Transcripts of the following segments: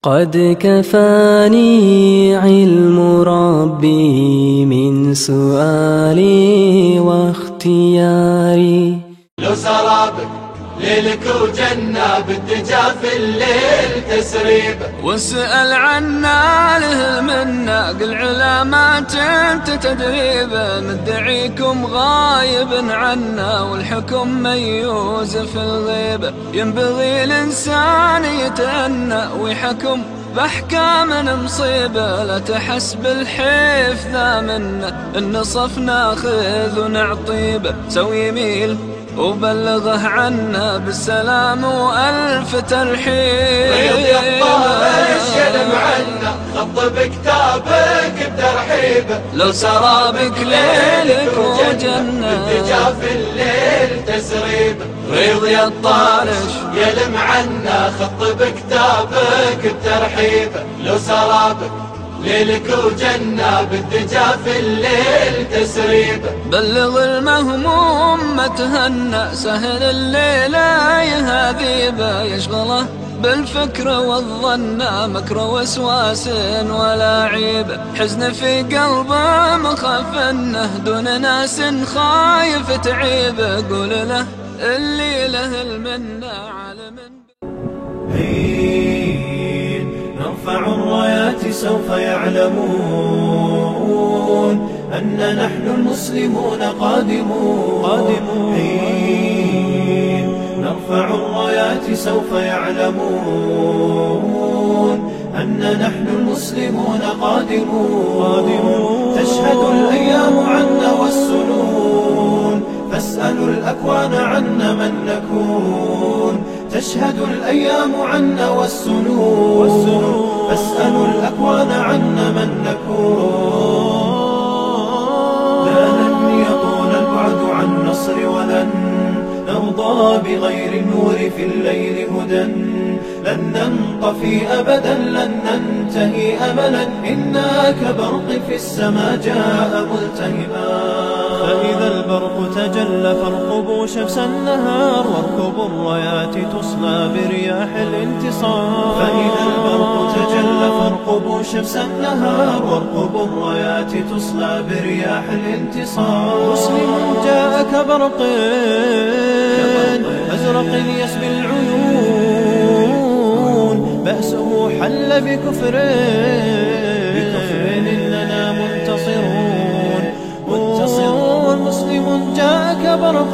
قد كفاني علم ربي من سؤالي واختياري. لو سرابك ليلك وجنة بالدجا في الليل تسريب، واسأل عنا له منا قل علامات انت تدريبه، مدعيكم غايب عنا والحكم ميوز في الغيبة. ينبغي الإنسان يتأنى ويحكم بأحكام مصيبة، لا تحس بالحيف ذا منا النصف ناخذ ونعطيبه. سوي يميل وبلغه عنا بالسلام وألف ترحيب. ريض يطارش يلم عنا خط بكتابك بترحيبه. لو سرابك ليلك وجنة بالدجا في الليل تسريبه. ريض يطارش يلم عنا خط بكتابك بترحيبه. لو سرابك ليلك وجنة بالدجا في الليل تسريبه. بلغ المهموم ما تهنى سهل الليلة يهذيبه. يشغله بالفكر والظن مكر وسواس ولا عيب، حزن في قلبه مخاف انه دون ناس خايف تعيبه. قول له اللي له المنة عالم. نرفع الرايات سوف يعلمون أن نحن المسلمون قادمون. نرفع الرايات سوف يعلمون أن نحن المسلمون قادمون. تشهد الأيام عنا والسنون فاسألوا الأكوان عنا من نكون. تشهد الأيام عنا والسنون فاسألوا الأكوان عنا من نكون. لن يطول البعد عن نصر ولن نرضى بغير النور في الليل هدى. لن ننطفي أبدا لن ننتهي أملا إنا كبرق في السماء جاء ملتهبا. فإذا البرق تجلى فارقبوا شمس النهار واركبوا الرايات تصلى برياح الانتصار. فإذا البرق تجلى فارقبوا شمس النهار واركبوا الرايات تصلى برياح الانتصار. مسلم جاء كبرق أزرق يسبي العيون، بأسه حل بكفر إننا منتصرون. مسلم جاء كبرق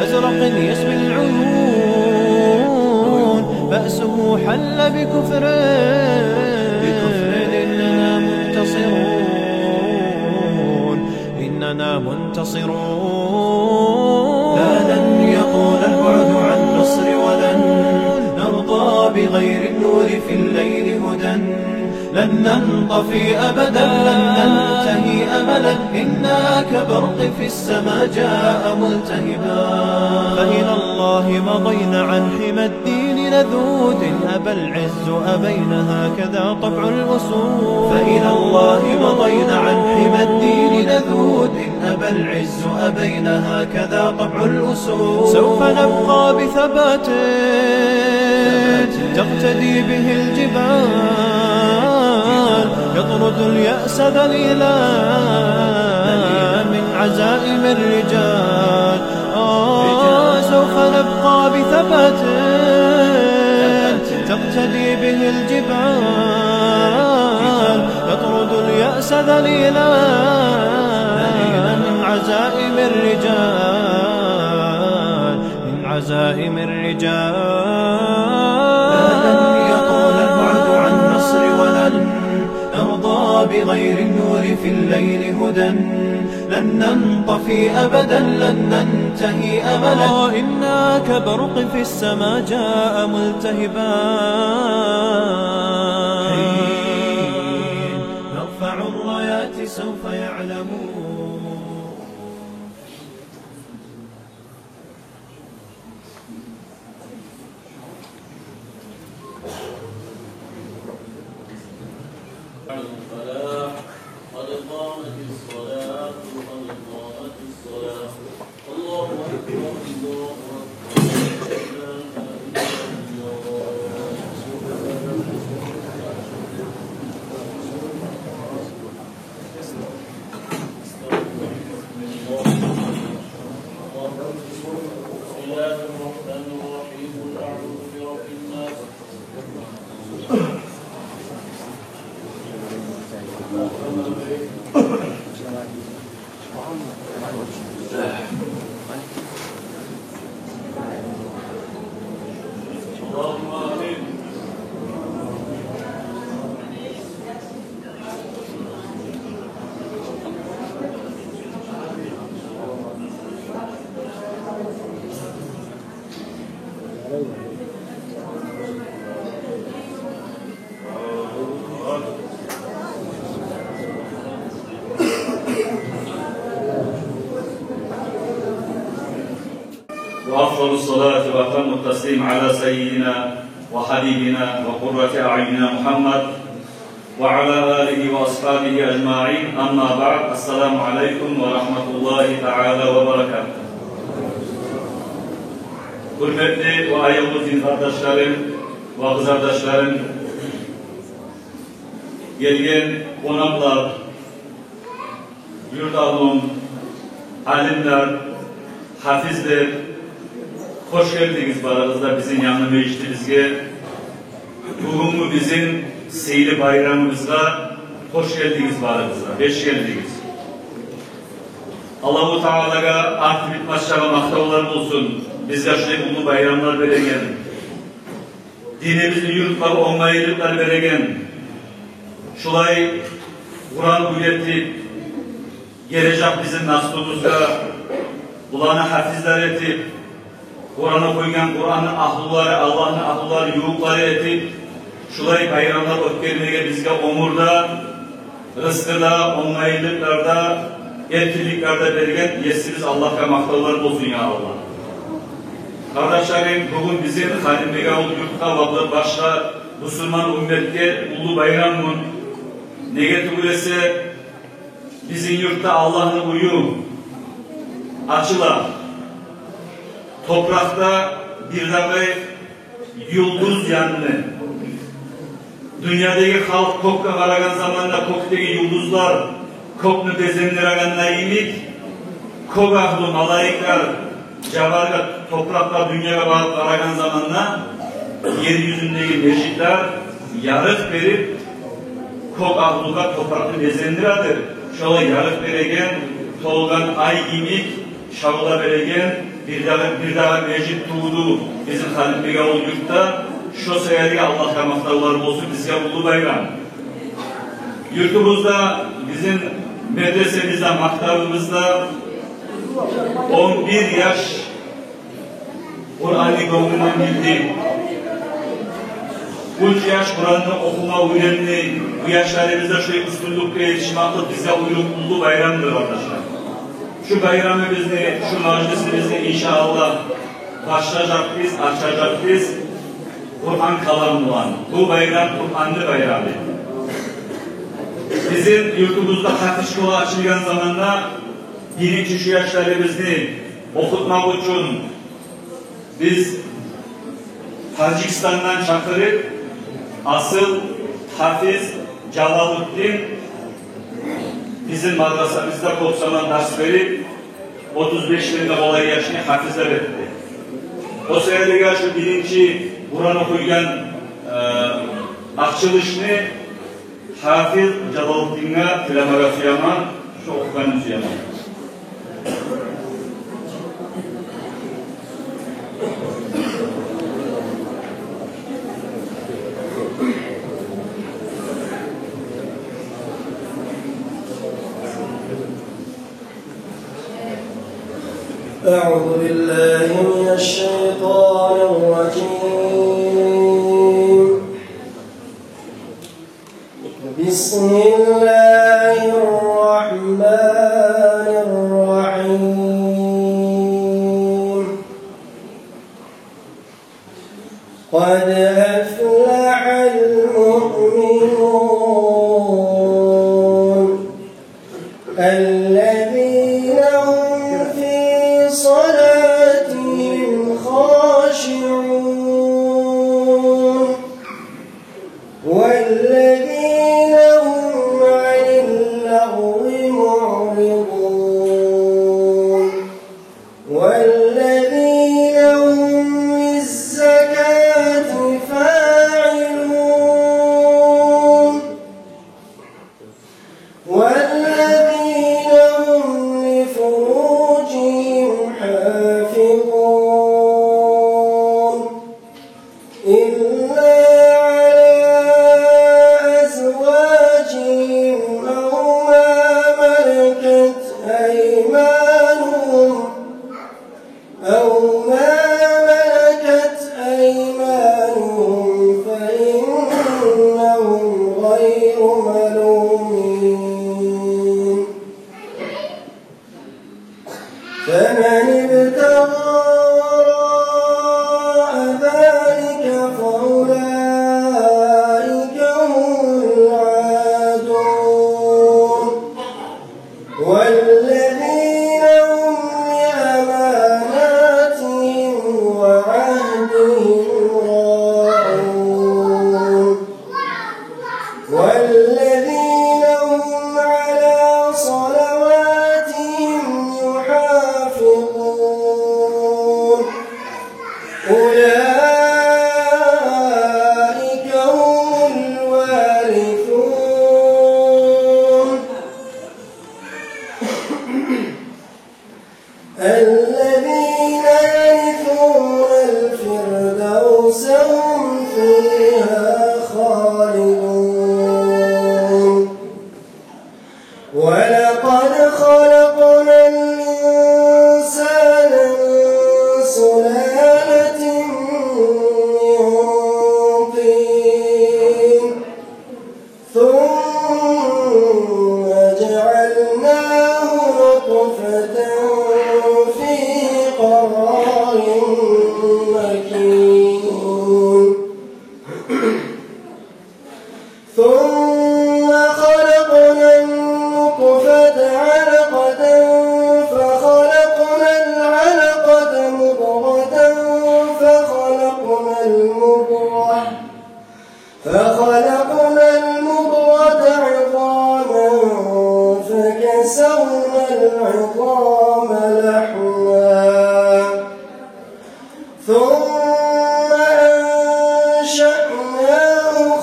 أزرق يسبي العيون، بأسه حل بكفر إننا منتصرون. إننا منتصرون. لن يطول البعد عن نصر ولن نرضى بغير النور في الليل هدى. لن ننطفي أبدا لن ننتهي أملا إنا كبرق في السماء جاء ملتهبا. فإلى الله مضينا عن حمى الدين نذود أبى العز أبين هكذا طبع الأسود. فإلى الله مضينا عن حمى الدين نذود أبى العز أبين هكذا طبع الأسود. سوف نبقى بثبات تقتدي به الجبال، يطرد اليأس ذليلا من عزائم الرجال. سوف نبقى بثبات تقتدي به الجبال، يطرد اليأس ذليلا من عزائم الرجال. من عزائم الرجال. لن يطول البعد عن نصر ولن نرضى بغير النور في الليل هدى. لن ننطفي أبدا لن ننتهي أملا إنا كبرق في السماء جاء ملتهبا. نرفع الرايات سوف يعلمون. الفلاح قد قامت الصلاة قد قامت الصلاة. الله أكبر الله أكبر. لا إله إلا الله. وأفضل الصلاة وأتم التسليم على سيدنا وحبيبنا وقرة أعيننا محمد وعلى آله وأصحابه أجمعين. أما بعد. السلام عليكم ورحمة الله تعالى وبركاته. Hürmetli ve ayıplı din kardeşlerim, ve kız kardeşlerim, gelgen konaklar, yurt alım, alimler, hafizler, hoş geldiniz baranızda bizim yanı meclisimizge. Bugün bizim seyli bayramımızda hoş geldiniz baranızda, beş geldiniz. Allah-u Teala'ga artı bitmez şalamaktalar olsun. Bizler şöyle ulu bayramlar veregen, dinimizin yurtlar, onlaylıklar veregen, şulay Kur'an üretip, gelecek bizim naslımızda, bulana hafizler etip, Kur'an'a koygan Kur'an'ın ahluları, Allah'ın ahluları, yuğukları etip, şulay bayramlar ötkermege bizge omurda, rızkıda, onlaylıklarda, erkinliklerde vergen, yesimiz Allah'a maktalar olsun ya Allah. Kardeşlerim, bugün bizim Halim Begaoğlu yurtta ve başka Müslüman ümmetke ulu bayramın negatif ise bizim yurtta Allah'ın uyu açıla toprakta bir tane yıldız yanını dünyadaki halk kokka karagan zamanda koktaki yıldızlar koknu bezenleraganla imik kok ahlu malayikler Cavarga topraklar dünyaya bağlı aragan zamanla yeryüzündeki mecitler yarık verip kok ahluga topraklı bezenliradır. Şola yarık veregen, tolgan ay imik, şavla veregen bir daha mecit tuğdu bizim Halim Begaoğlu yurtta. Şu seferge Allah'a maktarlar olsun bizge ulu bayram. Yurtumuzda bizim medresemizde, maktabımızda 11 yaş Kur'an'ı gönlünden bildi. 3 yaş Kur'an'ı okuma öğrendi. Bu yaşlarımızda şöyle üstünlükle yetişmaklık bize uyumlu bayramdır arkadaşlar. Şu bayramı bizi, şu meclisimizi inşallah başlayacak biz, açacak biz. Kur'an kalamı olan. Bu bayram Kur'an'lı bayramı. Bizim yurtumuzda hafiz şkola açılgan zamanda birinci şu yaşlarımızı okutmak için biz Tacikistan'dan çakırıp asıl Hafiz Calaluddin bizim madrasamızda Kopsaman ders verip 35 yılında olay yaşını hafizler etti. O sırada şu birinci Kur'an okuyken açılışını Hafiz Calaluddin'e filamaga suyama, şu okukanı suyama. أعوذ بالله من الشيطان الرجيم بسم الله الرحمن الرحيم قد أفلح المؤمنون الذين هم في صلاتهم خاشعون والذين هم عن اللغو معرضون والذين هم للزكاة فاعلون والذين هم لفروجهم حافظون إلا على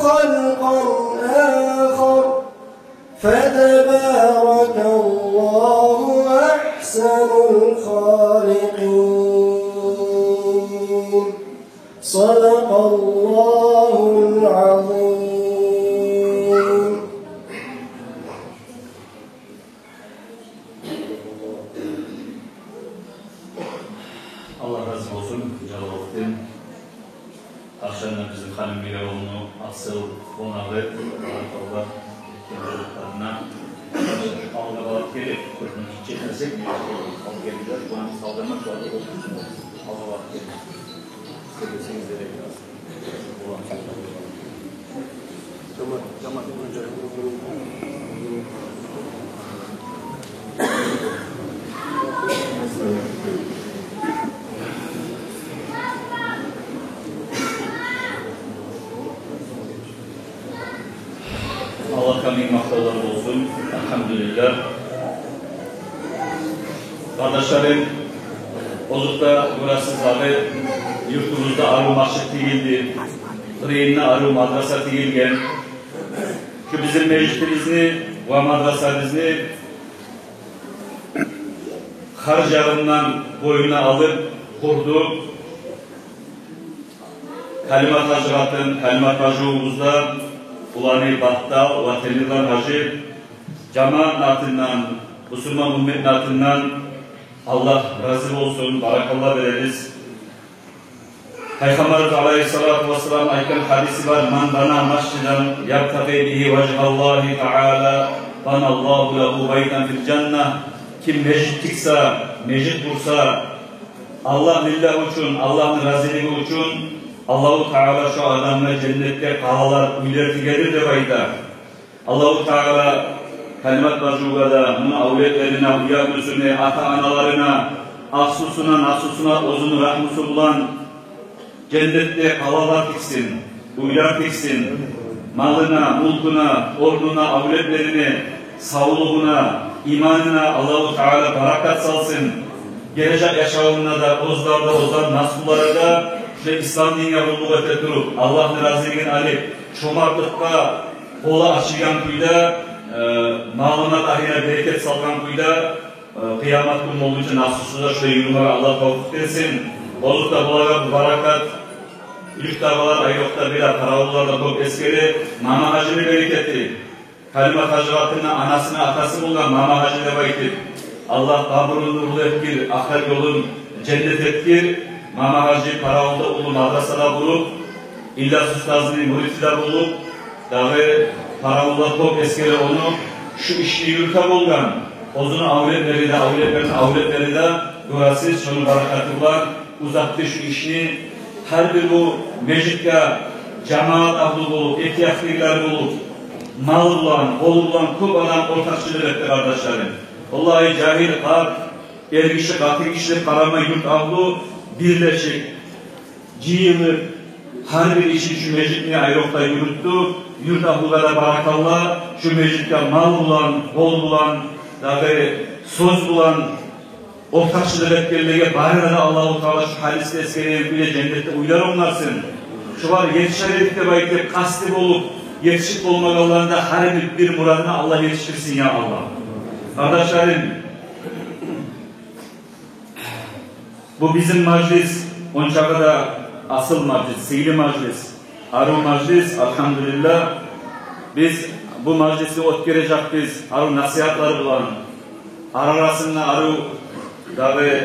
خلقا آخر فتبارك الله أحسن الخالقين صدق الله العظيم. Allah razı olsun Celaluddin. Akşamda bizim Hanım Miroğlu'nu asıl konağı Allah çocuklarına Allah'a gelip kurtulmuş çekmesek Allah'a gelirler. Bu an saldırmak şu anda olsun. Allah'a gelip sevesiniz de biraz olan Zaman önce Allah kami maktalar olsun. Elhamdülillah. Kardeşlerim, Ozuk'ta burası zaten yurtumuzda arı maşık değildi. Kırıyınla arı madrasa değilken şu bizim meclisimizni ve madrasamızı harcarından boyuna alıp kurdu. Kalimat hacıratın, kalimat hacıumuzda Ulanı Battal ve Temirlan Hacı cemaat natından, Müslüman ümmet natından Allah razı olsun, barakallah veririz. Peygamberimiz Aleyhisselatü Vesselam ayken hadisi var. Man bana mascidan yabtagi bihi vecihallahi ta'ala banallahu lehu beyten fil cenneh. Kim mecid tiksa, mecid kursa Allah lillah için, Allah'ın raziliği için Allah-u Teala şu adamla cennette kalalar, üyler gelir de bayda. Allah-u Teala kalimat barcugada, bunun avletlerine, uyarlısına, ata-analarına, aksusuna, nasusuna, ozunu, rahmusu bulan cennette kalalar tiksin, uylar tiksin, malına, mulkuna, orduna, avletlerine, sağlığına, imanına Allah-u Teala barakat salsın. Gelecek yaşamına da, ozlarda, ozan, nasıllara da ve İslam din yavrulluk eteturup Allah'ın raziliğini alıp çomarlıkta kola açıyan kuyda malumat ahine bereket salgan kuyda kıyamet günü olduğu için nasusuza şöyle yürümeye Allah tavuk versin. Olukta bulaga barakat ilk davalar ayyokta bila paravullarda çok eskeri Mama Hacı'nı bereketi kalimat hacıratına anasını atası bulan Mama Hacı'nı bereketi Allah kabrunu nurlu etkir ahir yolun cennet etkir Mama Hacı Paravulda ulu madrasada bulup, İlyas Ustazı'nı müritler bulup, dahi Paravulda top eskeri onu şu işi yürüte bulgan, ozunu avletleri de durasız şunu barakatı var, uzattı şu işini, her bir bu meclitte cemaat ahlı bulup, ihtiyatlılar bulup, mal bulan, ol bulan, kub adam ortakçılık etti kardeşlerim. Vallahi cahil kar, ergişli, katı kişilik karama yurt ahlı, birleşik, cihimi, her bir işi şu meclisine ayrıkta yürüttü. Yurt ahlulara barakallah, şu meclitte mal bulan, bol bulan, dahi söz bulan, ortakçılık etkerliğe bari Allah-u Teala şu hadiste eskeriye bile cennette uylar onlarsın. Şu var yetişeredikte belki kasti olup, yetişik olmak Allah'ında her bir muradına Allah yetiştirsin ya Allah. Kardeşlerim, bu bizim meclis, onçağı da asıl meclis, sihirli meclis, arı meclis, elhamdülillah. Biz bu meclisi ot girecek biz, arı nasihatları bulan, arasında arı dahi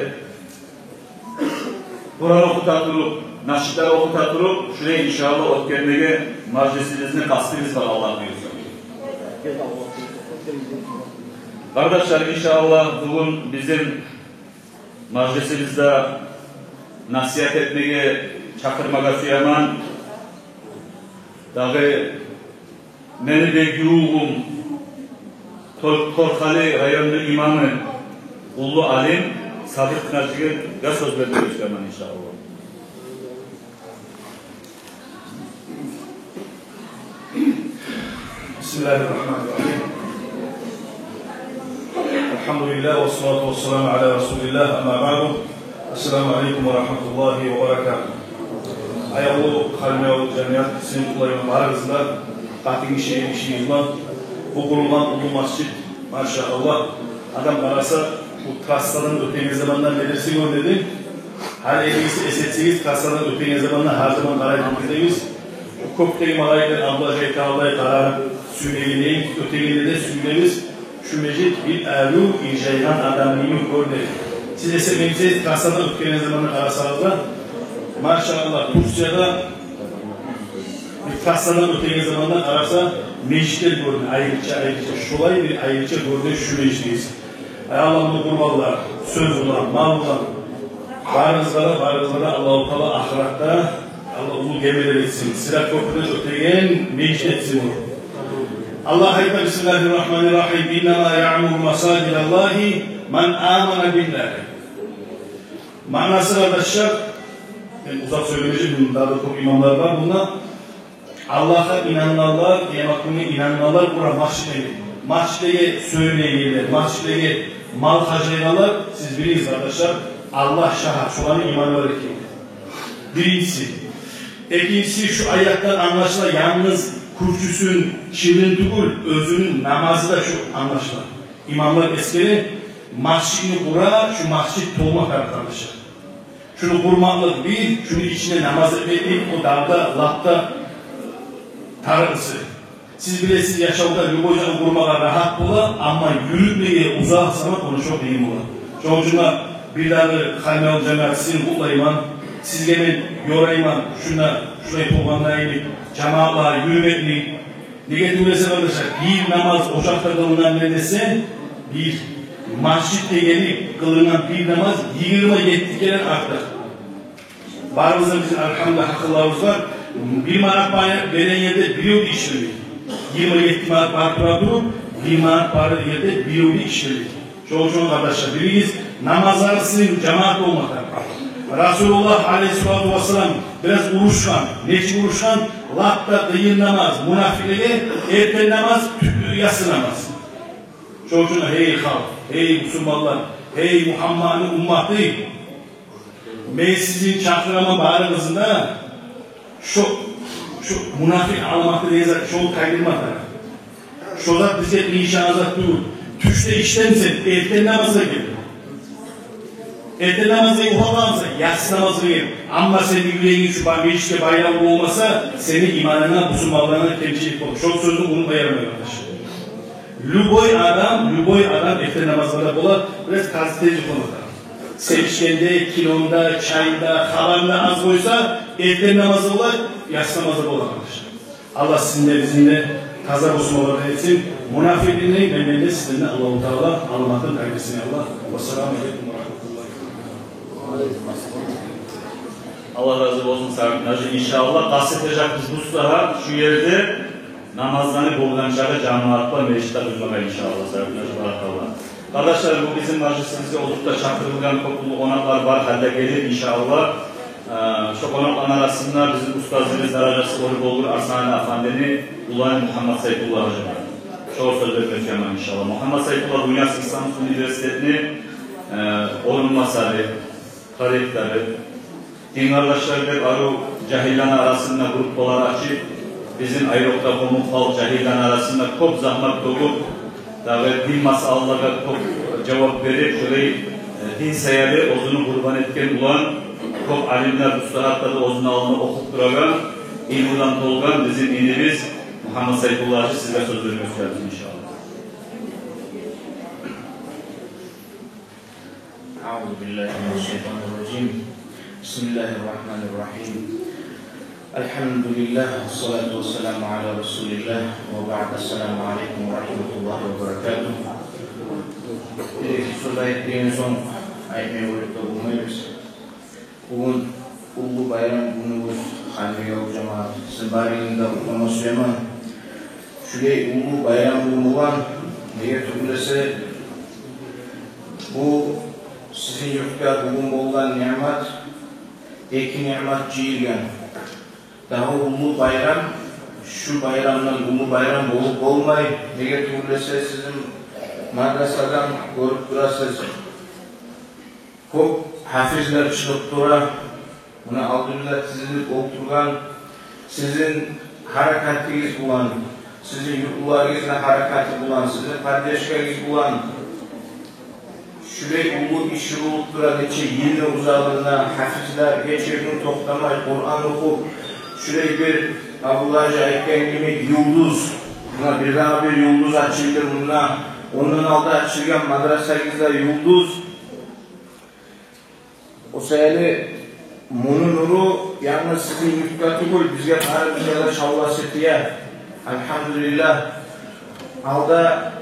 Kur'an okutatırıp, naşitleri okutatırıp, şuraya inşallah ot girmeye meclisimizin kastımız var Allah diyorsun. Kardeşler inşallah bugün bizim meclisimizde nasihat etmeye, çakırmağa suyaman, dahi beni de güruğum, Torkalı rayonlu imamı, Ulu Alim, Sadık Pınarcı'ya söz vermeye suyaman inşallah. Bismillahirrahmanirrahim. Elhamdülillah ve salatu ve selamu ala Resulillah. Ama ba'du. Esselamu aleyküm ve rahmetullahi ve berekatuhu. Ayağı kalmıyor cemiyet, sizin kulayma barınızda, katın işiniz var. Bu kurulan ulu masjid, maşallah, adam karasa bu kassadan öteki zamandan belirsi gör dedi. Her elinizi esetsiniz, kassadan öteki zamandan her zaman karayımızdayız. Kökteki malaylar abla şeytanlığı karar söyleyelim, ötekinde de söyleriz. Şu mecid bir âlu inşayhan adamlığını gördü. Siz esetsiniz, kassadan öteki zamandan karasanız da maşallah Rusya'da bir kassadan öteki zamandan arasa mecitler gördü, ayrıca. Şolay bir ayrıca gördü şu meclideyiz. Allah'ın kurbanlar, söz olan, mal olan, varınızlara Allah-u Teala ahiratta Allah ulu gemiler etsin. Sırat köprüde ötegen mecid etsin onu. Allah hayta Bismillahirrahmanirrahim. İnnemâ ya'mur masâcidallahi men âmene billahi. Manası arkadaşlar, ben uzak söylemeyeceğim, daha da çok imamlar var bunda. Allah'a inananlar, yemakını inananlar buna maçlığa söyleyenler, maçlığa mal harcayanlar, siz bilirsiniz arkadaşlar, Allah şahat, şu an iman var ki. Birincisi. İkincisi şu ayaktan anlaşılan yalnız kurçüsün, çirin tukul, özünün namazı da şu anlaşılan. İmamlar eskeri, masjidini kura, şu masjid toğmak arkadaşlar. Şunu kurmaklık değil, şunu içine namaz etmek değil, o dağda, lapta tarısı. Siz bilesiniz yaşamda Lübocan'ı kurmaya rahat ola ama yürütmeye uzak zaman onu çok iyi ola. Çocuğuna birileri Kalmeol cemaatini kutlayman, siz gelin yorayman, şurayı topanlayın, cemaatla yürümeyin. Ne getirmesi arkadaşlar, bir namaz ocakta kılınan ne dese, bir masjitte gelip kılınan bir namaz 20-70 kere artar. Bazı bizim elhamdülillah hakkılarımız var. Bir manat veren yerde biliyor işleri. 20-70 manat partura durup, bir manat para yerde biliyor işleri. Çoğu kardeşler biriyiz. Namazları sizin cemaat olmaktan. Resulullah Aleyhisselatü Vesselam biraz uğraşkan. Neçin uğraşkan? Latta kıyın namaz, münafileye, erken namaz, yatsı namaz. Çoğu hey halk, hey Müslümanlar, hey Muhammed'in ummatı. Ben sizin çakırama bağrınızda şu münafik alamatı değil, şu kaydırmaklar. Şurada bize inşaatı dur. Tüşte işlemsen, erken namaza gel. Erken namaza ufalansa, yatsı namazı gel. Ama senin yüreğin şu mecliste bayram olmasa, senin imanına, Müslümanlarına temsilcilik olur. Çok sözünü unutmayalım arkadaşlar. Lüboy adam erken namazlarda bolar, biraz gazeteci konuda. Sevişkende, kilonda, çayda, havarında az koysa erken namazı olar, yatsı namazı olar arkadaşlar. Allah sizinle bizimle kaza bozmaları etsin. Münafik dinleyin, ben de sizinle Allah-u Teala almatın kaygısını Allah. Vesselamu aleyküm ve rahmetullahi. Allah razı olsun Sayın Hacı. İnşallah bahsedecek biz bu sıra şu yerde namazlarını bulgançağı cemaatla meclisler düzlemek inşallah Sayın Hacı. Barakallah. Kardeşler bu bizim meclisimizde olup da çakırılgan topluluğu konaklar var. Halde gelir inşallah. Şu konakların arasında bizim ustazımız derecesi olur Arsane Efendi'ni Ulan Muhammed Seyfullah Hocam. Çoğu sözler vereceğim inşallah. Muhammed Seyfullah Dünyası İslam Üniversitesi'ni onun masarı, tarihleri, din kardeşlerle arı cahillan arasında gruplar açıp bizim ayrıkta komut halk cahillan arasında çok zahmet dolup din masallara çok cevap verip şöyle din seyirli ozunu kurban etken olan çok alimler ustahatları ozunu alını okup duragan ilmudan tolgan bizim inimiz Muhammed Seyfullah'ı size söz vermek istedim inşallah. Euzubillahimineşşeytanirracim. Bismillahirrahmanirrahim. Elhamdülillah, salatu vesselamu ala Resulillah ve ba'd. Esselamu aleyküm ve rahmetullahi ve berekatuhu. Şurada ettiğiniz son ayetmeye uğrayıpta bulunmayız. Bugün Ulu Bayram günümüz Halmiye Cemaat Sembari'nde Utlama Süleyman şuraya Ulu Bayram günü var. Diye türlese bu sizin yurtta bugün bulunan nimet iki nimet cihilgen. Daha Ulu Bayram şu bayramdan Ulu Bayram bulup olmay. Diye türlese sizin madrasadan görüp durasız. Çok hafizler çıkıp dura Buna aldırıda sizin oturgan, sizin harekatınız bulan, sizin yurtlarınızla harekatı bulan, sizin kardeşleriniz bulan, şuraya ulu işi olup neçe yılını uzalığına hafizler geçirdiğini toktamay, Kur'an okup, şuraya bir Abdullah'a ayetken gibi yıldız, buna bir daha bir yıldız açılır buna, onun aldı açılgan madrasagizda yıldız, o sayılı Bunun nuru yalnız sizin yurtkatı koy, bizge karı bir şeyler şallah setiye. Elhamdülillah. Alda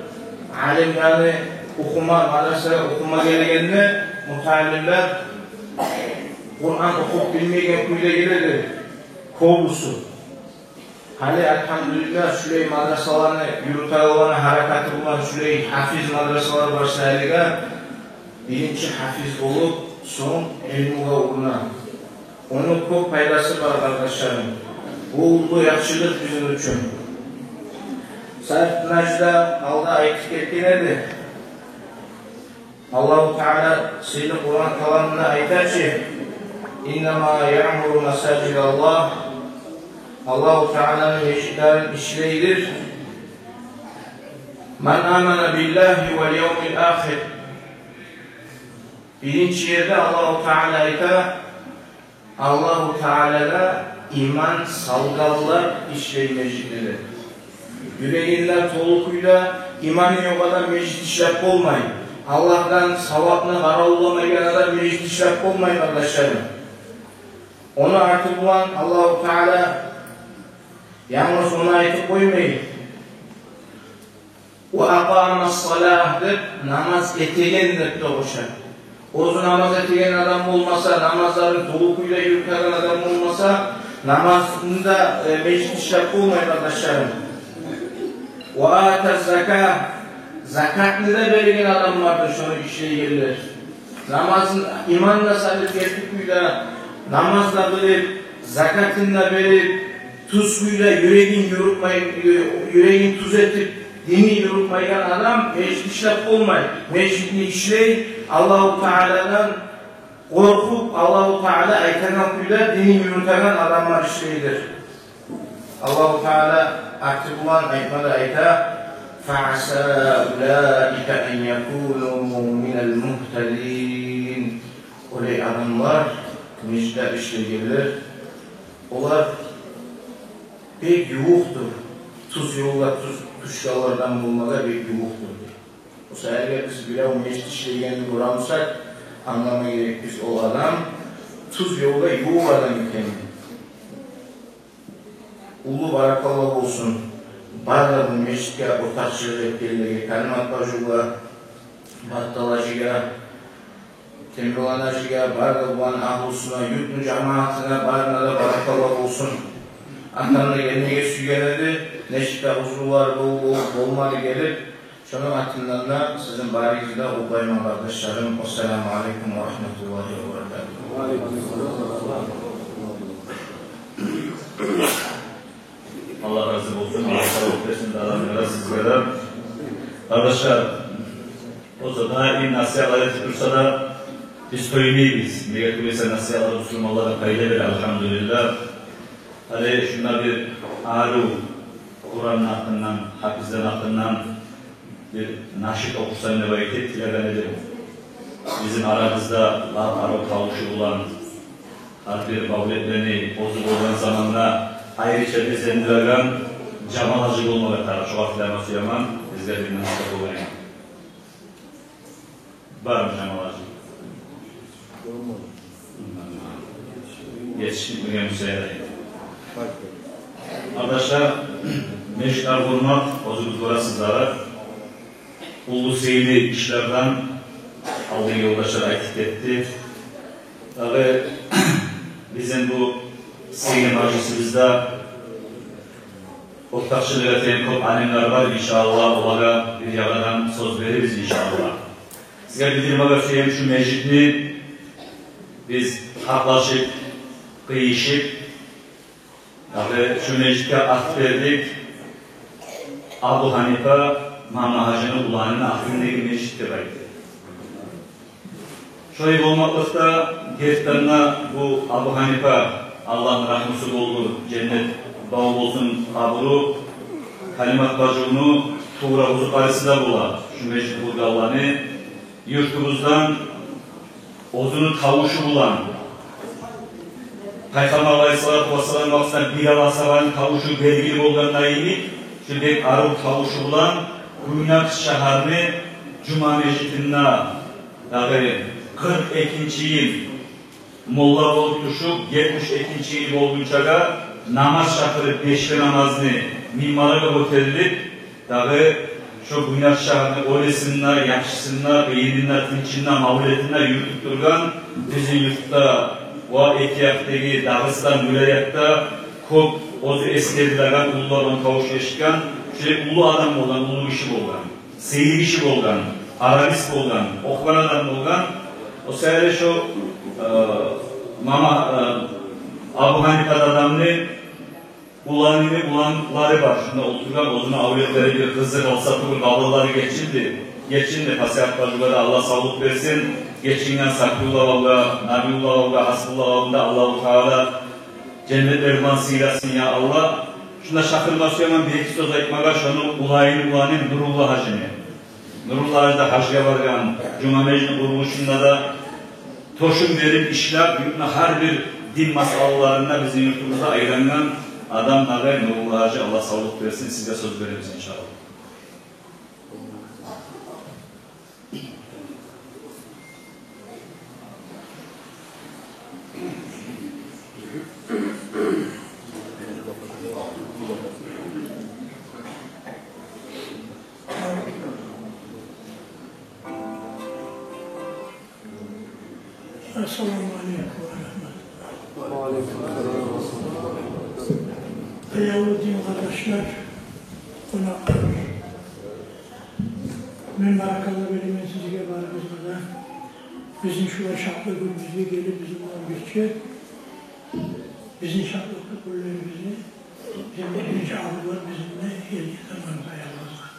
alim yani okuma, madrasa okuma gelenine mutalimler Kur'an okup bilmeyken kuyla gelirdi. Kovusu. Hani elhamdülillah şurayı madrasalarını yürüten olan harekatı bulan şurayı hafiz madrasalar başlayıga birinci hafiz olup son ilmuğa uğruna. Onun çok faydası var arkadaşlarım. Bu ulu yakışıdır bizim için. Sarf Najda alda ayet ettiğinlerdi. Allah-u Teala Seyyid-i Kur'an kalanına ayet ki İnnemâ ya'muru mesâcidallah Allah-u Teala'nın meşitlerin işleyidir. Men amene billahi vel yevmil ahir. Birinci yerde Allah-u Teala'ya Allah-u Teala'da iman salgallar işleymecidir. Yüreğinler tolukuyla imanı yok adam meclis işlep olmayın. Allah'tan savabını kararlamayan adam meclis işlep olmayın arkadaşlarım. Onu artık bulan Allah-u Teala yalnız ona ayeti koymayın. وَاَقَامَ الصَّلَاه'dır, namaz etegen doğuşar. Uzun namaz etegen adam olmasa, namazları dolukuyla yürüten adam olmasa, namazında meclis işlep olmayın arkadaşlarım. وَاَتَ الزَّكَاةِ Zakatlı da belirgin adam vardır, şunu işe gelir. Namazın imanla sabit gerçekliğiyle, namazla bilip, zakatınla bilip, tuzkuyla yüreğin tuz etip, dini yürütmeyen adam meclis işlep olmayın. Meclisini işley, Allah-u Teala'dan korkup, Allah-u Teala aytanan kuyla dini yürüten adamlar işleydir. Allah-u Teala aktif olan aytmada ayta فَعَسَى اُولَٰئِكَ اَنْ يَكُونُوا مِنَ الْمُهْتَدِينَ Oraya adamlar meclisler işleyebilir. Onlar pek yuvuqdur. Tuz yollar, tuşkalardan bulmalar pek yuvuqdur. O sayede biz bile o meclis işleyenini kuramsak anlamaya gerek biz o adam tuz yolda yuvuq adam ülkenin. Ulu barakallah olsun. Barda bu meclisке ortakçılık etkilerine kalimat bajuga, battalacıga, temrolanacıga, barda bulan ahlusuna, yurtun cemaatine, barına da barakallah olsun. Antamda gelmeye süygenedi, neşikte huzurlar olmalı gelip, şunun hakkından da sizin barinizde olayım arkadaşlarım. Esselamu Aleyküm ve Rahmetullahi ve Berekatuhu. Allah razı olsun. Allah razı olsun. Sizlere. Arkadaşlar, o zaman iyi nasihatlar ettirse da biz köymeyiz. Milletimizde nasihatlar olsun. Allah'a kayda ver. Elhamdülillah. Hadi şuna bir ağrı, Kur'an'ın hakkından, hafizlerin hakkından bir naşit okursan ne vakit etkiler ederim. Bizim aramızda arı kavuşu olan, her bir kavletlerini bozuk olan zamanla ayrıca bizden Cemal Hacı olmalı taraf. Şu vakitlerine Süleyman, bizler bir nasihat olayım. Var mı Cemal Hacı? Yetişkin bir müsaade. Arkadaşlar, meşgar kurmak, bozuk burasızlara, ulu seyli işlerden aldığı yoldaşlar ayet etti. Tabi bizim bu seyli meclisimizde ortakçılığa temkop alimler var inşallah. Ola bir yaradan söz veririz inşallah. Size bildirme göstereyim şu meclisini biz haklaşıp, kıyışıp tabi şu mecliste aktif verdik. Abu Hanife Mama Hacı'nın ulağının aklındaki meclistir belki. Şöyle olmaklıkta gerçekten bu Abu Hanife Allah'ın rahmeti oldu, cennet bağı olsun kaburu, kalimat bacığını tuğra huzur karşısında bula. Şu meşhur Allah'ını yurtumuzdan ozunu tavuşu bulan, Peygamber Aleyhisselatü Vesselam vaktinden bir alasaların tavuşu belgili olduğundan iyilik, şimdi arı tavuşu bulan, Kuynak şehrini Cuma Meclisi'nde 42. yıl Molla oluşup 72. yıl olduğunca namaz şakırı beşli namazını mimarlık otellik şu Kuynak şehrini öylesinden, yakışısından, beğeninden, tinçinden, mavletinden yürütüp durgan bizim yurtta o etiyaktaki Dağıstan vilayatta çok ozu eskerilerden ululardan kavuşlaşırken şöyle ulu adam olan, ulu kişi olan, seyir kişi olan, arabist olan, okuyan adam olan o sefer şu Abu Hanife adamını ulanları var. Şunda oturan ozunu avretleri bir kızı kalsa tur kabloları geçindi. Fasihat bacıları Allah sağlık versin. Geçinden Sakrullah Allah, Nabiullah Allah, Hasbullah Allah, Allah-u Teala cennetleri mansiylasın ya Allah. Şunda şakırma söylemem bir iki söz aytmağa şunu ulayın Nurullah Hacı'nı. Nurullah Hacı'da hacıya vargan, Cuma Meclisi'nin kuruluşunda da toşun verip işler, her bir din masalalarında bizim yurtumuzda ayrılan adam ve Nurullah Hacı Allah sağlık versin, size söz veririz inşallah. Esselamu Aleyküm ve Rahmetullah. Değerli din kardeşler, konaklar, ben barakalı bölümün sizi barımızda bizim şurada şartlı günümüzde gelip bizim geçecek, bizim şartlıklı kullarımızı, bizim de birinci arılar bizimle hediye zamanında yapmazlar.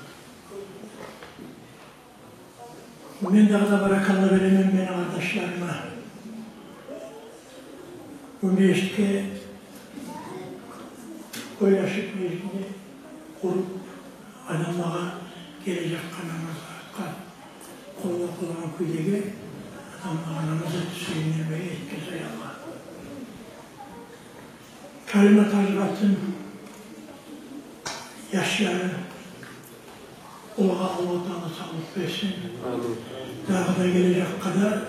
Ben daha da barakalı bölümün benim arkadaşlarıma bu mecliste oylaşık meclisini kurup adamlara gelecek kanamazlar. Kolla kullanan kuyuya adamlara namazı söylenmeye etkisi Allah. Kalime talibatın yaşları Allah'a Allah'tan sağlık versin. Daha da gelecek kadar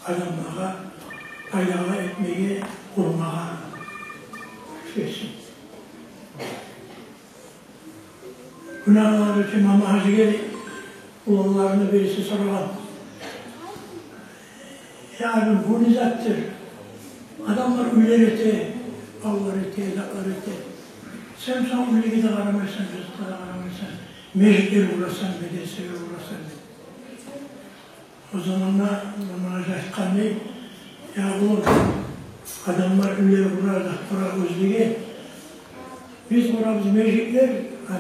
adamlara paylağı etmeyi kurmaya versin. Günahları için ama hacı gelip olanlarını birisi soran yani bu nizattır. Adamlar üller ete, avlar ete, evlatlar ete. Sen ülle gide aramırsan, rızıklara aramırsan, meclisleri uğrasan, medreseleri uğrasan. O zamanlar namazı kanlı, ya oğlum, adamlar ülle uğrarlar, bura özlüğe. Biz buramız meclisler,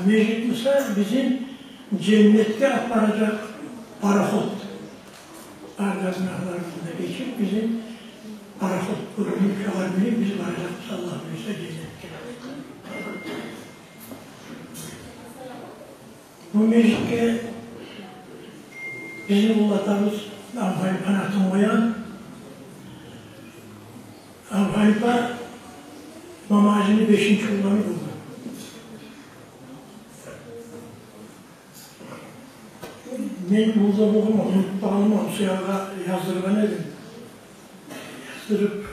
meclis ise bizim cennette aparacak parafot. Ardazınahlarımızda geçip bizim parafot kurulup çağırmayı biz varacak sallallahu aleyhi ve cennetke. Bu mecliske bizim ulatamız Avhalipa atılmayan Avhalipa mamacını 5. yıllarını buldu. Ben burada bulundum, unutmağımı Siyah'a yazdırma dedim. Yazdırıp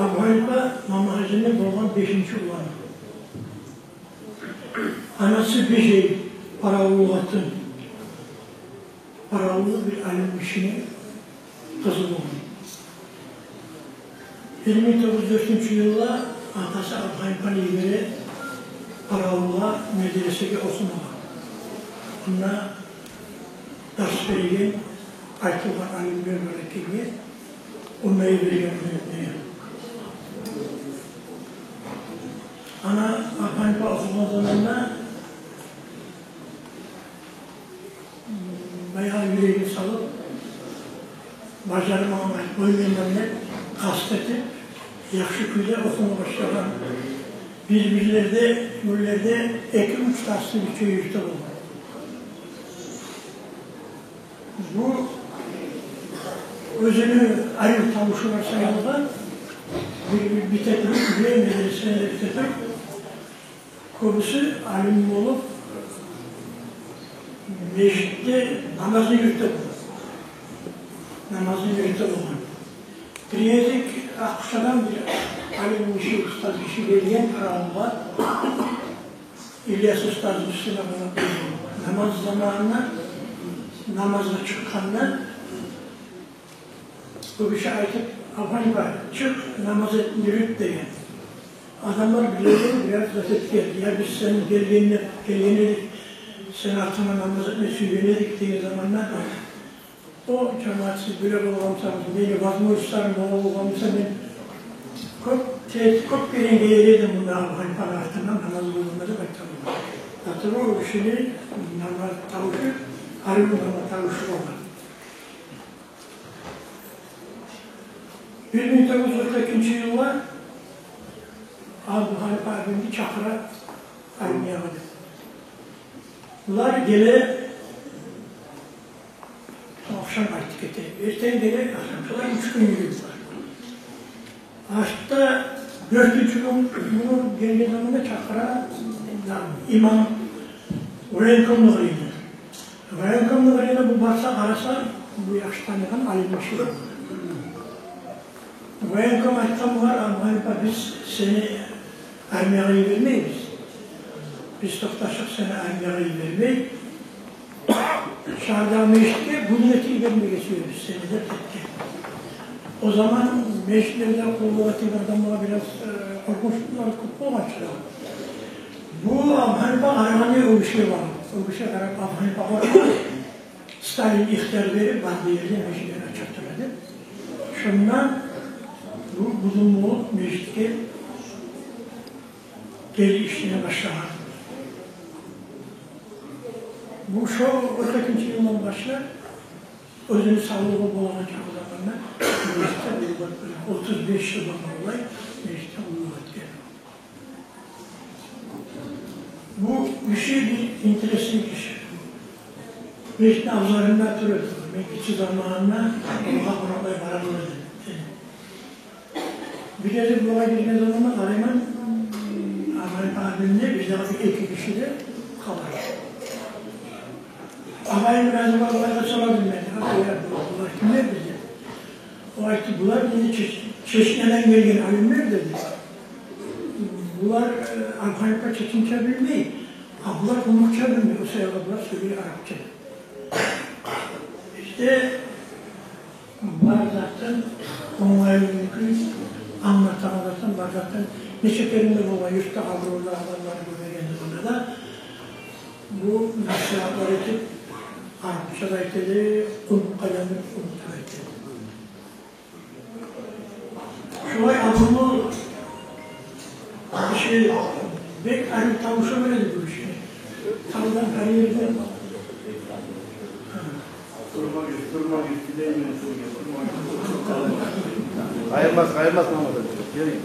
Avhalipa mamacını babam 5. olan. Anası bir şey para uğratın. paralı bir alim işini kızı buldu. 1904 yılda atası Abdülhamid İlgili paralığa medreseye okumadı. Buna ders vergen, aytılgan alimler öğretildi. Onları vergen öğretmeye. Ana Abdülhamid okuma zamanında bayağı yüreğini salıp bacarım almayıp boyunlarına kastetip yakşı köyde okuma başlayan birbirlerde, yullerde ekim uçtaslı bir köyüzde oldu. Bu özünü ayrı tavuşu var sayıldı. Bir tekrar üye medresine de bir tekrar konusu alim olup meclitte namazını yürüttü. Namazını yürüttü olan. Bilezik Akkuşa'dan bir alim işi, ustaz işi gelgen kralım var. İlyas Ustaz üstüne bana namaz zamanına namaza çıkanlar bu bir şey aytıp Afan var, çık namaz et, yürüt diye. Adamlar bilezik biraz zaten geldi. Ya biz senin gelgeni sen altına namaz etme söyledik diye zamanlar var. O cemaatsiz böyle olamsanız, beni vazmursanım, olamsanız, çok birin gelirdim bunlar Hanifa'nın altından namaz bulunmadı bekliyorum. Zaten o işini namaz tavuşu, harim namaz tavuşu olmadı. 1942 yılda Abu Hanifa Efendi Çakır'a alimeye vardı. Bunlar gele akşam artık etti. Erten gele akşamlar 3 gün yürüyorlar. Hatta 4. gün bunu geldiği zamanında Çakır'a İmam Vayankomluğu'ydu. Vayankomluğu'yla bu varsa arasa bu yaştanıkan alimmişi. Vayankom ayttan var ama biz seni ermeği vermeyiz. Biz toktaşıp seni ermeği vermeyiz. Şarda mecliste bu niyeti vermeye geçiyoruz seni de tekke. O zaman meclislerde kuvvetli adamlara biraz korkunçlar kutlu olmuşlar. Bu Afganistan'da Arhan'ı o bir şey var. O bir şey Afganistan'da var. Stalin ihtiyar verip bazı yerden meclisleri açıkladı. Şundan bu bulunmu mecliste geri işine başlamak. Bu şu 42. yıldan başlar, özünü sağlığı bulunacak o zamanlar, mecliste 35 yıldan olay, mecliste bulunmak gelir. Bu bir şey bir interesli bir şey. Mecliste avlarında duruyordu. Meclisi zamanında Allah'a bırakmaya varamadı. Bir kere bu girdiği zamanlar Aleman abimle bir daha iki kişi de kalır. Ağayın biraz da sorardım ben. Bunlar kimler dedi? O ayette bunlar Çeşme'den gelgen alimler dedi. Bunlar Alpayip'e Çetince bilmeyi. Bunlar Umurça bilmeyi. O sırada bunlar söylüyor Arapça. İşte bunlar zaten onlara mümkün anlatan var zaten. Neşekerinde bu var. Yurtta kavrulda adamları görmeyende bana da bu nasihatlar edip Arapça da etedi, kalemdir, da etedi. Şu ay adımı bir şey, bek ayrı tavuşa veredi bu işi. Tavdan kariyerden Ayırmaz Muhammed Ali. Gelin.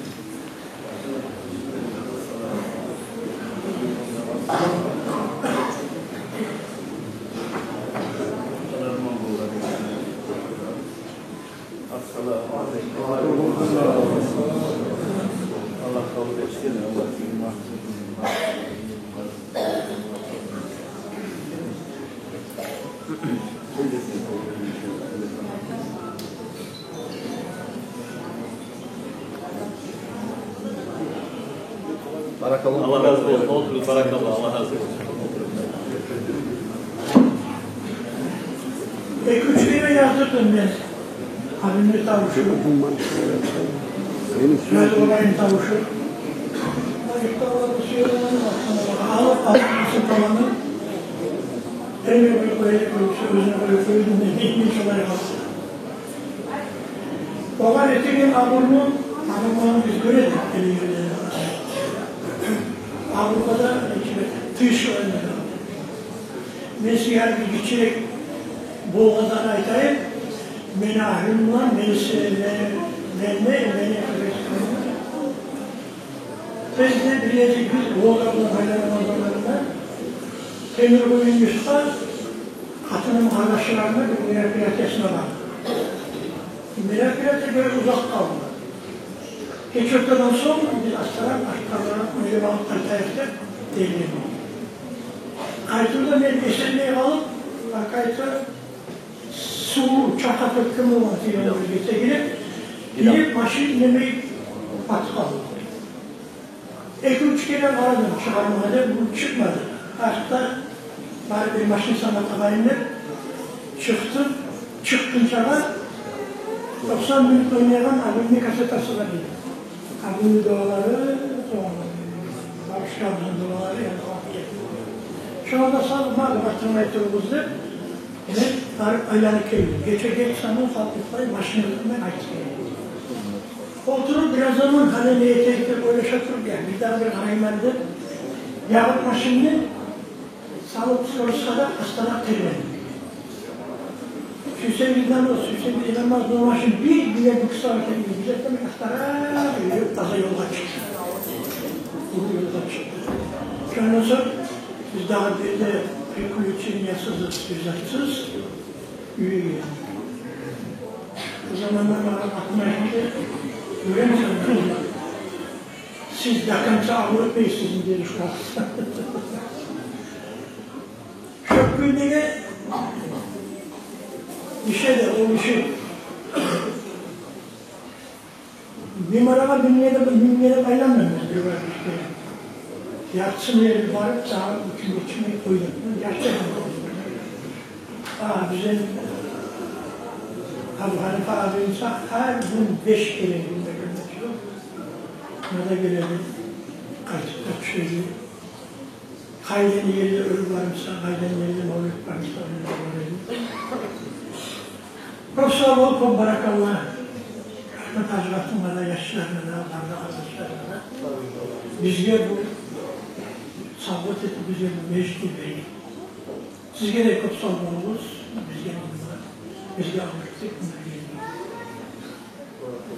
Allah kabul etsin. Barakallah. Allah razı olsun. Oturun. Barakallah. Allah razı olsun. yazdırdım ben. Abimle tavuşu. Şöyle olayın tavuşu. Alıp atmışsın tavanı. Eline koyup özüne koydum da gitmiş olay kalsın. Oğlan ettiğin Avrupa'nın biz görelim. Avrupa'da tüş oynadı. Mesihar bir geçerek Boğaz'dan aytayıp beni ahlimler, beni biz de bilecek biz Boğaz'dan hayranlarında Temir boyun Yusuf'a katının arkadaşlarına bir münafiyatesine vardı. Münafiyatı böyle uzak kaldı. Geç ortadan sonra biz aslan aşklarına Müslüman Kaytay'da değilim. Kaytır'da ben eserliği alıp Kaytır sulu, çakat ökkümü var diye gidip maşın yemeği batı kaldı. 2-3 kere aradım çıkarmada, bu çıkmadı. Hatta bari bir maşın sanatı halinde çıktım, çıktınca 90 minut oynayan albümün kasetası da değil. Albümün duaları, Barışkamızın duaları yani. Şu anda sağlıkmadı, baktırmayı turumuzda. Evet, aylanı köyü. Geçecek sanın fatlıkları maşınlarından açtı. Oturup biraz zaman hani niyete böyle şatırup yani bir daha bir hanımlardı. Yahut maşını sağlık sorusada hastalık terlendi. Hüseyin İlhanmaz, Hüseyin İlhanmaz bu maşın bir kısa hareket edecek demek hastalığa büyüyüp taza yola çıktı. Bu yolda çıktı. Ondan sonra biz daha bir de kulüçün yasızız, düzaksız üye geldik. O zamanlar aklıma geldi. Öğrenmişsiniz. Siz yakınca Avrupa Bey sizin diye düşünüyorsunuz. Şöpkü'yle işe de o işi mimara bilmeyene baylanmıyoruz diyorlar işte. Yatsın yeri varıp sağa içmeyi koydum. Gerçekten bizim Abu Hanife abimiz her gün 5 kere günde görmek yok. Buna da gelelim. Kayıtlık şeyi. Kayden yerine ölü varmışsa, kayden yerine mağlup varmışsa öyle verelim. Profesör Volkan Barakallah. Rahmet Hazretlerine da yaşlarına da, Allah'ına arkadaşlarına da. Bizge bu sabit etti, bizge bu meşgul değil. Sizge de kutsal oluruz, bizge bunlar. Bizge anlattık, bunlar geliyor.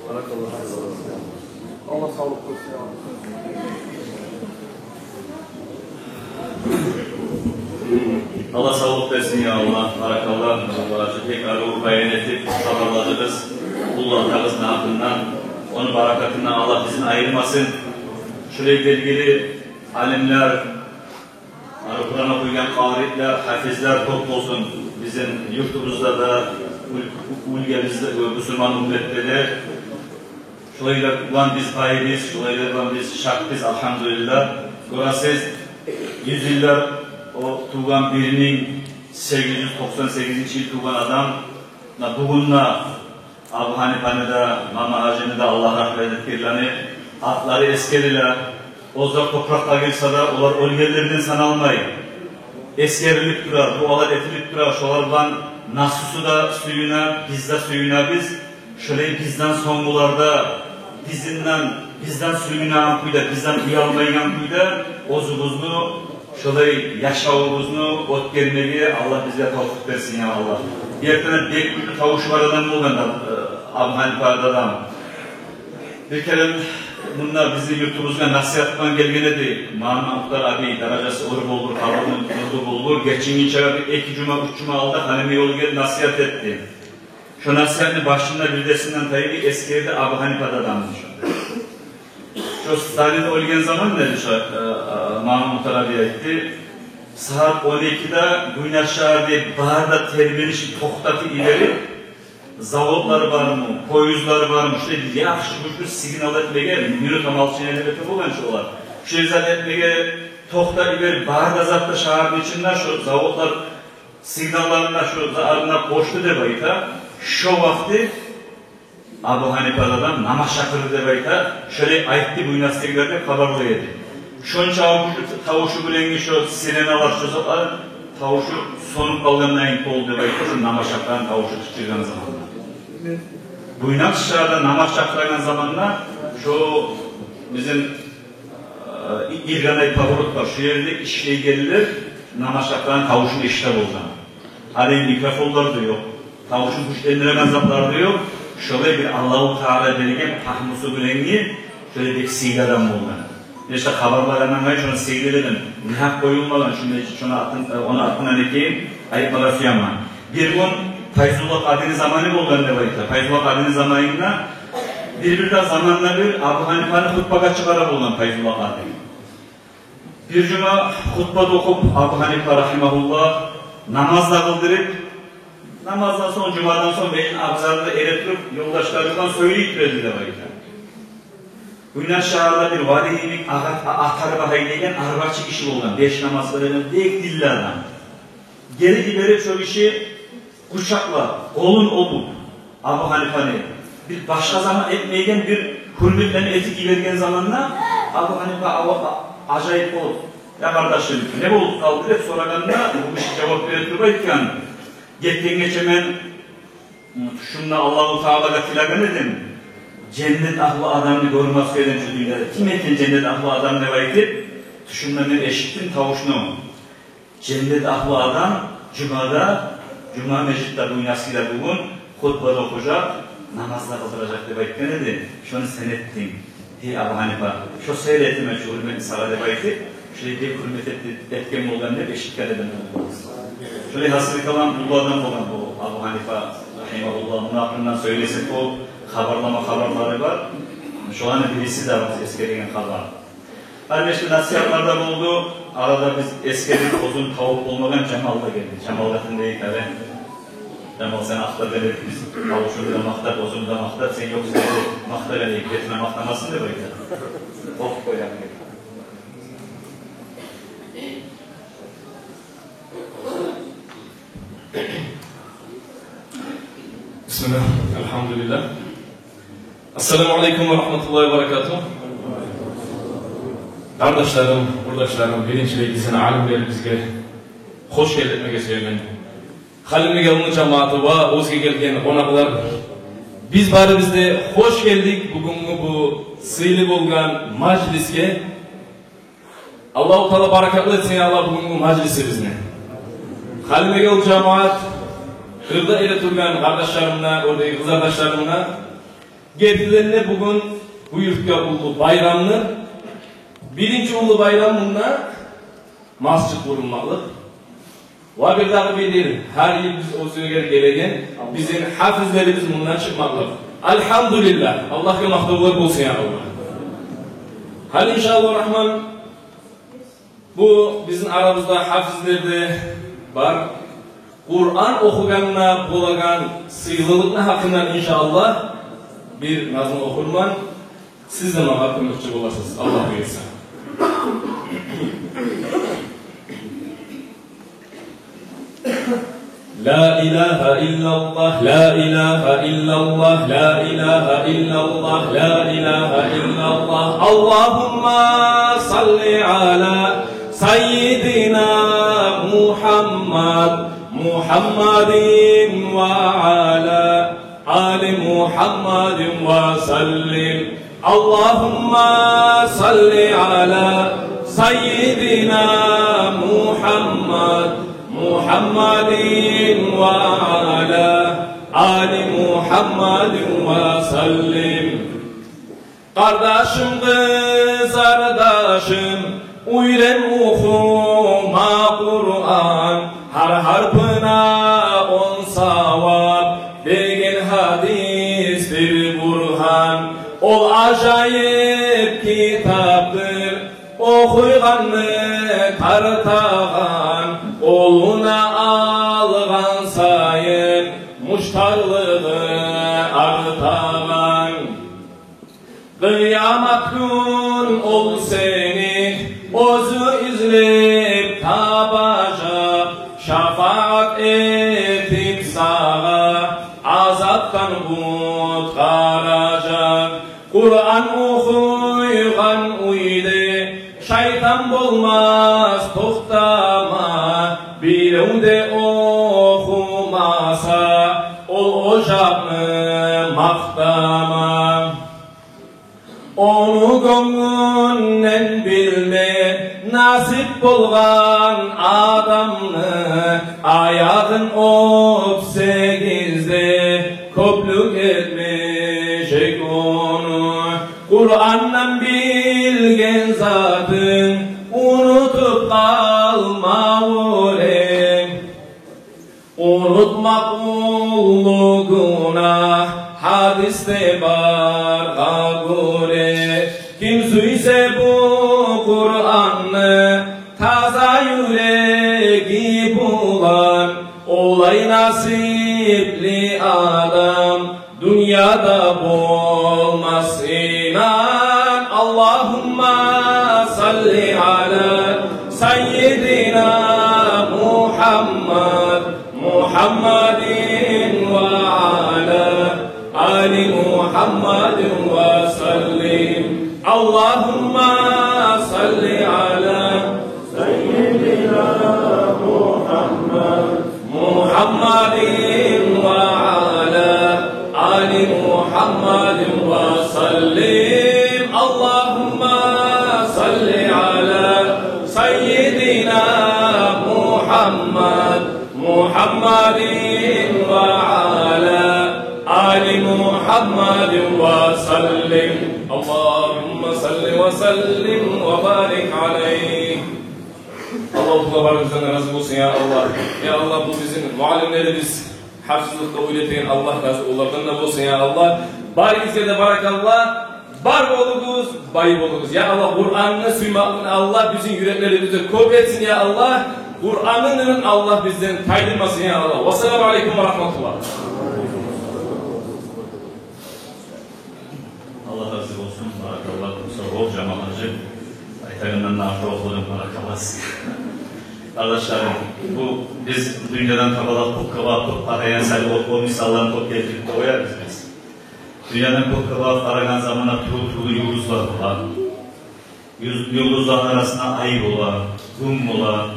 Barakallah. Allah sağlık olsun. Allah sağlık versin ya Allah. Barakallah. Allah'a tekrar o beyan ettik, haberladınız. Kullarınız ne yapından, onun barakatından Allah bizi ayırmasın. Şuraya ilgili alimler, Kur'an okuyan kâriler, hafizler topolsun. Bizim yurtumuzda da, ülkemizde, Müslüman ümmette de şöyle biz payımız, şöyle biz şartbiz elhamdülillah. Görasız yüzyıllar o tuğan birinin 898. yıl tuğan adam bugünle Abu Hanife'ni de, Mama Hacı'nı da Allah rahmet ettirlerini atları eskeriler. Ozak toprakta girse de onlar ol yerlerinden sanalmayın. Eskerilip durar, dualar etilip durar. Şolardan nasusu da suyuna, biz de suyuna biz. Şöyle bizden songularda, bizden suyuna kuyda, bizden uyalmayan kuyda, ozumuzunu, şöyle yaşavumuzunu, ot gelmeyi Allah bize tavuk versin ya Allah. Bir tane bekli tavuş var adam bu kadar, Abu Hanife'de adam. Bir kere bunlar bizi yurtumuzda nasihatman gelgene değil. Mahmutlar abi, derecesi olur, kavramı olur. Geçin içeri bir 2 cuma, 3 cuma aldı, hanime yolu gelip nasihat etti. Şu nasihatini başında birdesinden tayyip eski evde Abu Hanife'de adammış. Şu Stalin'de olgen zaman dedi Mahmutlar abi etti. Saat 12'de Güneş diye bağırda terbiyeli toktaki ileri zavodları var mı, koyuzları var mı, şöyle yaxşı güçlü signal etmeye, minut amalçın elbette bu ben şu olar. Şu izah etmeye, tokta ileri bağırda zatta şehrin içinden şu zavodlar signallarına şu zarına koştu de bayta, şu vakti Abu Hanifa'dan namaz şakırı de bayta, şöyle ayıttı bu nastiklerle haberleydi. Şun tavuşu bilengi şu sirenalar şu zaman tavuşu sonup kalganına ait oldu bayta, şu namaz şakırın tavuşu tutacağın zamanla. Bu inançlarda namaz şakırın zamanla şu bizim İlganay Pavrut var, şu yerde işe gelir, namaz şakırın tavuşun işte oldu. Hani mikrofonlar da yok, tavuşun güçlendiren azaplar da yok. Şöyle bir Allah-u Teala belirgen tahmusu bilengi şöyle bir sigadan oldu. İşte haberlerden gayrı şunu sigledim. Nihak koyulmadan ona aklına nekeyim, ayıplara fiyama. Bir gün Feyzullah Kadini zamanı oldu ne bayıta. Feyzullah Kadini zamanında bir zamanla bir Abu Hanifa'nın hutbaga çıkarab olan Feyzullah Kadini. Bir cuma hutbada okup Abu Hanifa rahimahullah namazla kıldırıp namazdan sonra, cumadan sonra beyin abzarında eretirip yoldaşlarından söyleyip verdi de bayıta. Ünlü şahırda bir valihimik ahtarı bahaylayken arbaçı kişi olan 5 namazlarının dek dilli adam. Geri giberi çok işi kuşakla, kolun olup Abu Hanifa'nı bir başka zaman etmeyken bir hürmetlerini etik ilergen zamanla Abu Hanifa acayip oldu. Ya kardeşim ne oldu kaldı hep soraganda bu işi cevap verir bayıtken Getken geçemen şunla Allah-u Teala'ga filagan edin. Cennet ahlı adamını görmez köyden şu dünyada. Kim etken cennet ahlı adam ne bayıtır? Şunla ben eşittim tavuşunu. Cennet ahlı adam Cuma meclitte bu yaskıyla bugün hutbada okuyacak, namazla kıldıracak de bayıtken edin. Şunu sen ettin. Hey Abu Hanifa, şu seyretime şu hürmeti sana de bayıtır. Şöyle bir hürmet etken olan ne eşitken edin. Şöyle hasırı kalan bu adam olan bu Abu Hanifa rahimahullah'ın aklından söylesek o haberleri var. Şu an birisi de var eskerigen haber. Halbuki nasihatlarda buldu. Arada biz eskeri uzun tavuk olmadan Cemal'da geldi. Cemal'ın değil tabi. Cemal sen aktar verir biz tavuşu da maktar, uzun da maktar. Sen yok size maktar vereyim. Getme maktamasın da böyle. Tavuk koyalım. Bismillah, elhamdülillah. Assalamu alaikum ve rahmetullahi ve berekatuhu. Kardeşlerim, kurdaşlarım, birinçilik izine alimlerimizge hoş geldikmege söyleyin. Halime gelini cemaati ve o'zga gelgen qonaqlar. Biz bari bizde hoş geldik bugungi bu sıylı bolgan majlisge. Allahu Teala barakatlı etsin Allah bugungi majlisi bizni. Halime gel cemaat Kırda ele turgan kardeşlerimle, oradaki kızardaşlarımla geldilerine bugün bu yurtga ulu bayramını birinci ulu bayramında masjid kurulmalı. Ve bir daha bilir, her yıl biz o sürüger gelegen bizim hafizlerimiz bundan çıkmalı. Elhamdülillah, Allah'a mahdular olsun ya Allah. Hal inşallah Rahman bu bizim aramızda hafizlerde var. Kur'an okuganına bulagan sıylılıkla hakkından inşallah bir nazım okurman siz de bana kömekçi olasınız. Allah buyursa. La ilahe illallah, la ilahe illallah, la ilahe illallah, la ilahe illallah. Allahumma salli ala seyyidina Muhammed Muhammedin ve ala ali Muhammedin ve sallim. Allahumma salli ala seyyidina Muhammed Muhammedin ve ala ali Muhammedin ve sallim. Kardeşim kız kardeşim uyren okuma Kur'an har harfına 10 savab degen hadis bir burhan ol acayip kitaptır okuyganı tartağan oluna algan sayın muştarlığı artağan kıyamet gün ol seni özü izlep tabaca şafaat Şeytan bolmaz toktama, birevde okumasa, ol ocağını maktama. Onu gönlünden bilme, nasip bolgan adamını, ayağın 38'de köplük etmeyecek onu. Kur'an'dan bilgen zatın, unutup kalma öyle. Unutmak ulu günah, hadiste var göre. Kim suyse bu Kur'an'ı, taza yüreği bulan, olay nasipli adam, dünyada bulmaz inan. Allahumma salli ala seyyidina Muhammed, Muhammedin ve ala Ali Muhammedin ve sallim. Allahumma salli ala seyyidina Muhammed, Muhammedin ve ala Ali Muhammedin ve sallim. Allahumma salli ala seyyidina Muhammed, Muhammedin ve ala Ali Muhammedin ve sallim. Allahümme salli ve sellim ve barik aleyh. Allah barik üzerine razı olsun ya Allah. Ya Allah, bu bizim muallimlerimiz, hafızlıkta öğreten Allah razı onlardan da olsun ya Allah. Barik izlede barakallah. Bar olunuz, bay olunuz. Ya Allah, Kur'an'ını suymakını Allah bizim yüreklerimizi kuvvet etsin ya Allah. Kur'an'ın Allah bizden kaydırmasın ya Allah. Vesselamu aleyküm ve rahmetullah. Allah razı olsun. Barakallah. Mustafa Cemalıcı. Aytagından nafı okudum. Barakallah. Arkadaşlar, bu biz dünyadan kabalak arayan sayı o misallarını top getirip koyarız biz. Dünyadan kabalak arayan zamana tuğlu yıldızlar olan, yıldızlar arasında ay olan, kum olan,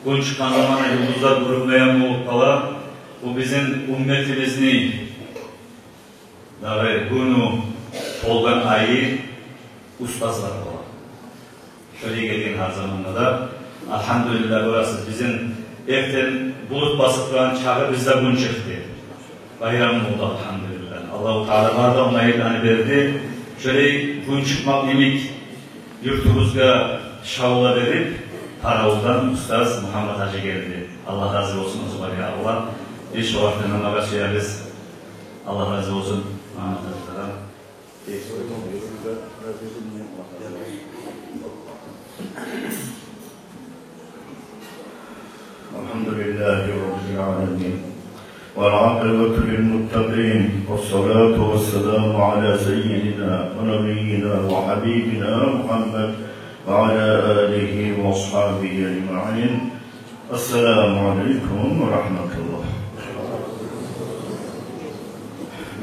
gün çıkan zamana yıldızlar gruplayan bu kala, bu bizim ümmetimizin bunu olgan ayı ustazlar olan. Şöyle geldiğin her zamanda da elhamdülillah burası bizim erten bulut basıp duran çağı bizde gün çıktı. Bayram oldu elhamdülillah. Allah-u Teala da ona ilanı verdi. Şöyle gün çıkmak demek yurtumuzda şavla verip Paravul'dan Ustaz Muhammed Hacı geldi. Allah razı olsun o zaman ya Allah. İş vaktinin ağaçlarız. Allah razı olsun Muhammed Hacı'dan. Elhamdülillahi Rabbil alemin. والعاقبة للمتقين والصلاة والسلام على سيدنا ونبينا وحبيبنا محمد وعلى آله وأصحابه أجمعين. السلام عليكم ورحمة الله.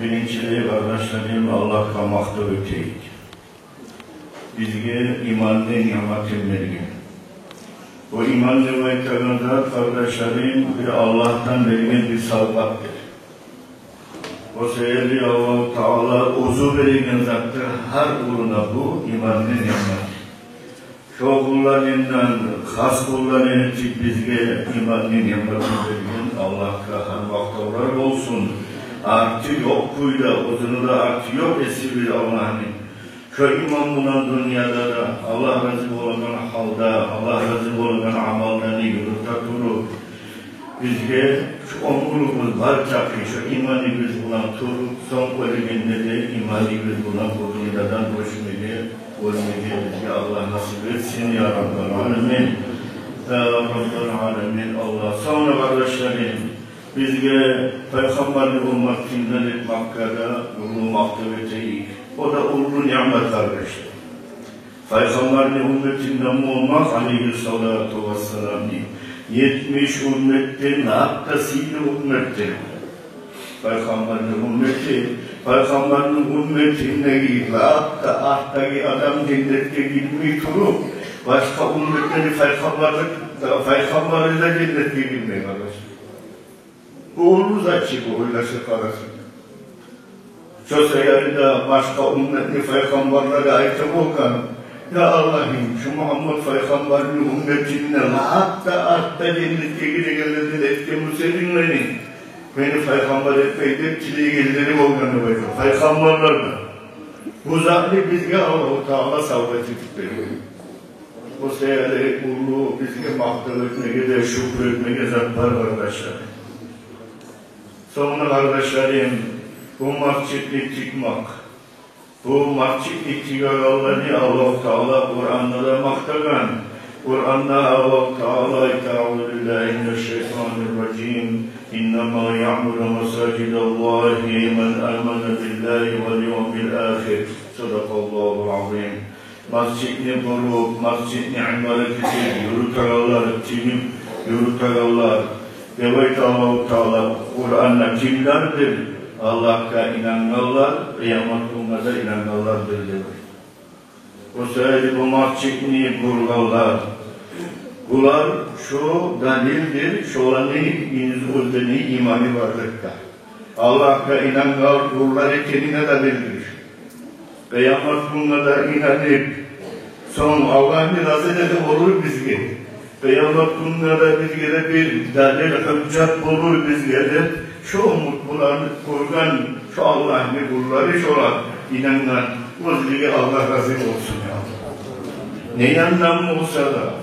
Birinçiliği kardeşlerim Allah'a mahdur öteyik. Bizge imanlı nimetin vergin. Bu iman nimetlerinde kardeşlerim bir Allah'tan verilen bir savbaktır. O sebebi Allah-u Teala uzu verilen zattır. Her uğruna bu imanlı nimet. Çok kullarından, has kullarından için bizge imanlı nimetin vergin. Allah'a her vaktalar olsun. Artı yok kuyla, uzunu da artı yok esir Allah'ın. Şu iman buna dünyada da Allah razı olan halda, Allah razı olan amallarını yürütte turu. Bizge şu omurumuz var çakı, şu imanı biz buna turu, son bölümünde de imanı biz buna bu dünyadan hoşmedi, ölmedi. Bizge Allah nasip etsin ya Rabbel Alemin. Ya Rabbel Alemin Allah. Sonra kardeşlerim, bizge Peygamberli olmak kimden etmekkada, ulu maktabeteyik. O da ulu nimet kardeşler. Peygamberli ümmetinden olmak aleyhissalatu vesselam 70 ümmetten hatta sili ümmetten. Peygamberli ümmeti Peygamberinin ümmetindeki alttaki adam cennette girmeyi turup başka ümmetleri peygamberle cennette girmeyi kardeşim. Bu olmaz açı bu oylaşı kardeşim. Şu sayarda başka ümmetli peygamberlere ayetip okan ya Allah'ım şu Muhammed peygamberinin ümmetinden hatta altta cennette girenlerden etkemi seninlerin beni peygamber etmeydi, çileği geldirim olganı bayım. Peygamberler de. Bu zahli bizge Allah-u Teala savret ettikleri. Bu seyirde kulluğu bizge mahtal etmeye de şükür etmeye zampar kardeşler. Sonra kardeşlerim, bu masjidlik çıkmak, bu masjidlik çıkaralları Allah-u Teala Kur'an'da da maktagan. Kur'an'da Allah-u Teala Euzubillahimineşşeytanirracim İnnemâ ya'muru mesâcidallâhi men âmene billahi vel yevmil âhir. Sadakallahu azim. Masjidni kurup, masjidni imaret edip, yürütağlar, çiğnip yürütağlar. Devlet Allah-u Teala Kur'an'la kimlerdir? Allah'a inananlar, kıyamet gününe de inananlardır dedi. O sayede bu masjidni kurganlar. Bunlar şu dalildir, şu olanı inzulduğunu imani varlıkta. Allah'a inananlar kulları kendine dalildir. Kıyamet gününe de inanıp, son Allah'ın razı edip olur bizge. Kıyamet gününe de bizge de bir dalil, hüccet olur bizge de. Şu umutlularını kurgan, şu Allah'ın kulları şu olan inanan, o zilge Allah razı olsun ya. Ne yandan mı olsa da,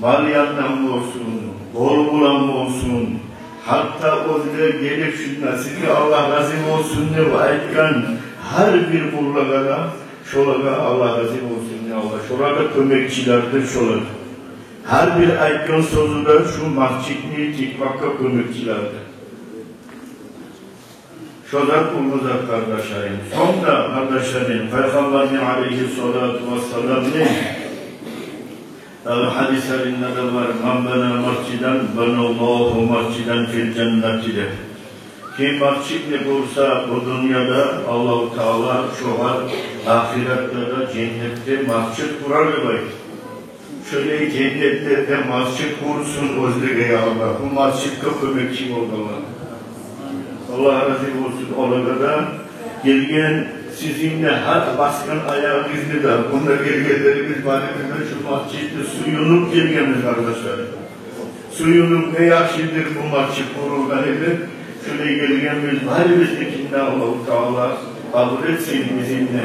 mal yandan mı olsun, bol bulan mı olsun, hatta o zilge gelip şundan, sizge Allah razı olsun diye ayetken, her bir kullaga da, şolaga Allah razı olsun ya Allah, şolaga kömekçilerdir şolaga. Her bir ayetken sözü de şu masjidni tikvakka kömekçilerdir. Şodan ulmuzak kardeşlerim. Sonra kardeşlerim, Peygamberin aleyhissalatu vesselam ne? Hadislerinde de var. Man bana masciden, banallahu masciden fil cenneti de. Kim mascidni bulsa bu dünyada Allah-u Teala şu an ahirette de cennette mascid kurar demek. Şöyle cennette de mascid kursun özlüğe ya Allah. Bu mascidde kömekçi olmalı. Allah razı olsun olagada gelgen sizinle her baskın ayağınızda da bunlar gelgenlerimiz var şu masjidde suyunuk gelgemiz arkadaşlar. Suyunuk ne yakşidir bu masjid kuruldan edip şöyle gelgemiz var bizdekinde Allah-u Teala kabul etsin bizimle.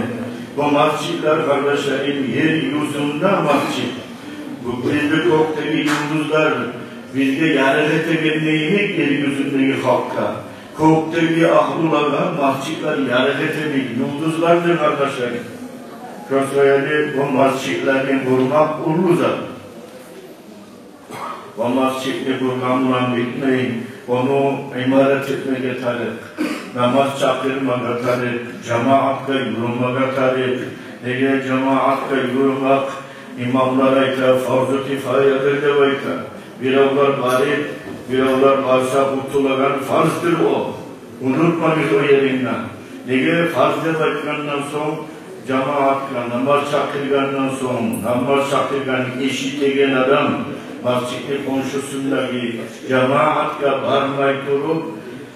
Bu masjidler kardeşlerim yeryüzünde masjid. Bu bizde koktaki yıldızlar bizde yararete gelmeyi yeryüzündeki halka. Kökteki ahlulara, masjidler yararete bir yıldızlardır kardeşlerim. Kösayeli bu masjidlerini kurmak urluza. Bu masjidini kurmakla bitmeyin. Onu imaret etmeye talep. Namaz çakırmaya talep. Cemaatle yürümeye talep. Neye cemaatle yürümek imamlara ise farz-ı kifayedir demektir. Biravlar bari, biravlar varsa kurtulagan farzdır o. Unutma biz o yerinden. Neye farz demekten son cemaatle namaz çakırgandan son namaz çakırgan eşitleyen adam masjidli komşusundaki cemaatle varmayı durup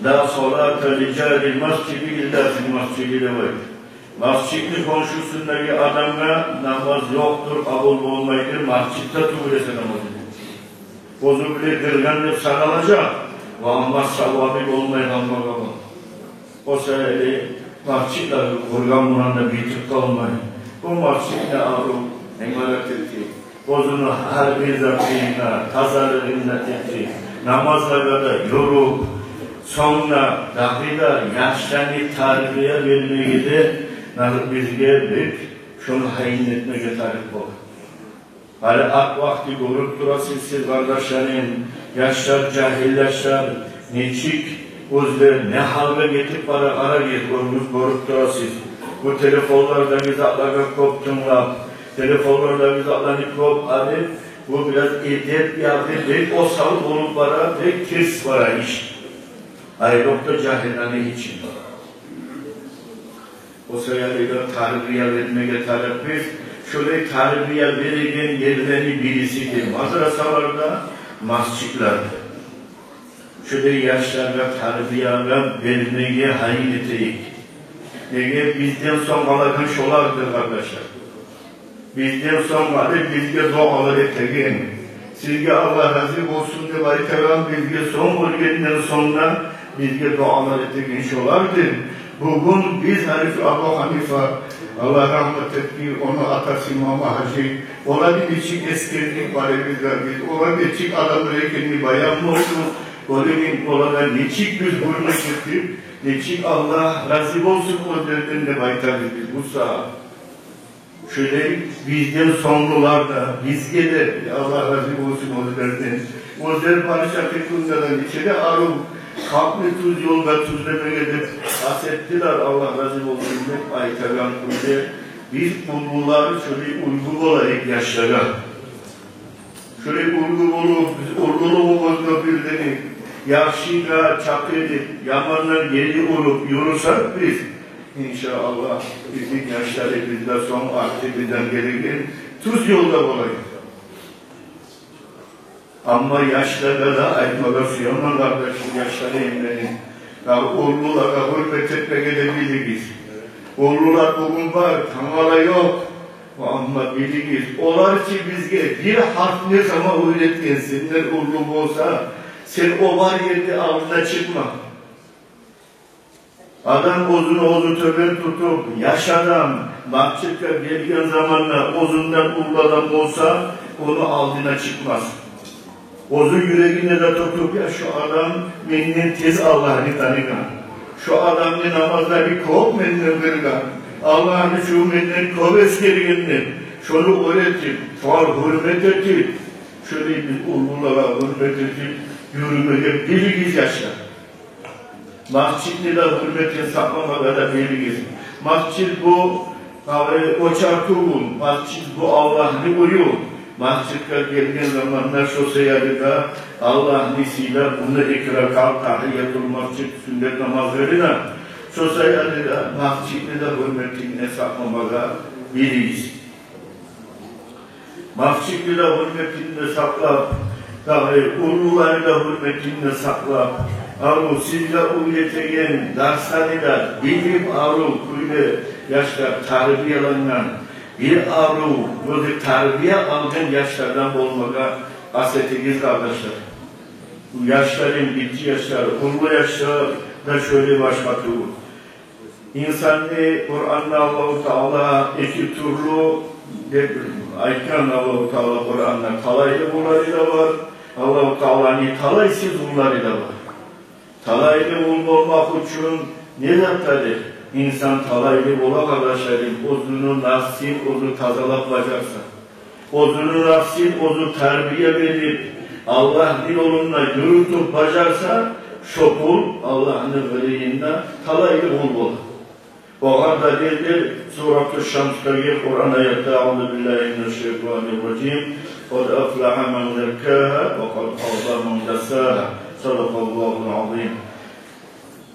la salata ricalil masjidi illa fil masjidi de var. Masjidli komşusundaki adamla namaz yoktur, kabul olmayıdır, masjidde tuğrese namazıdır. Bozu bile kırganlık sanılacak, ve ama savabı olmayan bakalım. O sebeple masjidleri kurgan bununla bitip kalmayın. Bu masjidle ağrım emanet etti. Bozunu her bir zamanında, tazarlığında etti. Namazlara da yorup, sonra dahida yaşlanı tarihiye vermeye de biz geldik, şunu hain etmeye tarif olur. Hali ak vakti görüp durasın siz kardeşlerim, yaşlar, cahilleşler, neçik, özler, ne halde getirip ara getirip durasın. Bu telefonlarda biz atlaga koptunlar, telefonlarda biz atlanıp kop arif, bu biraz edep yaptı, pek o sağlık olup para, pek kirs para iş. Hayır, nokta cahillane için. o sayıda tarbiye vermeye talebiz. Şöyle tarbiye verilen yerleri birisidir. Madrasalarda, masjitlerde. Şöyle yaşlarda tarbiye vermeye hayreteyik. Neye bizden son kalan şolardır kardeşler. Bizden son kalan bizge dualar ettiğin. Sizge Allah razı olsun diye barikalan bizge son olgeninden sonra bizge dualar ettiğin şolardır. Bugün biz Harifi Abu Hanife, Allah rahmet etti, onu atası İmam-ı Hacı, olan için eskerlik var bizler biz, olan için adamları kendi bayan mı oldu, olan için biz buruna gittik, için Allah razı olsun o dönemde baytarız biz bu saat. Şöyle bizden sonlularda, bizge de Allah razı olsun o dönemden. O dönem Barış Akıklı'ndan içeri arım, kalklı tuz yolda tuz demeye edip hasettiler Allah razı olsun hep aytagan kuyde. Biz bunları şöyle uygun olarak yaşlara. Şöyle uygun olup, urgulumumuzda birdeni yaşıyla çakı edip, yamanlar yeri olup yürürsak biz inşallah bizim yaşları bizde son aktividen gereken tuz yolda olayız. Ama yaşlara da aytmalar suyamlar kardeşim, yaşlara imrenin. Oğlulara hürmet etmek edebiliriz. Oğlular bugün var, tamala yok. Ama biliriz. Olar ki bizge bir harf ne zaman öğretkensinler oğlum olsa, sen o var yerde ağzına çıkma. Adam ozunu töben tutup, yaş adam, mahçıkta gelgen zamanla ozundan uğradan olsa, onu ağzına çıkmaz. Ozu yüreğine de tutup ya şu adam benden tez Allah'ını tanıgan. Şu adam ne namazda bir kop menden vergan. Allah'ını şu menden kop eskergenler. Şunu öğretip, far hürmet etip, şöyle biz ulgulara hürmet etip, yürümeye bilgiz yaşlar. Masjid'de de hürmetin saklamada da bilgiz. Masjid bu, o çarkıvun, masjid bu Allah'ını uyuyor. Masjid'e geldiğin zamanlar sosyalde Allah'ın izniyle bunu ikrar kal, tahiyyatul masjid, sünnet namazlarıyla sosyalde masjid'de de hürmetine saklamaga biriyiz. Masjid'de de hürmetine saklap, uluları da hürmetine saklap, alu sizle uyuyeteyen dershanede bilim alu kuyla yaşlar tarbiyelanan bir avru, böyle terbiye algan yaşlardan olmaya hasretiyiz kardeşler. Bu yaşların birinci yaşları, ullu yaşlar da şöyle başlatıyor. İnsanı Kur'an'da Allah-u Teala iki türlü aykan Allah-u Teala Kur'an'da kalaylı bunları da var. Allah-u Teala'nın kalaysız bunları da var. Kalaylı olmak için ne yaptadır? İnsan talaylı ola kardeşlerim, ozunu nafsin, ozu tazalat bacaksa, ozunu nafsin, ozu terbiye verip, Allah'ın yolunda yürütüp bacarsa, şokul Allah'ın vereyinde talaylı ol. O kadar değildir, Surat-ı Şams'taki Kur'an ayette, Euzubillahimineşşeytanirracim, قَدْ أَفْلَحَ مَنْ زَكَّاهَا وَقَدْ خَابَ مَنْ دَسَّاهَا Sadakallahu azim.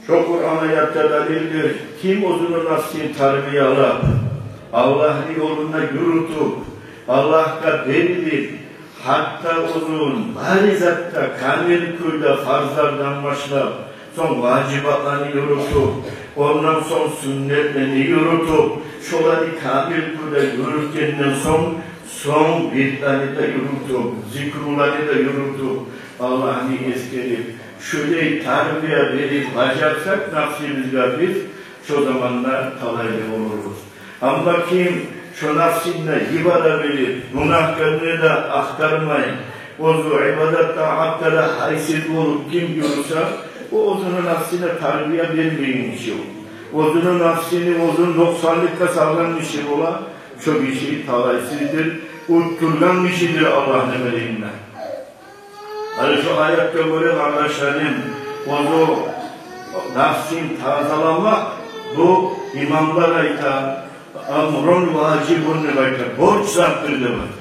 Şu Kur'an ayette delildir. Kim ozunu nafsini terbiye alıp, Allah'ın yolunda yürütüp, Allah'ta belli, hatta uzun, barizatta, kamil kuyda farzlardan başlayıp, son vacibatlarını yürütüp, ondan son sünnetlerini yürütüp, şoları kamil kuyda yürütkenden son bid'ani de yürütüp, zikruları da yürütüp, Allah'ını eskerip, şöyle terbiye verip bacarsak nafsimizle biz şu zamanlar talaylı oluruz. Ama kim şu nafsinle ibada verip günahlarını da aktarmayın, ozu ibadatta hakkada haysiz olup kim görürse o ozunun nafsine terbiye vermeyin işi o. Ozunun nafsini ozun 90'lıkta sağlam işi ola çok işi talaysızdır, utturgan işidir Allah'ın emrinden. Hani şu ayette göre kardeşlerim, onu nafsin tazalanmak, bu imamlara ita, amrun vacibun ita, borç zaptır demek.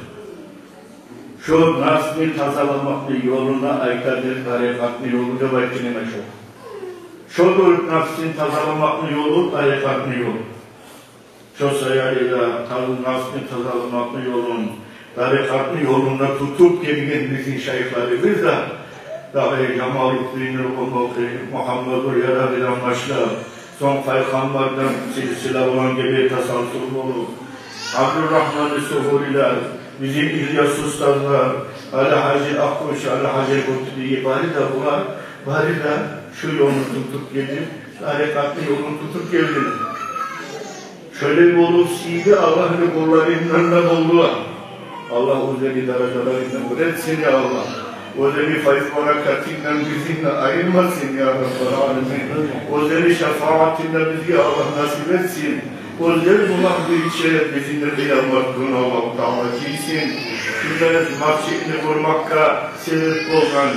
Şu nafsin tazalanmak yoluna aykadır, tarikatlı yolu demek ki şu. Şudur nafsin tazalanmak yolu, tarikatlı yolu. Çosayarıyla nafsını tazalamaklı yolun, tarikatlı yolunda tutup gelgen bizim şeyhlerimiz de dahi Cemal-i Muhammed-ül Yarabi'den başla son peygamberden silsile olan gibi tasavvuf olup Abdurrahman-ı Suhuriler, bizim İlyas Ustazlar, Ali Hacı Akkuş, Ali Hacı Kurtubi'yi bari de bunlar, bari de şu yolunu tutup gelin, tarikatlı yolunu tutup gelin. Şöyle bir olup siydi Allah'ın kullarından oldular. Allah o zeli derecelerinde üretsin ya Allah. O zeli faiz barakatinden bizimle ayırmasın ya Rabbal Alemin. O zeli şefaatinden bizi Allah nasip etsin. O zeli bulak bir içeri bizimle kıyamettin Allah-u Teala giysin. Şunları mahşerini vurmakka sebep olan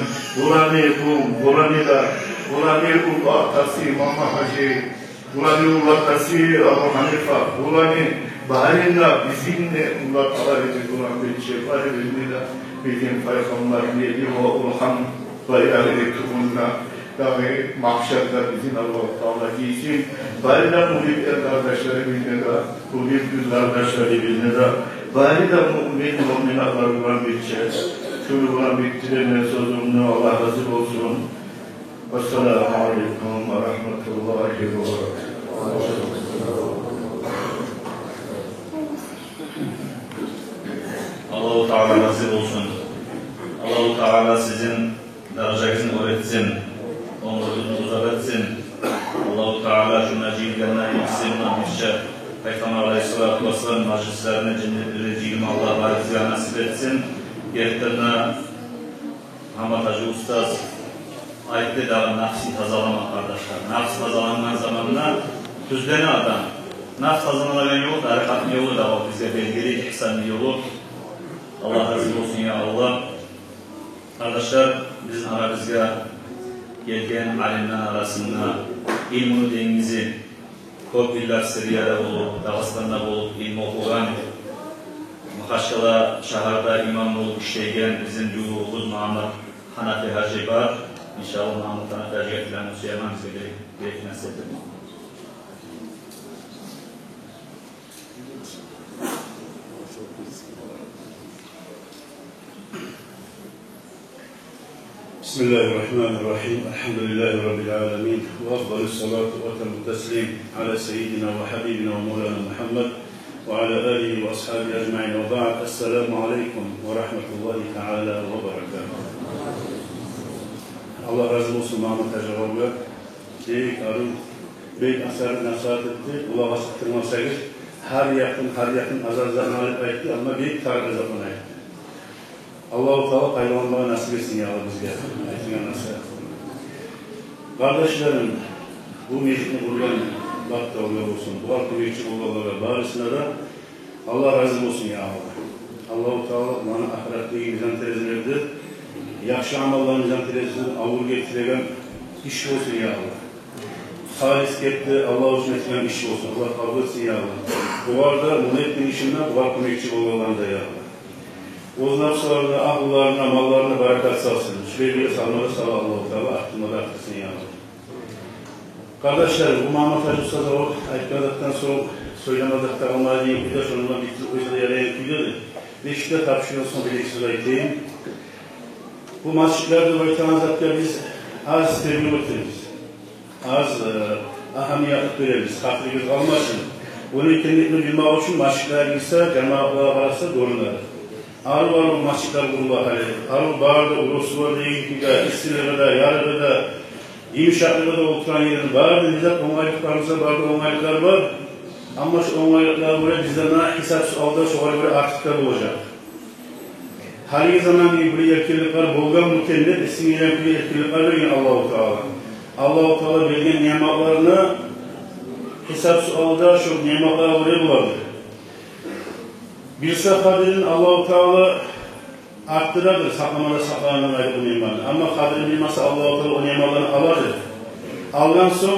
bulanı da ulu atası İmam-ı Hacı, bulanı ulu atası Abu Hanifa, bulanı baharında bizimle Allah Teala bulan bir şey var bizimle bizim peygamberleri o Orhan bayrağıyla tutunla dahi mahşerde bizim Allah Teala giysin. Bari de muhib kardeşlerimizle de, muhib düz kardeşlerimizle de, bari de mümin Allah'ın bir şey. Şunu bana bittiremeyen sözümle Allah razı olsun. Vesselamu aleyküm ve rahmetullahi ve berekatuhu. Allah-u Teala nasip olsun. Allah-u Teala sizin derecenizi öğretsin. Onurunu uzak etsin. Allah-u Teala şu necillerine ikisinden birçe Peygamber Aleyhisselatü Vesselam meclislerine cennetleri Allah varizine nasip etsin. Gerçekten Hamad Hacı Ustaz ayette de nafsi tazalamak kardeşler. Nafs tazalanan zamanla düzleni adam. Nafs tazalanan yolu da harekatlı yolu da var. Bize belgeli ihsanlı yolu. Allah razı olsun ya Allah. Kardeşler bizim aramızda gelgen alimler arasında ilmini dengizi çok yıllar Suriye'de olup, Dağıstan'da olup ilmi okuyan Makaşkala şehirde imam olup işleyen bizim Cumhurbaşkanı Muhammed Hanafi Hacı var. İnşallah Muhammed Hanafi Hacı getiren Süleyman bize gerekli nasihattir. Bismillahirrahmanirrahim. Elhamdülillahi Rabbil alemin. Ve afdalü salatu ve temmü teslim ala seyyidina ve habibina ve Mevlana Muhammed ve ala alihi ve ashabi ecmaîn ve ba'd. Esselamu aleyküm ve rahmetullahi teala ve berekatuhu. Allah razı olsun Muhammed Hacı Rabbi. Deyik arın, beyt asarı nasihat etti. Ula asıktırmasayız her yakın azazlarına alıp etti ama beyt tarih azabına etti. Allah-u Teala paylaşmanlığa nasip etsin ya Allah bizge. Kardeşlerim, bu meclisini kurulan vakti olsun, bu halkı meclisi olanlara bağrısına da Allah razı olsun ya Allah. Allah-u Teala bana ahiretliği mizan terezinlerdir. Yakşı amalların mizan terezini avur getiren iş olsun ya Allah. Halis gitti, Allah için etilen iş olsun. Allah kabul etsin ya Allah. Bu arada münebbin işinden bu halkı meclisi olanlarda ya Allah. Oznafçılarına, ahlılarına, mallarına barakat salsın. Şüpheliye salmalı sağ Allah-u Teala arttırmalı arttırsın ya Allah. Kardeşlerim, bu Muhammed Hacı Ustaz'a o ayıkladıktan sonra söylemedikten onlara diyeyim ki de sonunda bitirip uysa yaraya kuyuyordu. Beşikte tartışıyorsun bir eksik ayıtayım. Bu masjitlerde baytanazatlar biz az tebrik etiriz. Az ahamiyatlık veririz. Hatırı kalmasın. Onu kendini bilmek için masjitler ise cemaatler arası doğrular. Arı var o masjidler kurullar hali. Arı bağırda, uğrusu var deyinkiga, istilerde, yarıda, İmşaklı'da da oturan yerin vardı. Bizde onaylıklarımızda vardı, onaylıklar var. Ama şu onaylıklar buraya bizden hesapsız alda şoğara göre artıklar olacak. Hali zaman buraya yetkililikler, bolgan mükemmel, ismiyle buraya yetkililikler verin Allah-u Teala. Allah-u Teala belgen nimetlerini hesapsız alda şu nimetler buraya bulabilir. Bir seferin Allah-u Teala arttıradır, saklamada saklanan ayrı bu nimetleri. Ama kadri bilmezse Allah-u Teala o nimetlerini aladır. Aldan sonra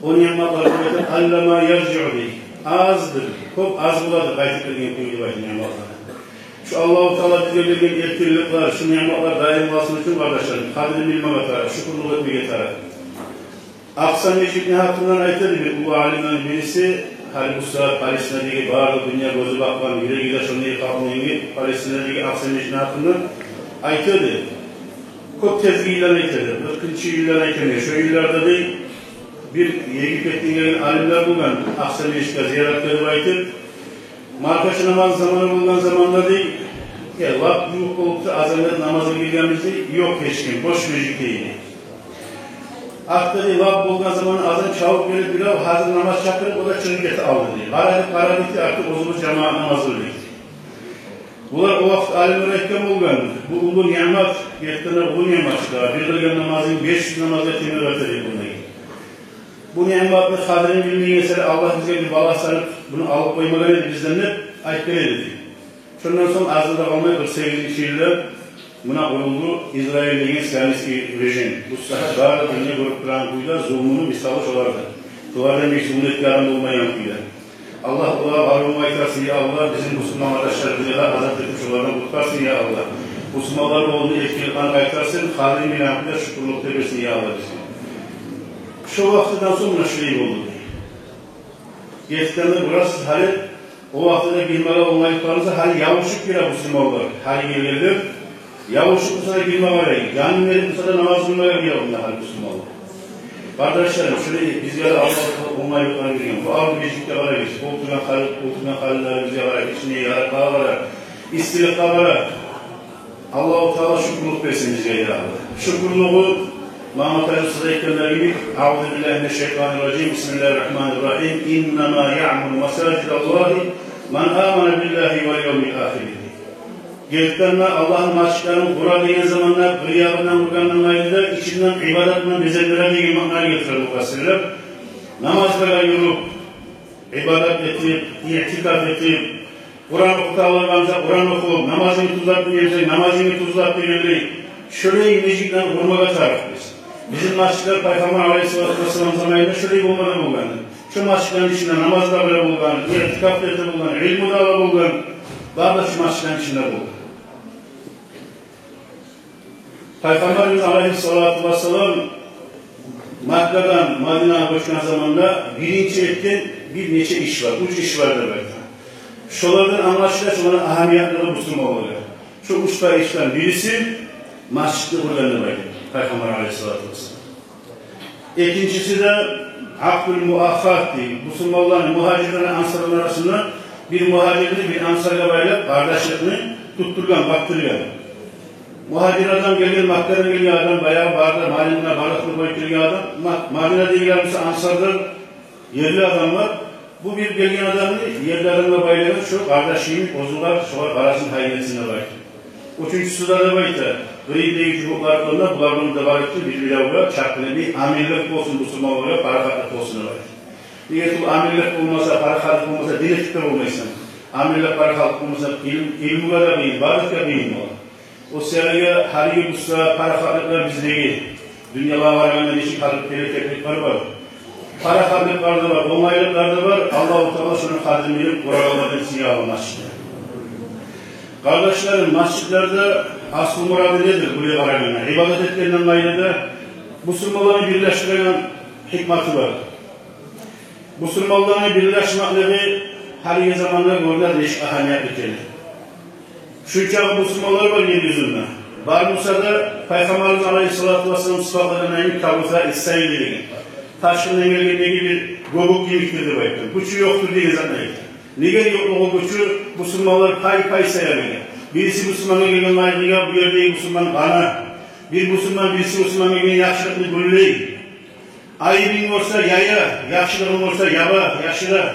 o nimetleri allama yerci'u azdır, çok az buladır kayıtlarının kuyucu başı nimetleri. Şu Allah-u Teala bize verdiği etkinlikler, şu nimetler daim olasın için kardeşlerim, kadri bilmeme taraf, şukurluk etmeye taraf. Aksa Mecid Nihat'ından ayıtır bir bu alimden birisi, hali bu saat Palestina'daki bağırdı dünya gözü bakman, yüreğiyle şunu kalkmayın, Palestina'daki aksemişin hakkında aytırdı. Çok tezgihler aytırdı, 40. yıllar aytırdı. Şu yıllarda değil, bir Yegipet'ten gelen alimler bulgan, aksemişte ziyaretleri aytırdı. Markaçı namaz zamanı bulgan zamanlar değil, vakti yok olup da azamet namazı girgenimizde yok hiç kim, boş müzik değil. Aktarı vakti bulgan zamanı azan çabuk verip bir hazır namaz çakırıp o da çırgıtı aldı diye. Karadikti artık o zaman cemaat namazı öyleydi. Bunlar o vakit alimler etken bulgan. Bu ulu nimet, yetkine ulu nimetçiler. Bir kılgan namazın 500 namazda temel ötedi bunda. Bu nimetini kadrini bilmeyen eseri Allah bize bir bala sarıp bunu alıp koymadan bizden ne ayıpkın edildi. Şundan sonra arzında kalmayı 48. yılda buna koyuldu İsrail'in Siyonistki rejim. Bu saha daha dünya görüp duran kuyuda zulmunu misalı olardı. Duvardan bir zulmünetkarın olmayan kuyuda. Allah varlığıma aytarsın ya Allah, bizim Müslüman arkadaşlarımızı da azat etmiş olanlardan kurtarsın ya Allah. Müslümanların olduğunu etkili kan aytarsın, Halil bin Abdül'e şükürlük tebesin ya Allah bizim. Şu vaktinden sonra şey oldu. Yetkilerinde burası hali, o vaktide bilmeli olmayıklarınızı hali yavuşuk bir Müslüman olur. Hali gelirler, yavuşuk bu sana bilme var ya, yanım verip bu sana namaz bilmeye bir yavunda hali Müslüman olur. Kardeşlerim, şurayı biz ya da Allah'a olmayıklarını bilmiyorum. Bu avlu biricikte var ya, oturan halilleri bize var ya, içine yaraklara var ya, istiliklara var ya. Allah-u Teala şükürlük versin bize ya Allah. Şükürlüğü Muhammed Aleyhisselatü Ekberler gibi Euzubillahimineşşeytanirracim Bismillahirrahmanirrahim İnnemâ ya'mul mesâcidallahi men âmene billahi vel yevmil âhiri. Geldiklerine Allah'ın maçlarını kurabildiği zamanlar rüyalarından kurganlamayında içinden ibadetle bezeldiği imanlar getirir bu kasırlar. Namazlara yürüp, ibadet etip, itikad etip, Kur'an okutalarımıza Kur'an okup, namazını tuzlattığımızda, namazını tuzlattığımızda şöyle müzikten vurmağa tarif biz. Bizim maçlar Peygamber Aleyhisselatü Vesselam zamanında şöyle bulmadan bulgandı. Şu maçların içinde namazda böyle bulgandı, itikad etip bulgandı, ilmu da bulgandı. Daha da şu maçların içinde bulgandı. Peygamberimiz Aleyhisselatü Vesselam Mekke'den Medine'ye koşan zamanında birinci etken bir neçe iş var, 3 iş vardır belki. Şolardan anlaşılır, şoların ahamiyetleri Müslüman oluyor. Şu 3 tane işten birisi mescid-i kurganlamaydı Peygamber Aleyhisselatü Vesselam. İkincisi de Akdül Muaffak değil. Müslümanların, muhacirlerin, ansarların arasında bir muhacirli bir ansarla böyle kardeşliğini tutturgan, baktırgan. Muhacir adam geliyor, Mekke'den geliyor adam, bayağı bağırda, Madine'ne balıklı boyut geliyor adam. Madine'de gelmişse ansarlar, yerli adamlar. Bu bir gelen adamı yerli adamla bayılıyor, şu kardeşliğini bozular, şu arasının haynetine bayılıyor. Üçüncüsü de bayılıyor. Gri çubuklarında bularının da bayılıyor, bir oluyor, çarpılı bir amirlik olsun, Müslüman oluyor, parakatlık olsun bayılıyor. Diğer bu amirlik olmasa, parakatlık olmasa, diletikte olmayasın. Amirlik parakatlık olmasa, ilmi kadar değil, varlık kadar değil mi olur? O seraya hari usta parakatlıklar bizdeki dünyalar var, yani değişik hareketleri, teknikleri var. Parakatlıklar da var, olmaylıklar da var. Allah-u Teala şunu kadim edip, buralardan siyahı masjid. Kardeşlerim, masjidlerde asıl muradı nedir buraya varanlar? İbadet etlerinden gayrıda Müslümanları birleştiren hikmeti var. Müslümanları birleşmekleri her zamanlar görülen değişik ahamiyetli gelir. Şu çağ Müslümanlar var yeryüzünde. Var Musa'da Peygamberimiz Aleyhisselatü Vesselam sıfatlarından en kabıza İsrail'de taşkınla geldiği bir gobuk kimiktir de bakın. Gücü yoktur diye zannediyor. Niger yokluğu o gücü Müslümanlar pay sayarlar. Birisi Müslüman'a gelen ayrıca bu yerde Müslüman ana. Bir Müslüman birisi Müslüman'a gelen yakışıklı gülleyi. Ayıbın olsa yaya, yakışıklığın olsa yaba, yaşıra.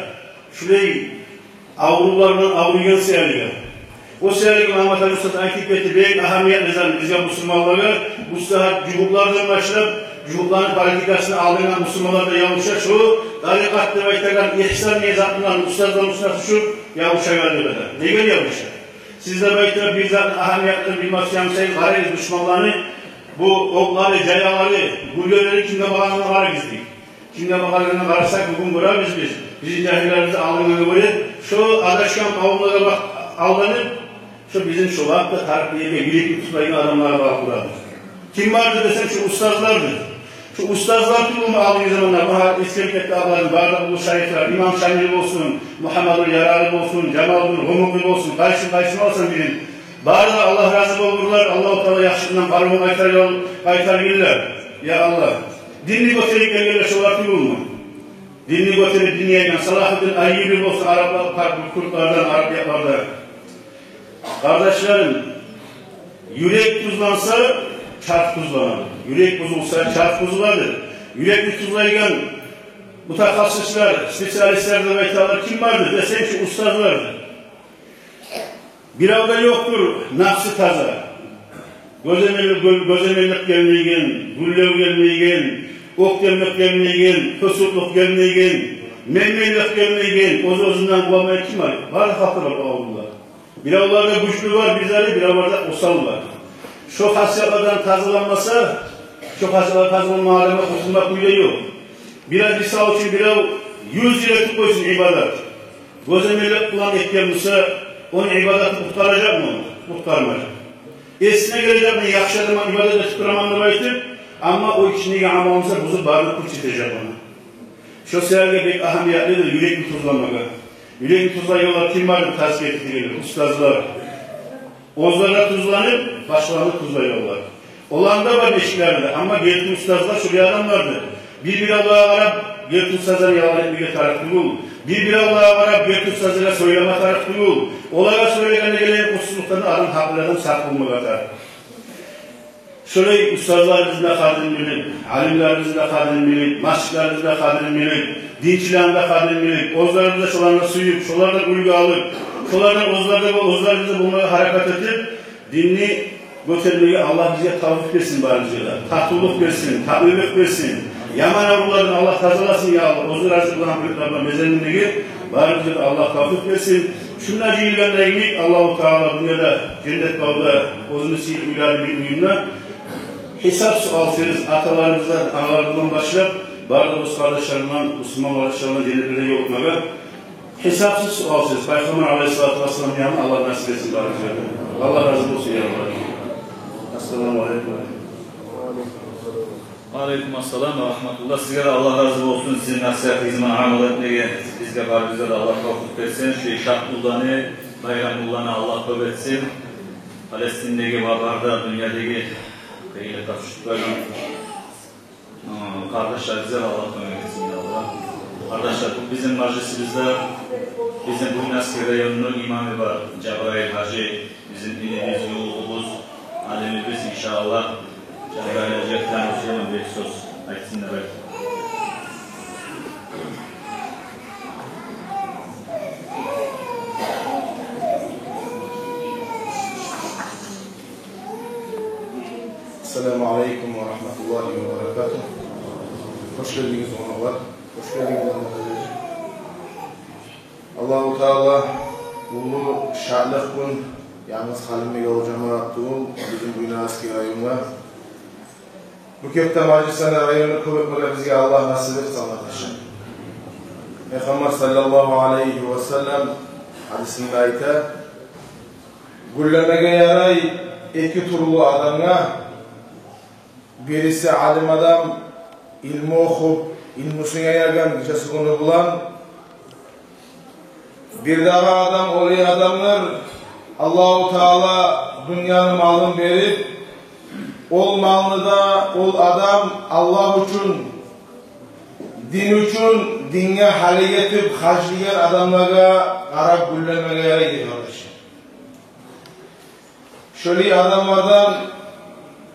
Şurayı avrularından avruyan sayarlar. O seyrek Muhammed Aleyhisselatü Akibeti büyük ahamiyet nezarlı bize Müslümanlara bu saat cubuklardan başlayıp cubukların politikasını aldığından Müslümanlar da yavuşa şu tarikattı ve itekar ihsan nizatından ustazdan ustası şu yavuşa geldi kadar. Ne gel yavuşa? Siz de belki bir zatın ahamiyetleri bilmez yamsayın karayız düşmanlarını bu okları, cayaları, gülgeleri kimde bakanına karı gizdik. Kimde bakanına kararsak bugün bura biz. Bizim cahillerimizi aldığına göre şu adaşkan kavimlere bak aldanıp şu bizim şu vakti tarifleyip yürekli tutmayın adamlara bak burada. Kim vardı desem şu ustazlardır. Şu ustazlar tümünü aldığı zamanlar, bu İskenderi ağaların, bardak ulu şahitler, İmam Şamil olsun, Muhammed Yararlı olsun, Cemal Rumuklu olsun, kaysın olsun bilin. Barda Allah razı olurlar, Allah-u Teala yaxşılığından karımı kaytar gelirler. Ya Allah, dinli götürük gelirler, şolar tümünü. Dinli götürük dinleyen, Salahuddin Ayyubi olsun, Araplar, Kurtlardan, Araplardan. Kardeşlerim, yürek tuzlansa, çarp tuzlanır. Yürek bozulsa çarp bozuladır. Yürek tuzlayken mutakassıslar, spesyalistler de veytalar kim vardır? Desem şu ustazlardır. Bir avda yoktur nafsı taza. Gözemellik gelmeyen, güllev gelmeyen, ok gelmek gelmeyen, kösürlük gelmeyen, memmellik gelmeyen, özünden kullanmaya kim var? Var hatırlar avlular. Bir avlarda güçlü var, bizleri bir avlarda osal var. Şu hasyalardan tazılanmasa, şu hasyalardan tazılanma aleme kurtulmak bile yok. Biraz misal için biraz 100 lira tutkoysun ibadet. Gözemellik kullan etkenmişse, onun ibadeti kurtaracak mı? Kurtarmayacak. Esine gelecek mi? Yakşadırma ibadeti tuturamam demektir. Ama o içindeki amalımıza buzu barını kurçitecek onu. Şu sebeple pek ahamiyetlidir yürekli tuzlanmaka. Yürekli tuzlayıyorlar kim vardır tasdik ettiğiyle? Ustazlar. Ozlarla tuzlanıp başlarını tuzlayıyorlar. Olan da var eşiklerde ama geldi ustazlar şu bir adam vardı. Bir Allah'a varıp geldi ustazları yalan etmeye taraflı bul. Bir Allah'a varıp geldi ustazlara söyleme taraflı bul. Olaya söyleyenle gelen kusurluklarını adam haklarından saklanmak atar. Şöyle ustazlarımızda kadın bilip, alimlerimizde kadın bilip, masjidlerimizde kadın bilip, dinçilerinde kadın bilip, ozlarımızda şolarına suyup, şolardan ülgü alıp, şolardan ozlarımızda bulmaya hareket edip, dinini götürmeyi Allah bize tavuk versin barıcılar. Tatlılık versin, tatlılık versin. Yaman avrulardan Allah tazalasın ya Allah. Ozlar hazırlanan büyüklerden mezenindeki barıcılar Allah tavuk versin. Şunlar cihillerine inik Allah-u Teala dünyada, cennet kavda, ozunu sihir üyleri bir uyumla, hesap sualsınız atalarımızdan, analarından başlayıp, Bardalos kardeşlerimden, Müslüman kardeşlerimden cennetlere yolmaya, hesapsız sualsınız. Peygamber Aleyhisselatü Vesselam'ın yanına Allah nasip etsin bardalos. Allah razı olsun ya Allah. Esselamu Aleyküm. Aleyküm assalam ve rahmetullah. Sizlere Allah razı olsun. Sizin nasihatınızı amal etmeye, bizge barımızda da Allah tavuk versin. Şahbullah'ını, Bayramullah'ını Allah tövbe etsin. Palestin'deki babarda, dünyadaki kıyılı tartıştıklarla kardeşlerimize Allah tövbe etsin ya Allah. Kardeşler, bu bizim meclisimizde, bizim bu asker rayonunun imamı var. Cebrail Hacı, bizim dinimiz, yolumuz, alemimiz inşallah. Cebrail Hacı'dan Hüseyin'in bir söz ayetsinler. Esselamu Aleyküm ve Rahmetullahi ve Berekatuhu. Hoş geldiniz oğlanlar. Hoş geldiniz oğlanlar. Allah-u Teala ulu şarlık gün yalnız halime yol cemaattuğum bizim bu naski rayonuna bu köpte maclisana rayonu kuvvetmele bizge Allah nasip etsin arkadaşlar. Peygamber sallallahu aleyhi ve sellem hadisinde ayette güllemege yaray iki turlu adamına birisi alim adam ilmi okup ilmusuna yagan cesugunu bulan bir daha adam oluyor adamlar Allah-u Teala dünyanın malını verip ol malını da ol adam Allah için din için dinge hale getirip hacliyen adamlara karab güllemeye yaraydı kardeşim. Şöyle adamlardan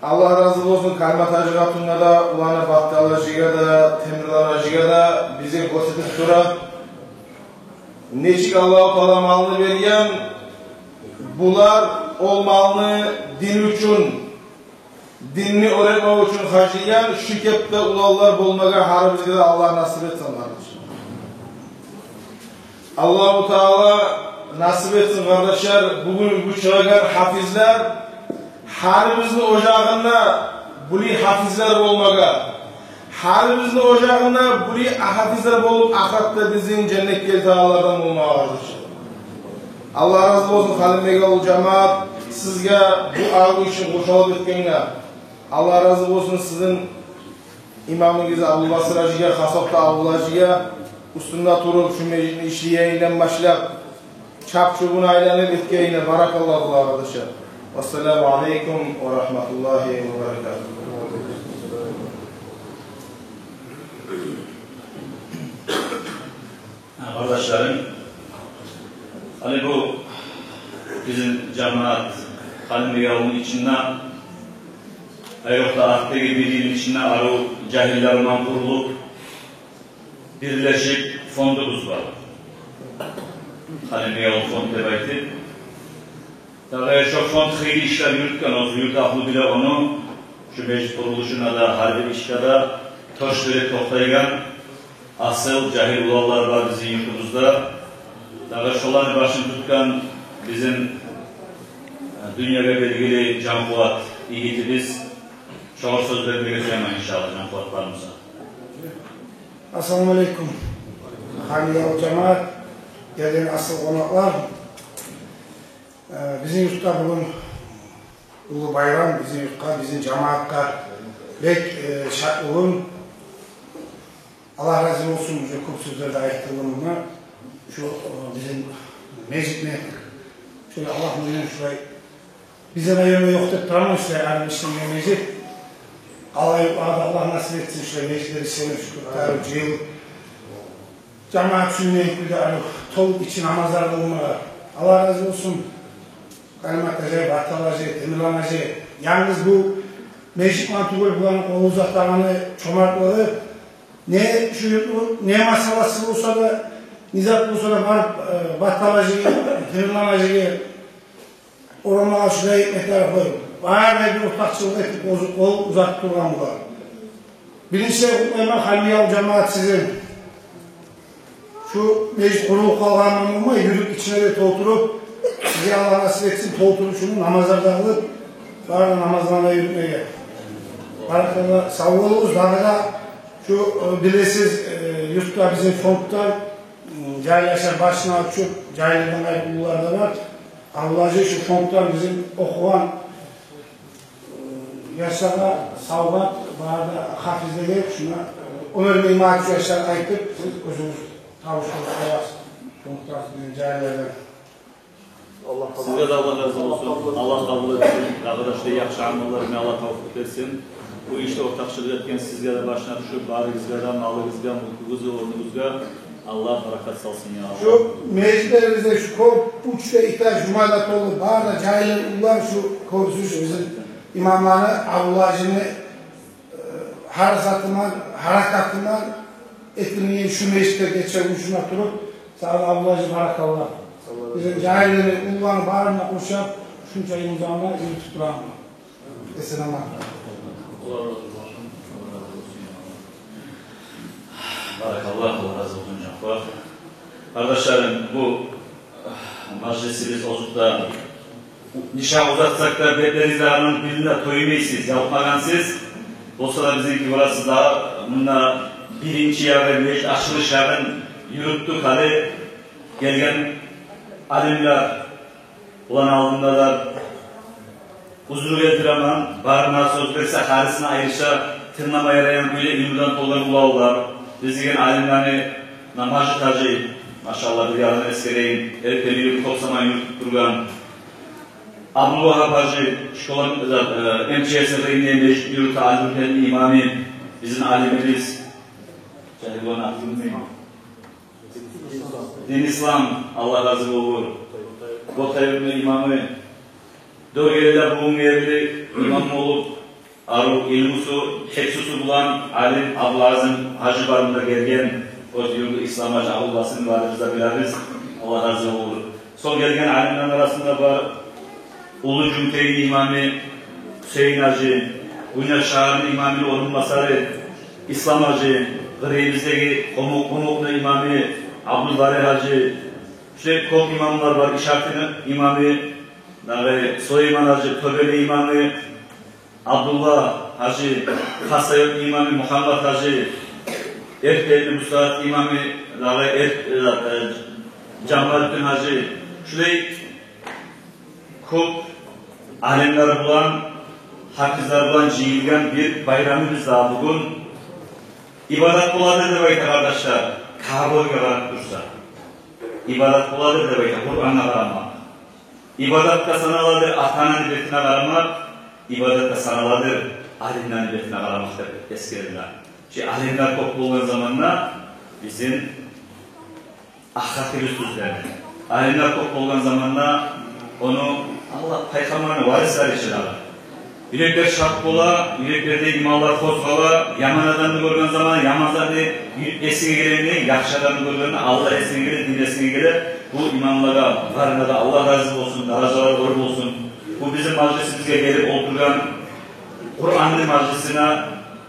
Allah razı olsun kaymat hacıgatına da ulana battalacıya da temirlanacıya da bize gösterip dura neçik Allah-u Teala malını veriyen bunlar ol malını din için dinni öğretmek için harcayan şu kepte ulallar bulmaga harabizge de Allah nasip etsin kardeşler. Allah-u Teala nasip etsin kardeşler. Bugün bu çağlar hafizler harabizin ocağında buli hafizler olmaga harabizin ocağında buli hafizler olup ahiretте bizim cennet geldi Allah'tan olmaga kardeşler. Allah razı olsun Halim ol cemaat sizge bu arzu için koşalıp etkenine Allah razı olsun sizin imamınızı avulbasıracıya, kasapta avulacıya, üstünde durup şu meclisini işleyeyinden başlayıp, çapçuğunu aylanıp etkeyine barakallahu arkadaşlar. Vesselamu aleyküm ve rahmetullahi ve berekatuhu. Kardeşlerim, hani bu bizim cemaat Halim Yavru'nun içinde ayakta akte gibi içinde arı cahillerden kurulup birleşik fondumuz var. Halim Yavru fond demeyti. Tabii çok fond hayırlı işler yürütken o yurt ahlı bile onu şu meclis kuruluşuna da harbi işlerde toşları toplayan asıl cahil ulallar var bizim yurtumuzda. Tabii şolarını başını tutkan bizim dünyaya belgili Can Fuat yiğitimiz şoğur sözlerini götüremem inşallah Can Fuatlarımıza. Assalamu alaikum. Halil cemaat, gelen asıl konaklar. Bizim yurtta bugün Ulu Bayram, bizim yurtta, bizim cemaatka pek şart olun. Allah razı olsun şu çok sözlerde ayıktığımına. Şu bizim meclisine şöyle Allah mühim şurayı bize de yönü yoktur tamam işte yani işin meclis. Allah nasip etsin şöyle meclisleri senin şükür yıl cemaat sünneyip bir de toluk için namazlar bulmalar. Allah razı olsun. Kalimatacı, battalacı, demirlanacı. Yalnız bu meclis mantıklı bulanık o uzaklarını çomartmalı. Ne şu ne masalası olsa da nizat olsa da var battalacı, demirlanacı ormanlar şuraya gitmekler koyuyor. Bayağı bir ortakçılık etip kol uzak duran bu var. Birinci hukuklarına Halmiyav cemaat sizin şu meclis kurulu kalkanlarına yürüp içine de doldurup size Allah nasip etsin dolduruşunu namazlarda alıp sonra namazlarına yürütmeye. Barakallah sağ olunuz. Daha da şu bilesiz yurtta bizim fondlar cahil yaşar başına açıp cahilden ayrılıklarda var. Allah'cı şu fondlar bizim okuyan yaşlara savgat bağırda hafizde gelip şuna ömür imaçı yaşar ayıtıp siz özünüz tavuşunuz koyar. Fondlar bizim cahillerden. Sizge de Allah razı olsun. Allah kabul etsin. Arkadaşlar yaxşı amallarını Allah tavfik etsin. Bu işte ortakçılık etken sizge de başına düşüp barınızga, malınızga, mutluluğunuza, ordunuzga Allah barakat salsın ya Allah. Şu meclislerimizde şu uç ve ihtiyaç cumalat oldu. Bağırda cahiller ullar şu korkusu bizim imamlarını, Allah'cını harakatından etkinliği şu mecliste geçen şuna durup sağ ol Allah'cı barakallah. Bizim cahillerin ullarını bağırına koşup şunca imzamla iyi tuturan. Esselamu aleyküm. Barakallah, Allah razı olsun Can. Kardeşlerim, bu meclisimiz ozukta nişan uzatsak da beklerinizlerin birinde toyumayısınız, yapmagansız. Olsa da bizimki burası da bununla birinci yağın, açılış yağın yürüttük hali gelgen alimler olan aldındalar. Huzuru geldiremem, barına söz verse harisine ayrışa tırnama yarayan böyle ilmiden dolan ulavlar. Bizgen alimlerini namazı tercih, maşallah bir yarın eskereyin, erkeliği topsaman yürütüp durgan. Abdülvahap Hacı, şolanın MCS'de inlemiş yürütü alimlerin imamı, bizim alimimiz, Cahilvan Abdülmeyim. Din İslam, Allah razı olur. Gotayır'ın imamı, Dörgeli'de bulun yerli imam olup, Arı ilmusu, hepsusu bulan alim Abdülazim Hacı barında gelgen o yurdu İslam'a Allah'ın varlığımızda biliriz. Allah razı olur. Son gelgen alimlerin arasında var Ulu Cümte'nin imamı Hüseyin Hacı, Bunya Şahır'ın imamı onun masarı İslam Hacı, Gıreyimizdeki Komuklu imamı Abdülbari Hacı, işte kok imamlar var, İşart'ın imamı Süleyman Hacı, Töbeli imamı Abdullah Hacı, Kasayot imamı Muhammed Hacı, Erkeli Mustafa imamı Cemalettin Hacı, şurayı kop alemler bulan, hakizler bulan cihilgen bir bayramımız daha bugün. İbadat buladır da bayta kardeşler, Kabe'ye karanıp dursa. İbadat buladır da bayta Kur'an'a karamak. İbadatta sanaladır atanın ibretine karamak, İbadatta sanaladır alimlerin ibretine karamaktır eskilerine. Alimler toplu olan zamanla bizim ahlakımız düzlenir. Alimler toplu olan zamanla onu Allah peygamberine varisler için alır. Yürekler şart bola, yüreklerde imanlar kozgala, yaman adamını görgen zaman yamanlarını esine geleni, yakşı adamını görgeni Allah esine gelir, din esine gelir. Bu imamlara, varına da Allah razı olsun, daracalar doğru olsun. Bu bizim majlisimizge gelip oturan Kur'an'ın majlisine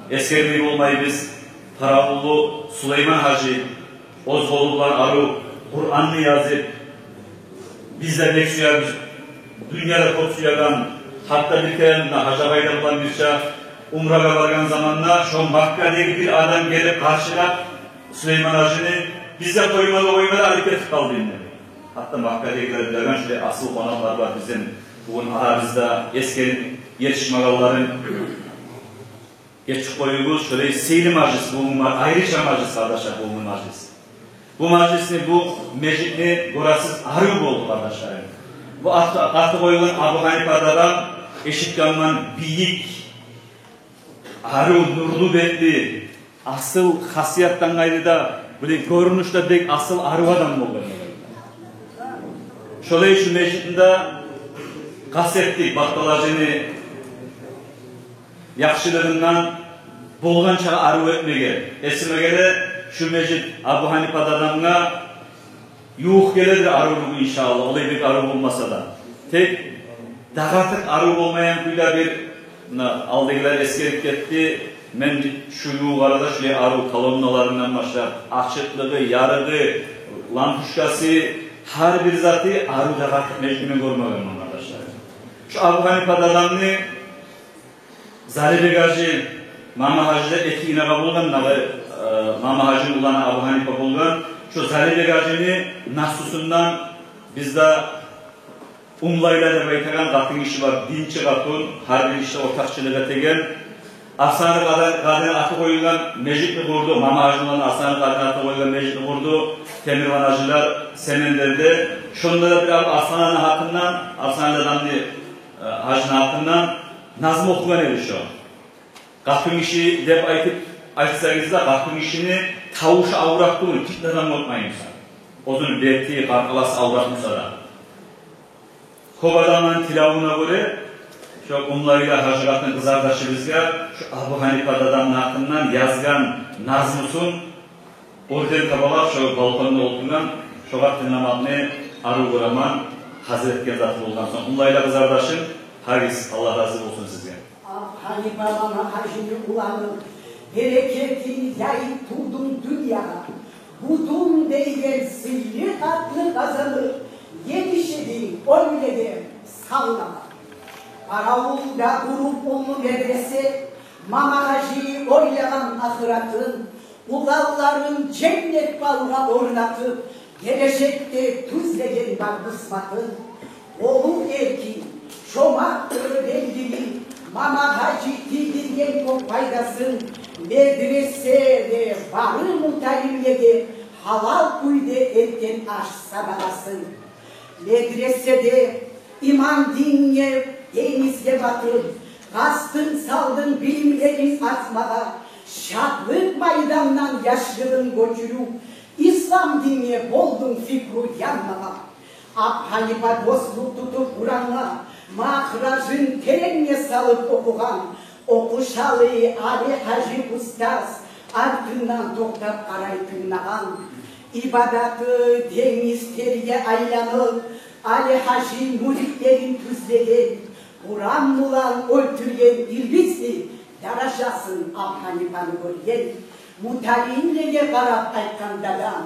eskermeyi olmayı biz Paravullu Süleyman Hacı, Ozgoluklar Aru, Kur'an'ı yazıp bizler beksuya, dünyada kopsuyadan hatta bir kere Hacabay'da bulan bir şey Umra'ya vargan zamanla şu Makka'daki bir adam gelip karşılayıp Süleyman Hacı'nı bize koymadı hareket kaldı indir. Hatta Makka'dakiler bilen şöyle asıl konaklar var bizim bugün aramızda eski yetişmagaların geçip koyduğumuz şöyle Seyli Majlisi, bu ayrıca majlis kardeşler bu majlis. Bu majlisini, bu meclisini gorasız arı oldu kardeşlerim. Bu atı koyulan Abu Hanifa'dan eşit kalman büyük, arı, nurlu belli, asıl hasiyattan gayrı da böyle görünüşte dek asıl arı adam oldu. Şöyle şu meclisinde kastettik baktalacını yakşılığından bolgan çağa arı etmege. Esime de şu meclis Abu Hanifa'dan yuh gelir arı inşallah. Olay bir arı olmasa da. Tek dağatık arı olmayan kuyla bir aldıklar eskerip gitti. Men şu yuh arada şöyle arı talonlarından başlar. Açıklığı, yarığı, lampuşkası, her bir zatı arı dağatık meclisine görmüyorum arkadaşlar. Şu Abu Hanifa'dan Zahiri Gazi Mama Hacı'da eti inağa bulgan, Mama Hacı'nın ulanı Abu Hanifa bulgan, şu Zahiri Gazi'ni nasusundan bizde umlayla da baytagan katın işi var, dinçi katın, her bir işte ortakçılığa tegen. Afsanı kadına atı koyulan mecitli kurdu, Mama Hacı'nın Afsanı kadına atı koyulan mecitli kurdu, Temirvan Hacılar semenlerde. Şunda da bir Afsanı'nın hakkından, Afsanı'dan Hacı'nın hakkından nazım okugan edi şu. Katın işi dep aytsanız da katın işini tavuşu avrak bulun, kitlerden unutmayınsa. Ozun berti, karkalas avrakmısa da. Kobadanın tilavına göre, şu umlarıyla Hacırat'ın kızardaşı bizge, şu Abu Hanifa'dan hakkından yazgan nazmısun, orten kabalak şu balkonda oturan, şu vaktin namazını arı uğraman, Hazretken zatı oldan sonra. Umlarıyla kızardaşın, Haris, Allah razı olsun sizge. Hanifa'dan Hacı'nın ulanı, bereketini yayıp durdum dünyaya, budum değgen sihri tatlı kazanır, yetişidim öyle sallama. Paravulda durup onu medrese, Mama Hacı'yı oylayan ahiratın, ulalların cennet balına ornatıp, gelecekte tüzlegen var kısmatın, oğul erkin, çomaktır belgili, Mama Hacı dildiğin o faydasın, medresede varı mutalimyede halal uyde erken aş sabahasın. Medresede iman dinle denizle batın, kastın saldın bilimlerin atmağa, şartlık maydandan yaşlılın göçülü, İslam dinle boldun fikru yanmağa. Hanifa dostluk tutup Kur'an'la, mahrajın terenine salıp okugan, okuşalı Ali Hacı Ustaz, ardından doktor araytınağan, ibadatı deniz teriye aylanıp, Ali Hacı muritlerin tüzlegen, Kur'an mulan öldürgen ilbisi, darajasın Hanifa'nı görgen, mutalinlege karap aytkan dadam,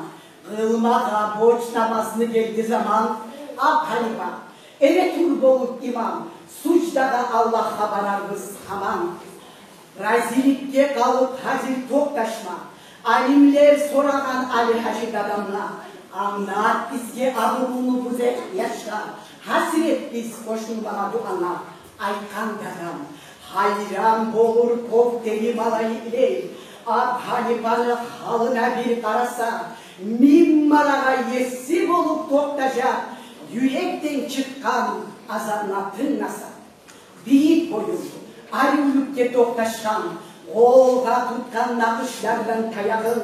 kılmağa borç namazını geldi zaman, Hanifa, evet bolup imam, suçdaga Allah habararız haman. Razilikte kalıp hazır toktaşma, alimler soragan Ali Hacı dadamla, anlat bizge abunu buzet yaşa, hasret biz koşulmağa duana, aykan dadam, hayran bolur kov deli malayı ile, Hanifa'nın halına bir karasa, mimmarağa yesi bulup toktaca, yürekten çıkan azamla tınlasa. Büyük boyundu, ay ülükte toktaşan, kolga tutkan nakışlardan tayağın,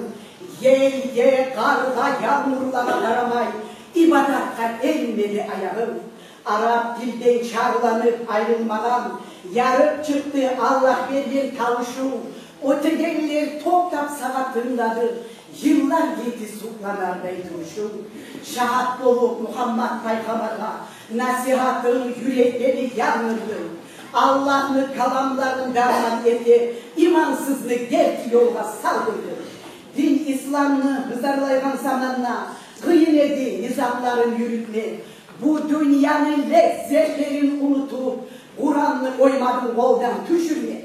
yelde, karga, yağmurlara karamay, ibadatka elmeli ayağın. Arap dilden çağlanıp ayrılmadan, yarıp çıktı Allah verdiğin tavuşu, o tegeller toptap sagatındadır, yıllar gitti suklanar duruşu. Şahat dolu Muhammed Peygamber'e nasihatın yürekleri yanırdı. Allah'ın kalamların derman etti, imansızlık dert yola saldırdı. Din İslam'ını hızarlayan zamanla kıyın edi nizamların yürütme. Bu dünyanın lezzetlerini unutup Kur'an'ı koymadın koldan düşürme.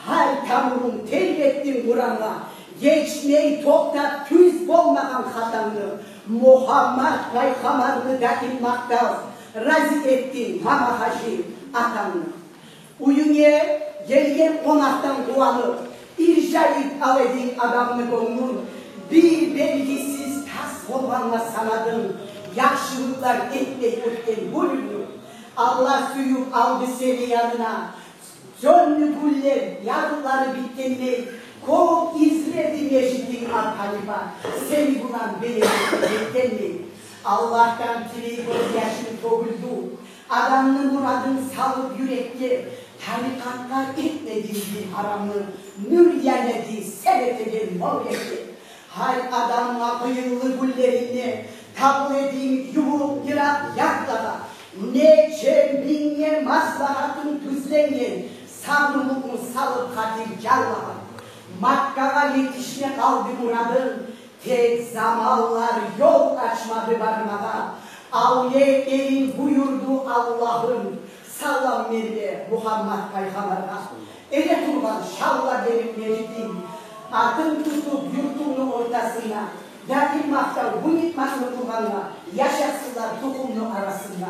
Her tamurun terbettin Kur'an'la geçmeyi topta tüz olmadan hatanlı Muhammed Peygamber'ını dakilmakta razı ettin Hama Hacı atanlı. Uyunya gelgen konaktan kuanı irşayip al edin adamını konunun bir belgisiz tas olmanla sanadın. Yaşlılıklar etmeyi ötten bölümü. Allah suyup aldı seni yanına. Sönlü güller, yarınları bitkenle kov izledi mecidin arkaliba. Seni bulan belirli Allah'tan kireyi gözyaşını toğuldu. Adamın muradını salıp yürekle tarikatlar etmedi bir haramı. Nür yenedi, sebetedi mavyetti. Hay adamla kıyılı güllerini kabul edeyim yumruq yırak yaklara. Neçe binye maslahatın tüzlengen sabrımın salıp katil carlağa. Makka'ya yetişme kaldı muradın. Tek zamanlar yol açmadı barmağa. Avliye elin buyurdu Allah'ım. Sallam nerede Muhammed Peygamber'e. Ele kurban şalla derim mecdim. Adın tutup yurtunun ortasına. Yakılmakta bu nitmanın kullanma. Yaşasınlar toplumlu arasında.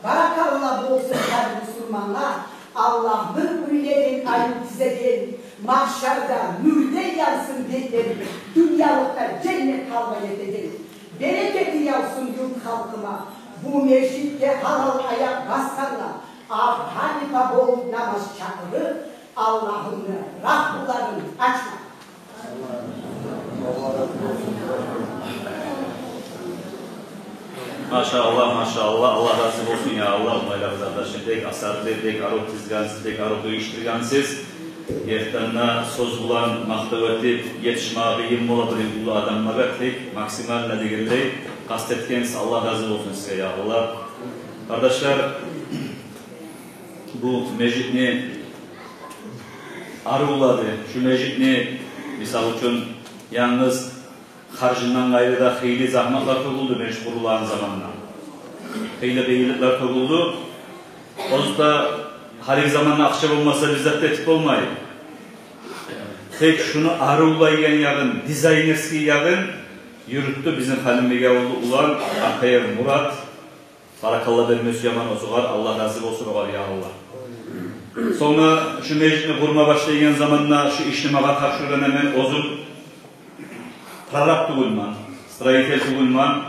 Barakallah olsun her Müslümanlar. Allah'ın üllerin ayıp dizeden. Mahşerde mürde yansın beklerim. Dünyalıkta cennet kalmaya dedim. Bereketi yansın yurt halkıma. Bu meşritte halal ayak basarla. Hanifa bol namaz çakırır. Allah'ını, Rahbularını açma. Maşallah, maşallah. Allah razı olsun ya Allah. Umaylar kardeşim, dek asarlı, dek arok tizgansiz, dek arok uyuşturgansiz. Yertanna söz bulan, maktavatip, yetişmağı, yılma olabilir bu adamlara tek maksimal nedigirli kastetkeniz Allah razı olsun size ya Allah. Kardeşler, bu mecitni arıuladı. Şu mecitni misal için yalnız harcından gayrı da heyli zahmetler toguldu mecit kurulan zamanla. Heyli beylikler toguldu. O da hali zamanla akşam olmasa bizzat etip olmayı. Tek şunu arıulaygen yağın, dizaynerski yağın yürüttü bizim halimige oldu ulan Akayır Murat. Barakallah vermesi yaman ozuğar. Allah razı olsun oğar ya Allah. Sonra şu meclini kurma başlayan zamanla şu işlimağa takşırgan hemen ozun praraptı bulman, strayitelsi bulman,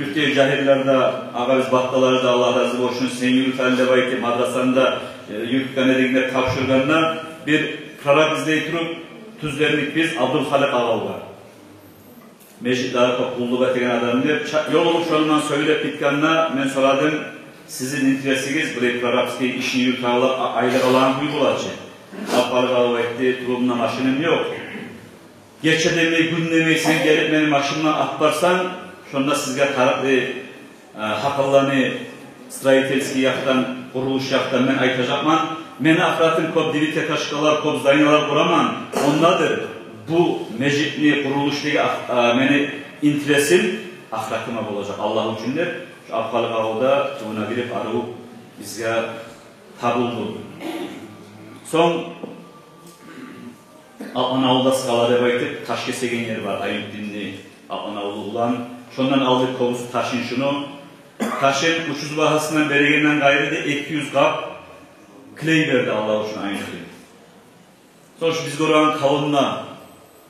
yurtaya cahillerde, ağabey bahtalarda Allah razı olsun sen yürüt halde bayki madrasanda yürütken edinler takşırganla bir prarap izleyturup tüzlerlik biz Abdülhalik Ağal var. Meclitlere topluluğu batırgan adamdır. Yol olup şundan söyleyip bitkenle ben soradım. Sizin interesiniz buraya prarapski işini yürütağılıp aylık alan uygulaşı. Abdülhalik Ağal etti, turumla maşinem yok. Geçe demeyi, gün demeyi sen gelip benim başımdan atlarsan, şunda sizge taraflı hakallarını strayitelski yaktan, kuruluş yaktan ben aytacakman. Meni akratın kop divite taşkalar, kop zaynalar kuraman. Ondadır bu mecitli kuruluştaki meni interesim ahratıma olacak. Allah üçündür. Şu Abdülhalik Ağa'da buna girip arayıp bizge tabuldu. Son Almanavulda skala baytıp taş kesegen yeri var. Ayıp dinli Almanavulu ulan. Şundan aldık kovusu taşın şunu. Taşın uçuz bahasından beregenden gayrı da 200 kap kley verdi Allah için aynı şey. Sonra şu biz Kur'an kalınına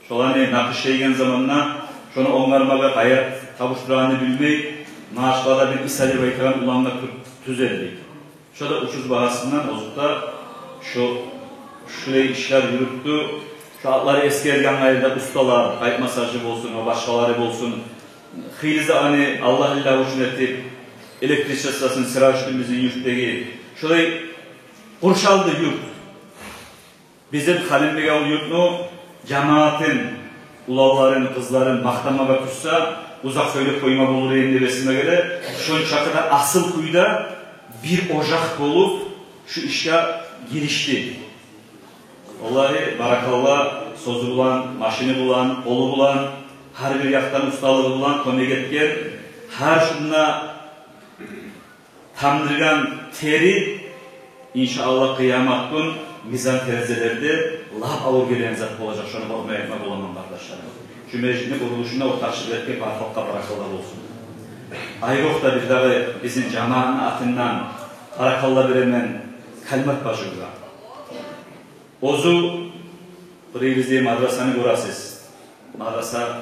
Şolany nakışlaygen zamanna şonu oňarmaga gaýat tabuşturany bilmey, naşgada bir isali baytagan ulanma tüzeldik. Şoda uçuz bahasından ozukta şulay işler yürüttü. Şu atları eskergen gaýda ustalar, kayıt masajı bolsun, o başkaları bolsun. Hilize hani Allah illa uçun etip elektrik çaslasın sıra üstümüzün yurttaki. Şolay kurşaldı yurt. Bizim Halimbeğe ol yurtnu cemaatin, ulavların, kızların maktamaga tutsa uzak söylep koyma bulur elimde besime göre. Şun çakıda asıl kuyuda bir ocak bulup şu işe girişti. Vallahi barakallah sözü bulan, maşini bulan, kolu bulan, her bir yaktan ustalığı bulan, komek etken, her şunla tamdırgan teri inşallah kıyamat gün mizan terezelerde laf ağır gelen zat olacak. Şunu bakmaya etmek olamam kardeşlerim. Şu meclisinin kuruluşunda o taşır etken parfakka barakallah olsun. Ayrık da bir dağı bizim cemaatın atından barakallah veremen kalimat başında. Ozu burayı madrasanı görəsiz. Madrasa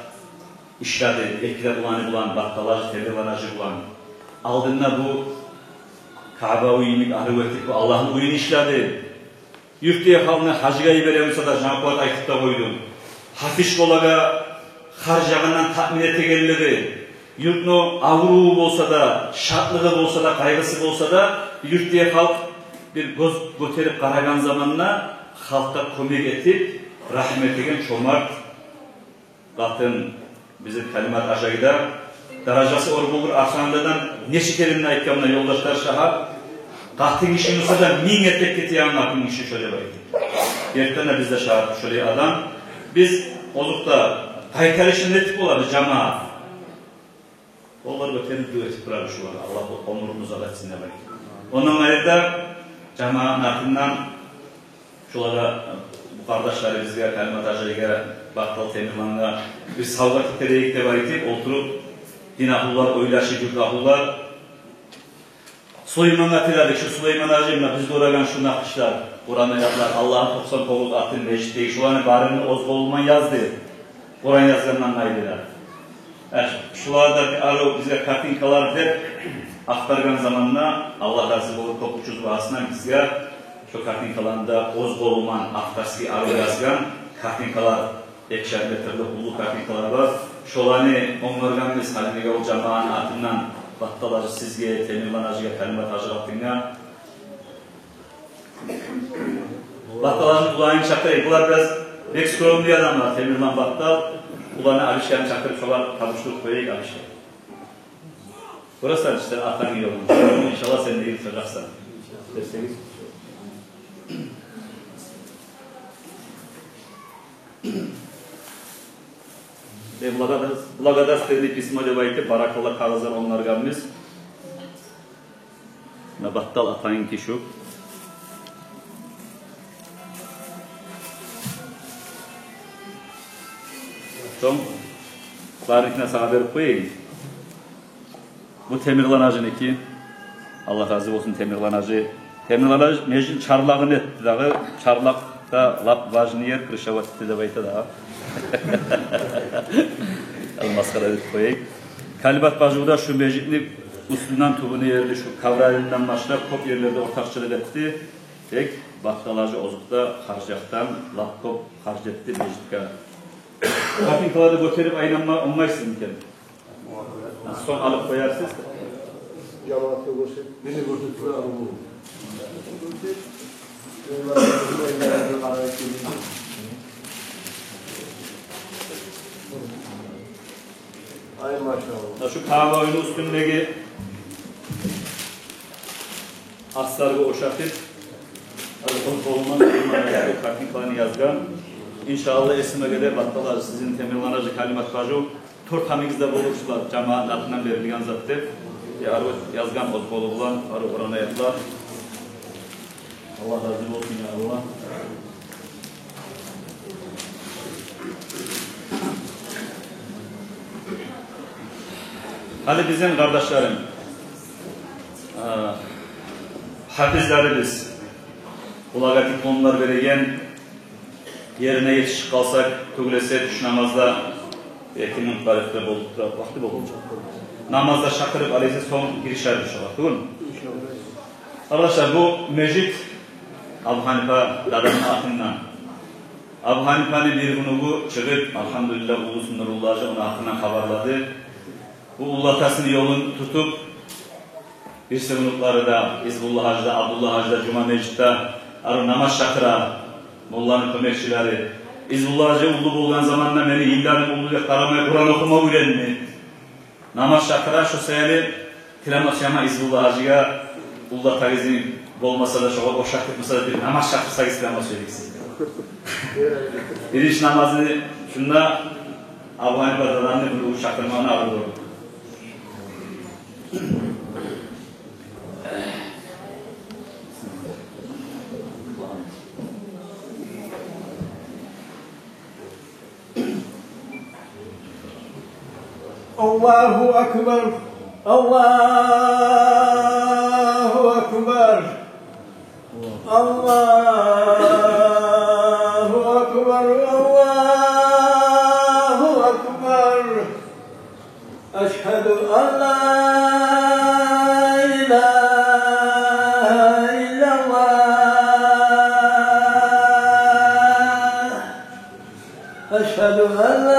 işledi, ekler bulan, bakkalaj, televanajı bulan. Aldığında bu Kaaba uyunik, ahirvetlik bu Allah'ın uyunu işledi. Yurtdiye halını hacıga iberemse da Jean-Claude aytıp da koydum. Hafiş kolaga harcağından tatmin etegelleri. Yurtnu avruğu bolsa da, şartlığı bolsa da, kaygısı bolsa da yurtdiye halk bir göz göterip karagan zamanına halkta kömek etip rahmet egen çomart zatın bizim kalimat aşağıda darajası or bulur arsandadan neşi kelimini aytkamına yoldaşlar şaha katın işin olsa da min etek keti anlatın işi şöyle baydı. Yerden de bizde şahat şöyle adam biz olukta kaytarışın etip olardı cemaat. Onlar götürüp düetip bırakır şu var. Allah onurumuza versin demek. Onun ayette cemaatın ardından şulara bu kardeşleri bizge kalimat aşağıya Battal Temirman'a bir savga titreyik de var idi. Oturup din ahullar, oylaşı gürk ahullar Süleyman Atiladık, şu Süleyman Acım'la biz de oragan şu nakışlar, Kur'an ayatlar, Allah'ın 99 atın meclisteyi şu anı barını ozgu olman yazdı. Kur'an yazlarından aydılar. Şularda bir alo bize kartinkalar der, aktargan zamanla Allah razı olur topuçuz bahasından bizge şu kartinkalarında ozgu olman aktarski alo yazgan kartinkalar ekşerinde türlü ulu kartinkalar var. Şolani onlardan biz Halimbeğe ol cemağın atından Battalacı sizge, temirlanacıya, kalimat acırattığına Battalacı kulağını çakırayım. Bunlar biraz Meksiko'nun bir adamlar. Temirlan Battal. Kulağını Alişer'in çakırıp şolar kavuşturup koyayım Alişer. Burası işte atan iyi olun. İnşallah sen de iyi tutacaksın. Derseniz. Благодаря стерни письмо девайте, баракалла кағазар онларгамыз. На Баттал атайын кешу. Son, tarihine sana verip koyayım. Bu temirlanacınınki, Allah razı olsun temirlanacı. Temirlanacı mecin çarlağını etti dağı, çarlaqda lap vajni yer, kırışavat etti de bayta dağı. Maskara edip koyayım. Kalimat başlığı şu mecitli üstünden tubunu yerli şu kavrayelinden başlayıp kop yerlerde ortakçılık etti. Tek Battalacı Ozuk'ta harcaktan lap kop harc etti mecitka. Kartinkaları götürüp aynanma olmaysın iken. Son alıp koyarsınız. Cemaate görsek, beni görsek alalım. Ay maşallah. Şu kahve oyunu üstündeki aslarga oşatıp kolundan kartinkalarını yazgan. İnşallah esime kadar Battalar sizin temirlanacı kalimat bajı tortamingizde bulursular. Cemaat adından verilgen zattır. Yazgan bozbolu bulan, arı Kur'an ayetler. Allah razı olsun ya Allah. Hadi bizim kardeşlerim, hafizlerimiz, kulağa konular veregen, yerine yetişip kalsak, tüglese düş namazda etimin tarifte bolup durar, vakti bolup. Namazda şakırıp aleyse son girişer düşer, değil mi? Arkadaşlar bu mecid Abu Hanife dadamın hakkından. Abu Hanife'nin bir günü bu çıkıp, elhamdülillah ulusun Nurullah'ı onun hakkından haberladı. Bu ullatasını yolun tutup, bir sınıfları da, Hizbullah Hacı'da, Abdullah Hacı'da, Cuma Mecit'te, namaz şakıra, Molla'nın kömekçileri, Hizbullah Hacı ulu bulgan zamanla beni yılların uluya karamaya, Kur'an okuma öğrendi. Namaz şakıra şu sayılı, Tilamasiyama Hizbullah Hacı'ya, Ullah tagizin olmasa da, o şakırtmasa da, namaz şakırsak İslam'a söyleyeceksin. Birinci namazını şunda, Abu Hanife'den de bu şakırmağına alır. Allahu Ekber, Allahu Ekber, Allahu Ekber, Allahu Ekber. Eşhedü en la ilahe illallah. Eşhedü en la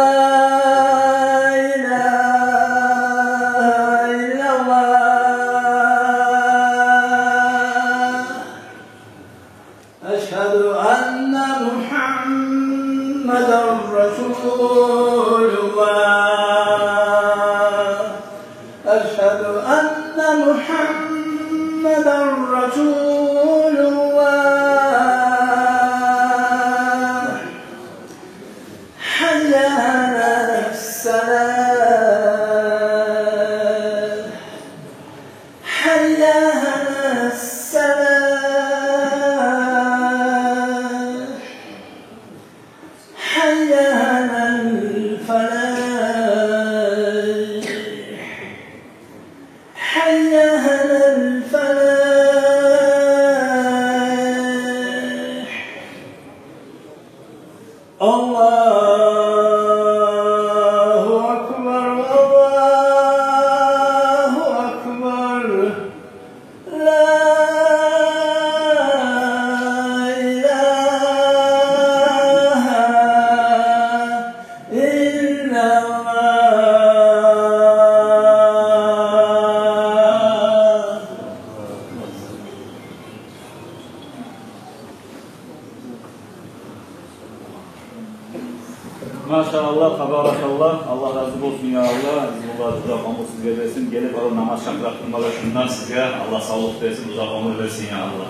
Maşallah, tabarakallah, Allah razı olsun ya Allah, Hizbullah uzak ömür sizge versin, gelip alıp namaz şakrattırmalar şundan sizge, Allah sağlık versin, uzak ömür versin ya Allah.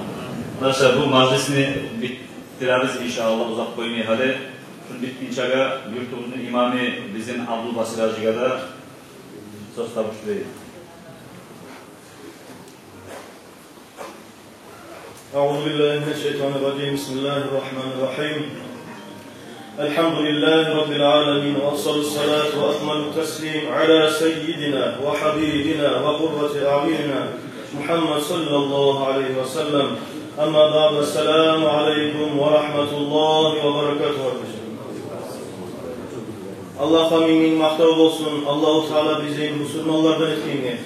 Arkadaşlar bu majlisini bitiririz inşallah, uzak koymayı hadi. Şunu bittiğince yurtumuzun imamı bizim Abdülbasir Hacı'ya da söz tabuşlayın. Euzubillahimineşşeytanirracim. Bismillahirrahmanirrahim. Elhamdülillahi Rabbil alemin. Ve afsalus salatu ve akmalus teslim ala seyyidina ve habibina ve kurrati a'yunina Muhammed sallallahu aleyhi ve sellem. Amma ba'du. Esselamu aleyküm ve rahmetullahi ve berekatuhu. Allah kamimin maktav olsun. Allah-u Teala bizi Müslümanlardan ettiğini.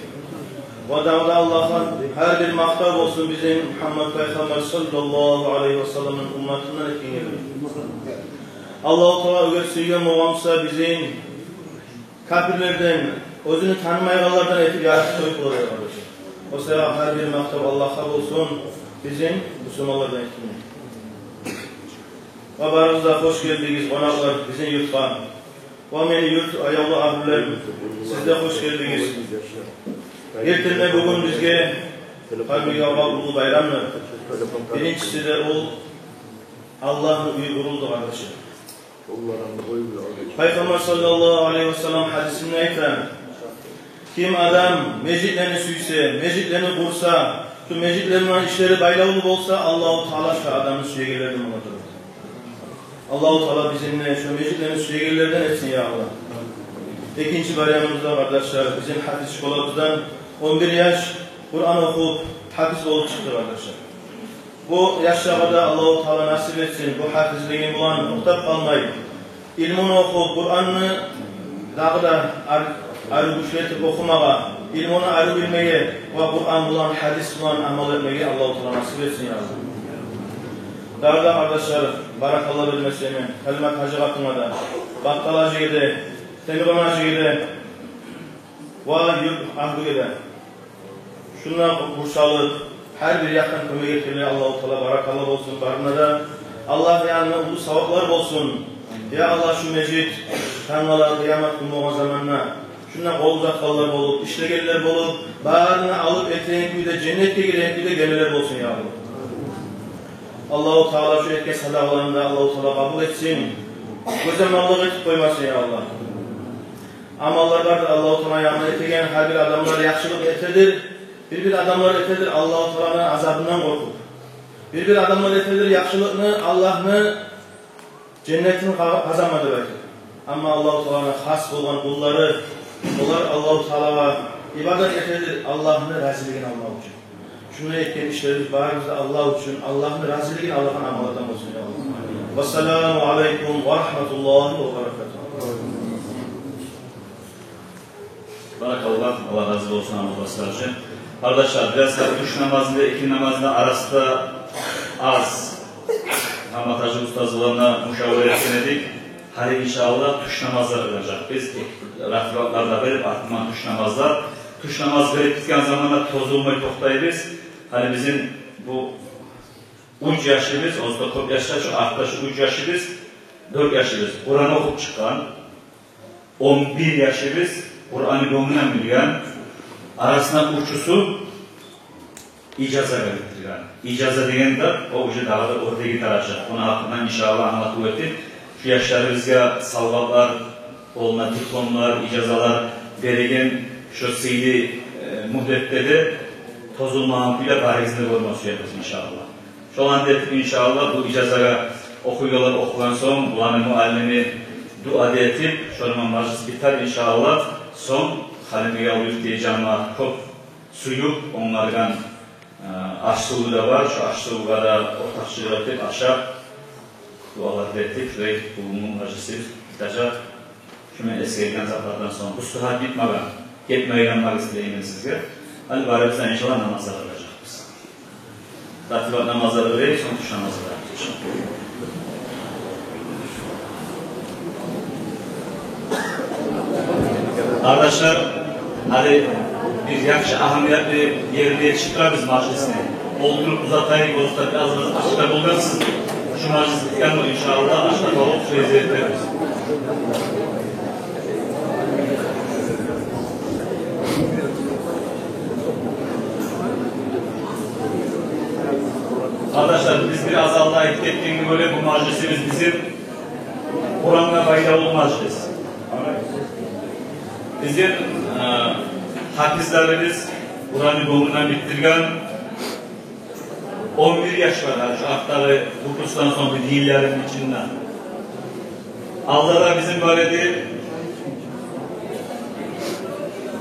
Ve davada Allah'a her bir maktav olsun bizim Muhammed Peygamber sallallahu aleyhi ve sellem'in ümmetinden ettiğini. Allah-u Teala öyle suygan olmamsa bizim kafirlerden, özünü tanımayanlardan etip yarışı koyup oluyor. O sebeple her bir maktav Allah'a olsun bizim Müslümanlardan ettiğini. Ve baranızda hoş geldiniz konaklar bizim yurttan. Ve meni yurt ayağlı ahliler siz de hoş geldiniz. Ertene bugün bizge Kalbi Allah Ulu Bayramı. Birincisi de o Allah'ın büyük kuruldu kardeşim. Peygamber sallallahu aleyhi ve sellem hadisinde ayten kim adam mecitlerini süyse, mecitlerini kursa, şu mecitlerinin işleri bayrağı olsa Allah-u Teala şu adamın süyegerlerden oladır. Allah-u Teala bizimle şu mecitlerini süyegerlerden etsin ya Allah. İkinci bayramımızda kardeşler bizim hadis şkolamızdan 11 yaş Kur'an okup hafiz olup çıktı kardeşler. Bu yaşlarda Allah-u Teala nasip etsin. Bu hafizliğin bulan uktap kalmayı. İlmini oku, Kur'an'ını daha da arı güçletip okumağa, ilmini arı bilmeye ve Kur'an bulan, hadis bulan amal etmeye Allah-u Teala nasip etsin ya Allah. Daha da kardeşler, barakallah bilmesini, kelimet hacı hakkında da, bakkal hacıydı, Temirhan hacıydı, ve ahlı gide. Şunlar bursalık, her bir yakın kömür getirmeye Allah-u Teala barakallah olsun. Barına da Allah yanına ulu savaplar olsun. Ya Allah şu mecid, tanrılar kıyamet günü zamanına, şundan kol uzatmalar olup, işlegeller olup, bağrına alıp eteğin bir de cennette giren bir de gemiler olsun ya Allah. Allah-u Teala şu etke sadaqalarında Allah-u Teala kabul etsin. Gözemallık etip koymasın ya Allah. Amallar vardır Allah-u Teala yanına etegen her bir adamlar yakşılık etedir. Bir adamlar etedir Allah-u Teala'nın azabından korkup. Bir adamlar etedir yakşılıkını Allah'ını cennetini kazanmadı belki. Ama Allah-u Teala'nın has olan kulları, onlar Allah-u Teala'ya ibadet etedir Allah'ını raziliğini almak için. Şunu etken işlerimiz bağrımızda Allah için, Allah'ın raziliğini Allah'ın amalından olsun ya Allah. Vesselamu aleyküm ve rahmetullahi ve berekatuhu. Barakallah, Allah razı olsun Allah'a için. Arkadaşlar biraz üç namazında, iki namazında arasında az Ahmet Hacı Ustazlarına müşavere etkiledik. Hadi inşallah tuş namazlar olacak. Biz rafilatlarda verip artman tuş namazlar. Tuş namaz verip bitken zamanlar tozulmayı toktayırız. Hani bizim bu uç yaşımız, o top yaşlar şu arkadaşı uç yaşımız, 4 yaşımız. Kur'an'ı okup çıkan, 11 yaşımız, Kur'an'ı gönlünden bilgen, arasında uçusu icaza getirtiren. İcaza degen de o ucu daha da ortaya gitaracak. Bunu hakkından inşallah anlatıp ettik. Şu yaşlarımızda salvatlar, olma diplomlar, icazalar verilen şu seyli muhdette tozulmağın bile parizinde olması yapacağız inşallah. Şu an dedik inşallah bu icazaya okuyorlar okulan son bulanı muallimi dua edip şunun meclis biter inşallah son halimi yavruyu diyeceğime çok suyu onlardan aşçılığı da var. Şu aşçılığa da ortakçılığı edip aşağı dualar ettik ve bu meclisi bitecek. Şunu eskiden zaferden sonra bu sıhhat bitmeden gitmeyen meclisleyimin sizge. Hadi bari bizden inşallah namazlar olacağız. Tatibat namazları verip son tuş namazları yapacağız. Arkadaşlar, hadi bir yakşı ahemmiyetli yerine çıkar biz meclisine. Oldurup uzatayım, bozukta biraz açıkta bulacaksınız. Şu meclis bitken mi inşallah açıkta kalıp su izleyebiliriz. Arkadaşlar biz biraz Allah'a ettiğim böyle bu meclisimiz bizim Kur'an'la faydalı meclis. Bizim hafizlerimiz Kur'an'ı gönlünden bitirgen 11 yaş var şu aktarı hukustan sonra dillerin içinden. Allah'a bizim böyle değil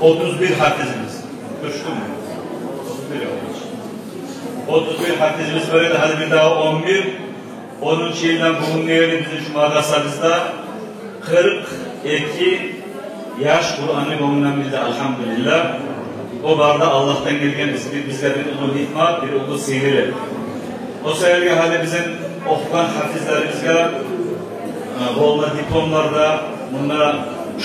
31 hafizimiz. Düştü mü? 31 hafizimiz böyle de hadi bir daha 11. Onun şeyinden bulunmayan bizim şu madrasamızda 42 yaş Kur'an'ı gönlünden bildi elhamdülillah. O barda Allah'tan gelgen bizde bir ulu hikmat, bir ulu sihirli. O sebeple hadi bizim okuyan hafizlerimizde bolda diplomlarda bunlara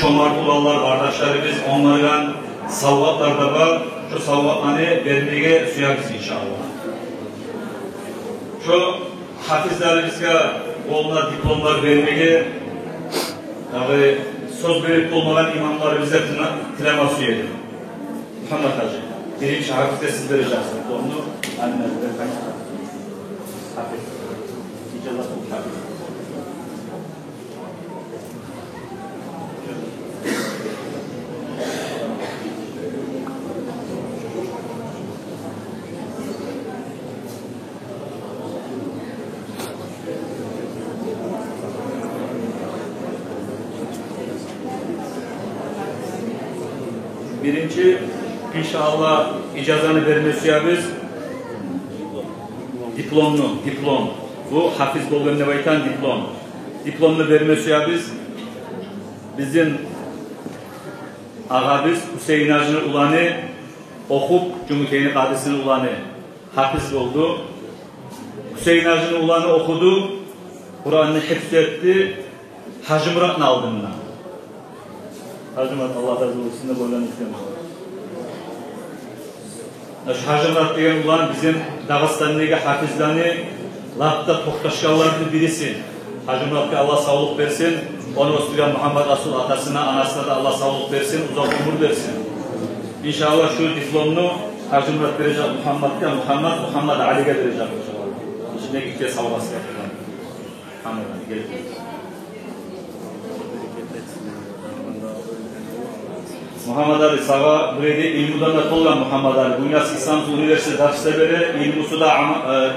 çomar olanlar kardeşlerimiz onlardan savvatlarda var. Şu savvatları vermeye suyarız inşallah. Şu hafizlerimizde bolda diplomlar vermeye tabi söz verip olmayan imamları bize tilema suyedir. Muhammed Hacı. Birinci hafizde siz vereceksiniz. Onu annemizde hafiz. İnşallah bu hafiz. Birinci inşallah icazanı vermesiyemiz diplom. Bu hafiz bolgan dep aytan diplom. Diplomnu vermese bizim ağabey Hüseyin Hacı'nın ulanı okup Cumhuriyet'in kadısının ulanı hafiz oldu. Hüseyin Hacı'nın ulanı okudu. Kur'an'ı hepsetti. Hacı Murat'ın aldığından. Hacı Murat Allah razı olsun da buradan istemiş. Hacı Murat degen ulan bizim Dağıstan'daki hafizlerini Latta Tohtaşkallarının birisi. Hacı Murat'a Allah sağlık versin. Onu osturan Muhammed Asul atasına, anasına da Allah sağlık versin, uzak ömür versin. İnşallah şu diplomunu Hacı Murat verecek Muhammed'e, Muhammed Ali'ye verecek inşallah. İçinde gittiği savunması yapacağım. Muhammed Ali gelin. Muhammed Ali sağa buraya ilmudan da tollayan Muhammed Ali. Bu yaz İslam Üniversitesi derste böyle ilmusu da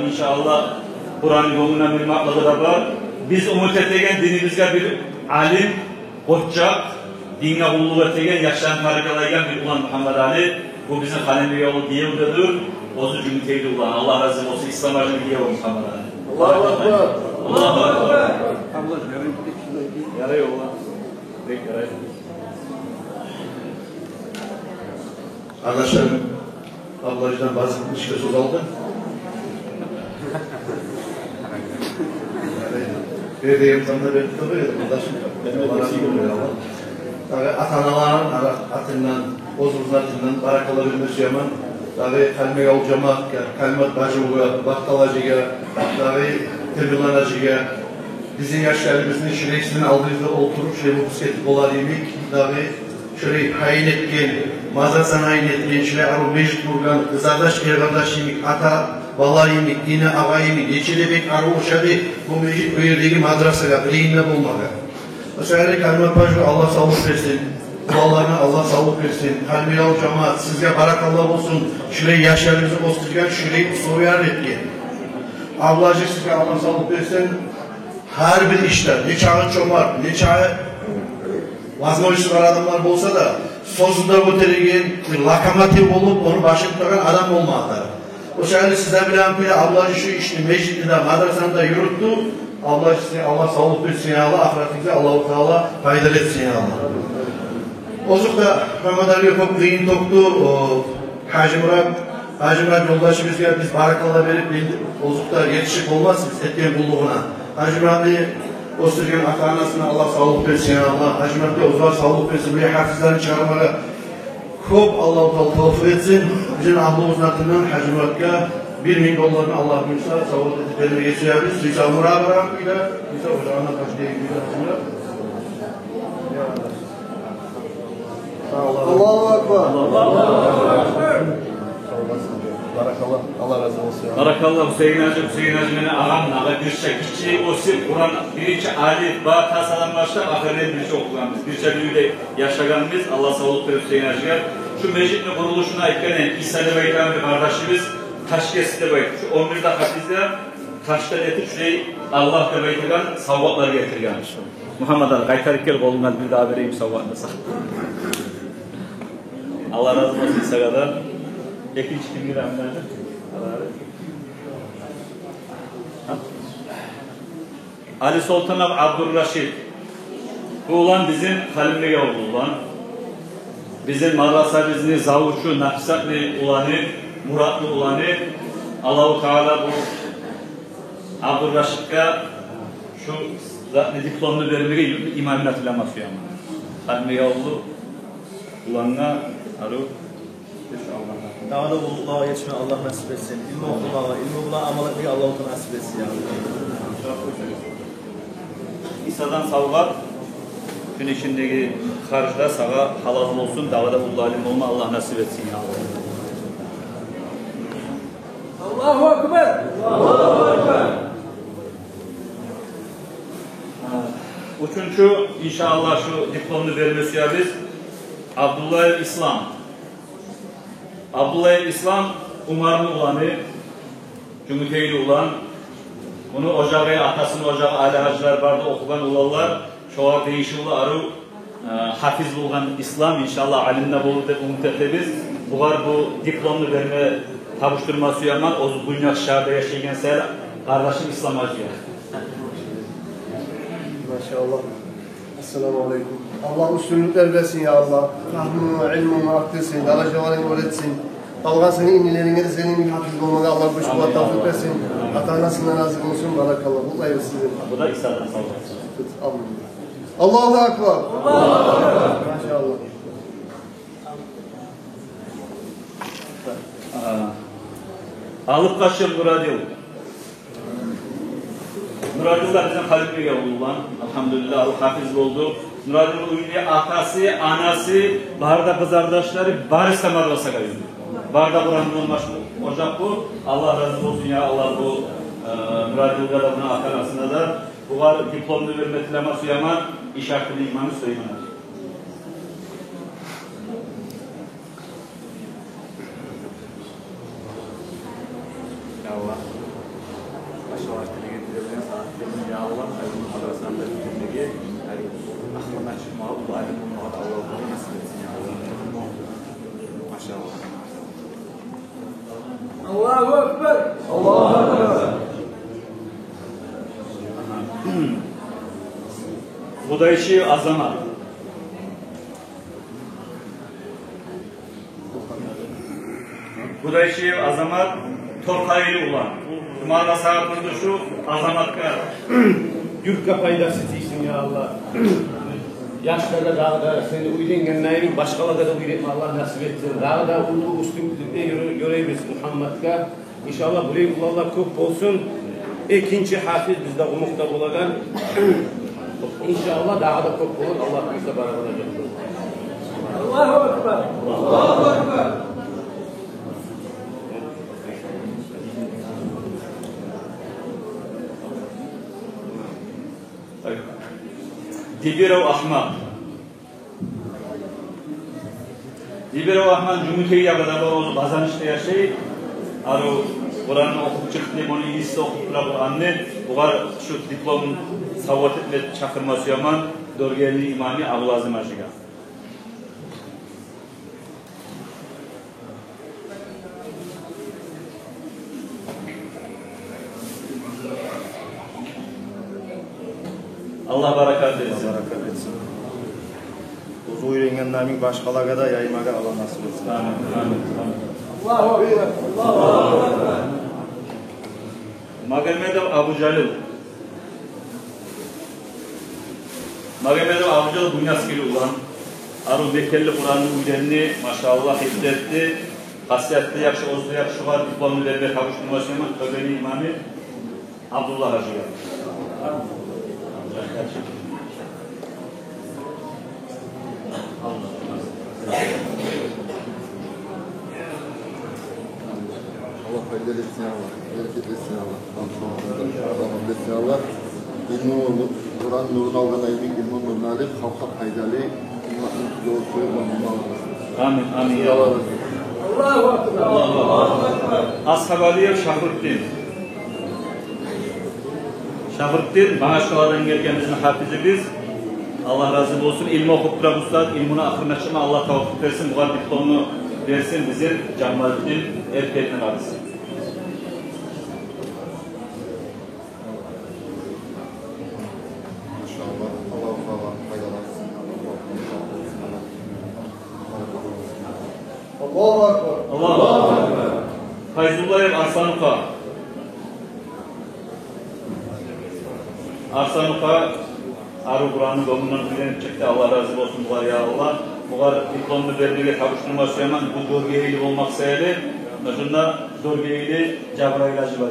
inşallah Kur'an'ın yoluna bilmakla da var. Biz umut ettiğen dinimizde bir alim, hoca, dinle kulluk ettiğen, yaşayan tarikalayken bir ulan Muhammed Ali. Bu bizim kalemli yolu diye udadır. Ozu cümleydi ulan. Allah razı olsun. İslam acını diye o Muhammed Ali. Allahu Akbar. Allahu Akbar. Yarayı ulan. Peki yarayı. Arkadaşlarım, ablacıdan bazı işe söz aldı. Bir de yemtamda ben tutuyorum. Benim arasında oluyor ama. Ata-analarının atından, bozulduğundan barakalı bilmesi yaman. Tabi kalme yolcama, kalmat bacıya, baktalacıya, tabi tırgılanacıya, bizim yaşlarımızın şireksinin aldığında oturup bu bisikletlik olar yemek, tabi şöyle hayin etken, mazasan hayin etken, şöyle arı mecit burgan, kızardaş, ergandaş yemek, ata, vallahi yemek, dine ağa yemek, geçilebek, arı uşadı, bu mecit öğürdeki madrasaya, bileyinle bulmadı. Özellikle kalmat bacı Allah sağlık versin. Dualarına Allah sağlık versin. Kalbiyal cemaat sizce barakallah olsun. Şurayı yaşlarınızı bozturgan, şurayı soyar etken. Ablacık sizce Allah sağlık versin. Her bir işte, ne çağı çomar, ne çağı vazmoyusu var adamlar olsa da sözünde götürgen, lokomotiv olup onu başını tutan adam olmadı. O şekilde sizden bilen bile ablacık şu işte meclide, madrasanda yürüttü. Allah size Allah sağlık versin ya Allah, ahiretinize Allah-u Teala faydalı etsin ya Allah. Ozukta Mehmet Ali Yokop kıyın toktu, Hacı Murat yoldaşımızga biz barakallah verip Ozukta yetişik olmaz biz etken kulluğuna. Hacı Murat'ı osturgen ata-anasına Allah sağlık versin ya Allah. Hacı Murat'ı uzak sağlık versin, buraya hafizlerini çağırmaya çok Allah-u Teala tavsiye etsin. Bizim ablımızın adından Hacı Murat'a $1.000 Allah bilirse sağlık ettiklerini geçiyoruz. Risa Murat bırakıyla, Risa ocağına kaçtığı gibi Allahu Akbar. Barakallah. Allah razı olsun. Barakallah Hüseyin Hacı beni ağamın ağa birçe o Kur'an birinci alif, ba, tasadan başlayıp ahirden birçe okuganımız. Birçe büyüde yaşaganımız. Allah sağlık verir Hüseyin Hacı'ya. Şu meclitin kuruluşuna etkenen İsa Debaytan bir kardeşimiz Taşkesi Debaytan. Şu 11'de hafizde taştan etip şurayı Allah Debaytan savvatları getirgen. Muhammed Ali kaytarıp gel kolundan bir daha vereyim savvatını sağ. Allah razı olsun İsa'dan. İkinci kim giren nerede? Ali Sultanov Abdurraşid. Bu olan bizim Halimli yolu olan. Bizim madrasamızın zavuşu, nafsatlı olanı, muratlı olanı. Allah-u Teala bu Abdurraşid'e şu zaten diplomunu vermeye imamına tülaması yani. Halimli yolu olanına arı. Dağda bulluğa geçme Allah nasip etsin. İlmi okumağa, amal etmeyi Allah nasip etsin. İsa'dan savlar, gün içindeki harcda sağa halal olsun, dağda bullu alim olma Allah nasip etsin ya Allah. Allahu Akbar. Allahu Akbar. Üçüncü inşallah şu diplomunu vermesi ya biz Abdullah İslam. Abdullah İslam Umar'ın ulanı, Cumhuriyet'li ulan, bunu ocağı, atasının ocağı, Ali Hacılar vardı okugan ulanlar, çoğu değişikli arı, hafiz bulgan İslam, inşallah alimle bulur da umut biz. Bu diplomunu verme tabuşturması yaman, o dünya şehirde yaşayan sen kardeşim İslam'a diyor. Maşallah. Esselamu Aleyküm. Allah üstünlükler versin ya Allah. Rahmını, ilmini arttırsın, dalacalarını öğretsin. Dalgan senin innilerine de senin gibi hafiz olmana Allah güç kuvvet tavuk versin. Ata-anasından razı olsun, barakallah. Bu gayrı sizin. Bu da İsa'dan sağ olsun. Allahu Akbar. Allahu Akbar. Maşallah. Alıp kaçın Nuradil. Nuradil da bizim halifeye oldu lan. Elhamdülillah Allah hafiz oldu. Nuradil'in ünlü atası, anası, barda kız kardeşleri barışta madrasa kayıyor. Barda Kur'an'ın olmuş ocak bu. Allah razı olsun ya Allah bu Nuradil'de de buna atanasında da bu var diplomlu vermetileme suyaman iş hakkında imamı Süleyman. Ya Allah. Başavaşları getirebilen saatlerin ya Allah. Hayırlı madrasanda bütünlüğü. Aklına çıkmağı, bu alim olmağı da Allah'ın nasip etsin ya Allah. Maşallah. Allahu Ekber. Allahu Ekber. Bu da işi azamat. Bu da işi azamat, torkaylı olan. Mağla sahipleri şu azamatkar. Gürka faydası değilsin ya Allah. Yaşlarda dağda seni uyduğun neyini başkalara da uyduğun Allah nasip etsin. Dağda ulu üstünlükte görebiliriz Muhammed'ka. İnşallah burayı Allah köp olsun. İkinci hafiz bizde umukta bulagan. İnşallah dağda köp olur. Allah bizde beraber olacak. Allahu Ekber. Allahu Ekber. Dibirov Ahmad. Dibirov Ahmad Cumhuriyeti yapıda o bazanışta yaşayıp, aru Kur'an'ı okup çıktı, onu iyisi okup Kur'an'ı, bu var şu diplom savat etme çakırması yaman, Dorgeli imami Ağlazım Aşıga. Allah barakat etsin. Allah barakat etsin. Uzu öğrengenlerinin başkalarına da yaymaga Allah nasip etsin. Amin. Amin. Allahu Ekber. Allahu Ekber. Magomedov Abu Jalil. Magomedov Abu Jalil bunyaskili olan. Arul Bekirli Kur'an'ın üyerini maşallah hifzetti. Hasiyetli yakşı, ozlu yakşı var. Diplomlu verme kavuşturması yaman. Tövbeli imami Abdullah Hacı'ya. Allah faydalı etsin Allah, bereket etsin Allah, rahmet etsin Allah. İlmi Kur'an nurunu algana ilmi nurunu alıp, halka faydalı, yol koyup, Amin, amin ya Allah. Allahu Ekber. Allahu Ekber. Ashab Aliyev Şahruddin. Şahruddin, bana şu adan gelgen bizim hafizimiz. Allah razı olsun. İlmi okup duran ustad, ilmini akırnaşıma Allah tavuk versin. Bu kadar diplomunu versin bizim Cemalettin Erkek'in abisi. İnşallah Allah faydalansın. Allahu Ekber. Allahu Ekber. Fayzullayev Arsanuka. Arsanuka Arı Kur'an'ın doğumundan üyelenip çıktı. Allah razı olsun bu ya Allah. Bu kadar diplomlu verdiğiyle kavuşturması hemen bu dorgeyli olmak sebebi. Mesela dorgeyli Cebrail Hacı var.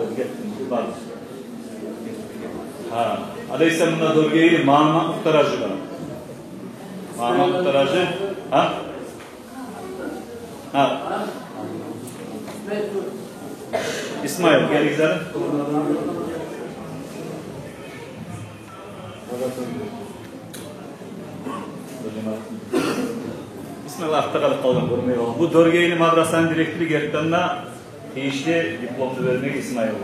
Ha. Aleyhisselam'da dorgeyli Mahmud Muhtaracı var. Mahmud Muhtaracı. Ha? Ha. İsmail gel güzelim. Bismillah akta kalıp görmeyi oldu. Bu Dorgeyli madrasanın direktörü gerçekten işli diplomlu vermek İsmail oldu.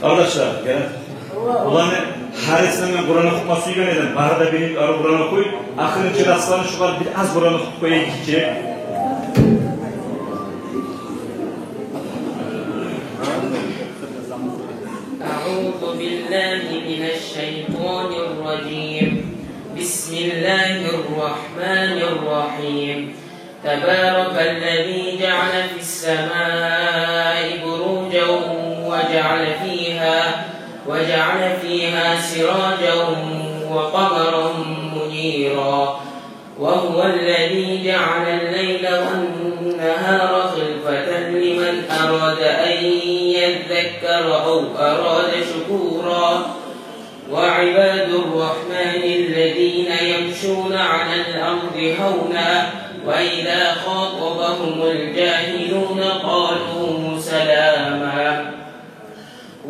Arkadaşlar gelin. Ulan Harisinin Kur'an okuma suygan edim. Barada benim arı Kur'an okuy. Ahırıncı rastlarını şu kadar bir az Kur'an okup koyayım ki. أعوذ بالله من الشيطان الرجيم بسم الله الرحمن الرحيم تبارك الذي جعل في السماء بروجا وجعل فيها سراجا وقمرا منيرا وهو الذي جعل الليل والنهار خلفة لمن أراد أن يذكر أو أراد شكورا وعباد الرحمن الذين يمشون على الأرض هونا وإذا خاطبهم الجاهلون قالوا سلاما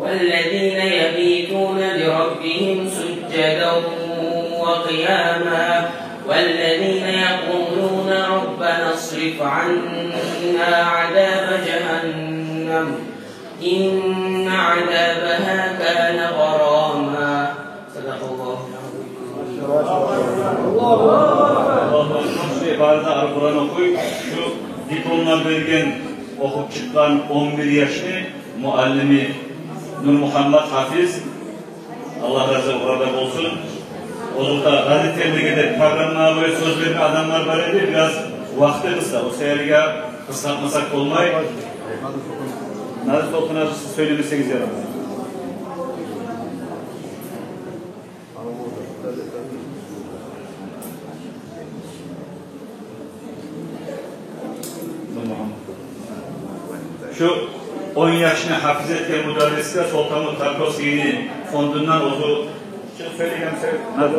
والذين يبيتون لربهم سجدا وقياما والذين يقولون ربنا اصرف عنا عذاب جهنم إن عذابها كان غراما صدق الله Barda Kur'an okuy, şu diplomlar vergen okup çıkan 11 yaşlı muallimi Nur Muhammed Hafiz, Allah razı olsun. Olukta gazetelerde programlar ve söz veren adamlar var idi, biraz vakti kısa, o seyirge kısaltmasak olmay. Nazır Tolkın'a söylemeseniz yaramaz. Şu 10 yaşını hafız etken müdahalesinde Sultan Tarkovski'nin fondundan oldu. Şu söyleyeyim size. Nazır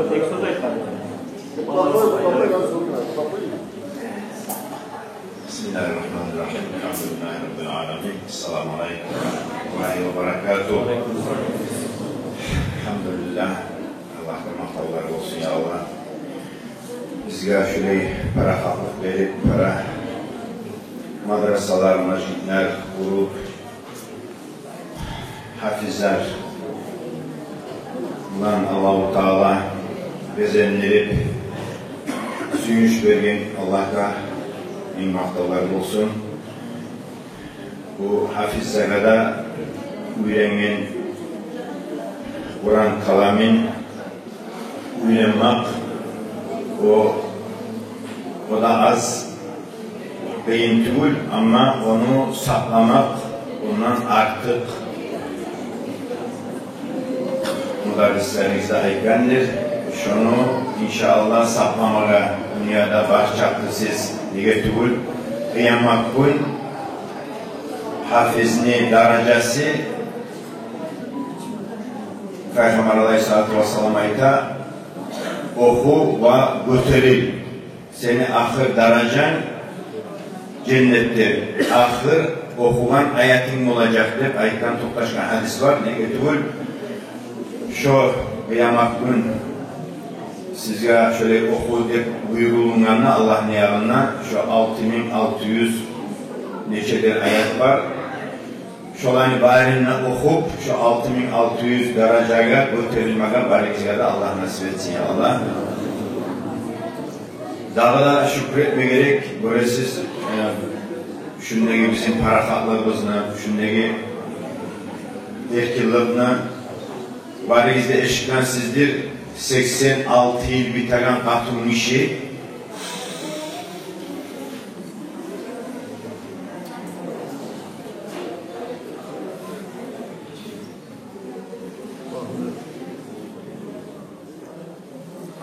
Bismillahirrahmanirrahim. Elhamdülillahi Rabbil alemin. Esselamu aleyküm ve rahmetullahi ve berekatuhu. Elhamdülillah. Allah'tan mahtallar olsun ya Allah. Bizge şöyle para haklık verip para madrasalar, masjidler kurup hafizler bundan Allah-u Teala bezenlerip suyuş vergen Allah'a en mahtallar olsun. Bu hafizlere üyrengen Kur'an kalamin üyrenmek o da az beyin değil ama onu saklamak ondan artık müderrislerimizde ayıklanır. Şunu inşallah saklamaya dünyada başçaktı siz digetul kıyamakun hafizni derecesi Peygamber Aleyhisselatü Vesselam ayta oku ve götürül seni ahir derecen cennettir. Ahir okugan ayetin olacak deyip ayetten toplaşkan hadis var. Ne götürül şu kıyamakun sizge şöyle oku deyip buyurulunlarına Allah'ın yanına şu 6600 neçedir ayet var. Şolayını bayrağını okup şu 6600 dereceye götürülmeye barik Allah nasip etsin ya Allah. Daha da şükretme gerek. Böyle siz şundaki bizim parakatlarımızla, şundaki erkillikle barizde eşikten sizdir 86 yıl biten katun işi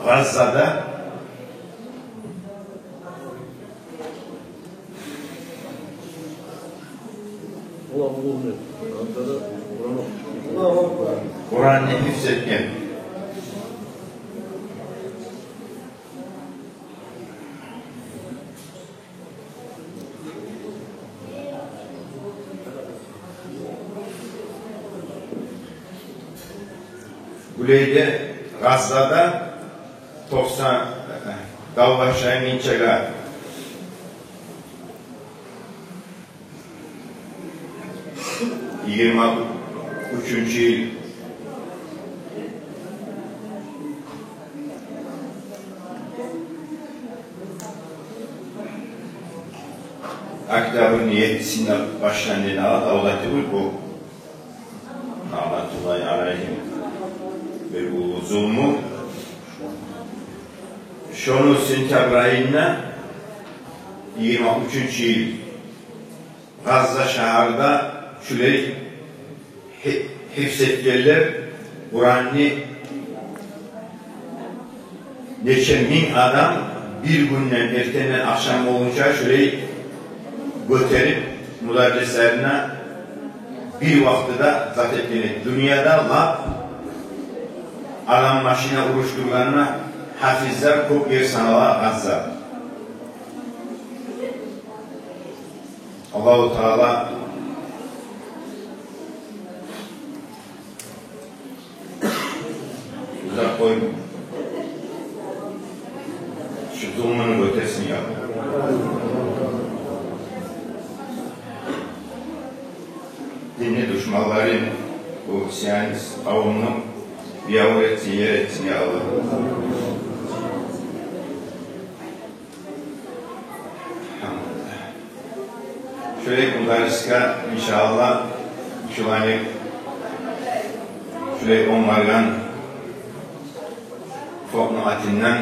Gazze'de Kur'an'ı hifzetken Guleyde Gazze'de 90 Dalbaşay'ın inçega 23. yıl aktabın yetisinde başlandığını avlatı bu Rahmetullahi aleyhim ve bu zulmü şunu sentyabr ayında 23. yıl Gazze şehirde şöyle hifzettiler Kur'an'ı neçe bin adam bir günden ertenden akşam olunca şöyle götürüp müderrislerine bir vakti da zat ettiğini dünyada lab adam başına uğraştırlarına hafizler çok yer sanala Gazze. Allah-u Teala uzak koyun şu zulmünün ötesini yap. Dinli düşmanların bu Siyonist kavmini yavur etsin, yer etsin ya Allah. Şöyle bunlarıska inşallah şu anlık şöyle onlardan Foknu Atin'den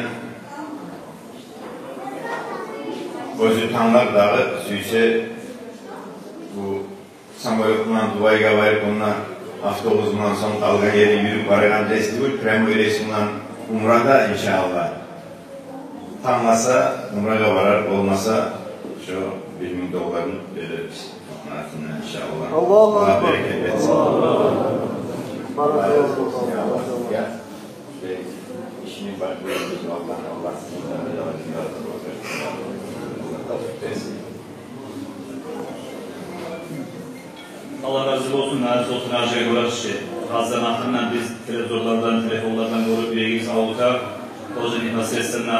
Özütanlar Dağı süyse bu Sambayok'tan Duvay'a varıp onunla avtobusundan son kalgan yeri yürüp varılan destur Premöylesi'nden Umra'da inşallah tamlasa Umra'da varar olmasa şu $1.000 veririz. İnşallah. Allah bereket etsin. Allah ya. İşini farklı yapıyoruz. Allah Allah razı olsun, aziz olsun, harcaya uğraşçı. Gazze'nin hakkından biz televizyonlardan, telefonlardan görüp bilgimiz aldık. O zaman meselesine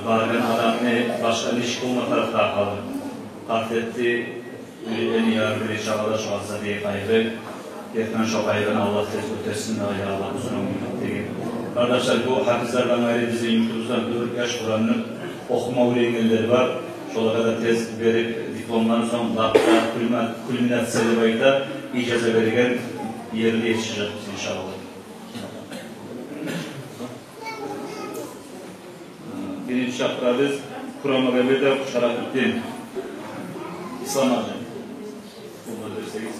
bargan adamını başka iş olma tarafta kaldı. Katletti, en iyi yargılı çağda şu anda diye kaybı. Yetmen şu kaybını Allah ötesin ya Allah uzun ömrünü. Kardeşler bu hafizlerden ayrı bizim YouTube'dan 4 yaş Kur'an'ın okuma öğrenmeleri var. Şola kadar tez verip diplomların son dakika kulminasyonu boyunca icazı verirken yerine yetişeceğiz inşallah. Birinci şartlarımız Kur'an-ı Kerim'de Şerafettin İslam Hacı. Bunları derseniz.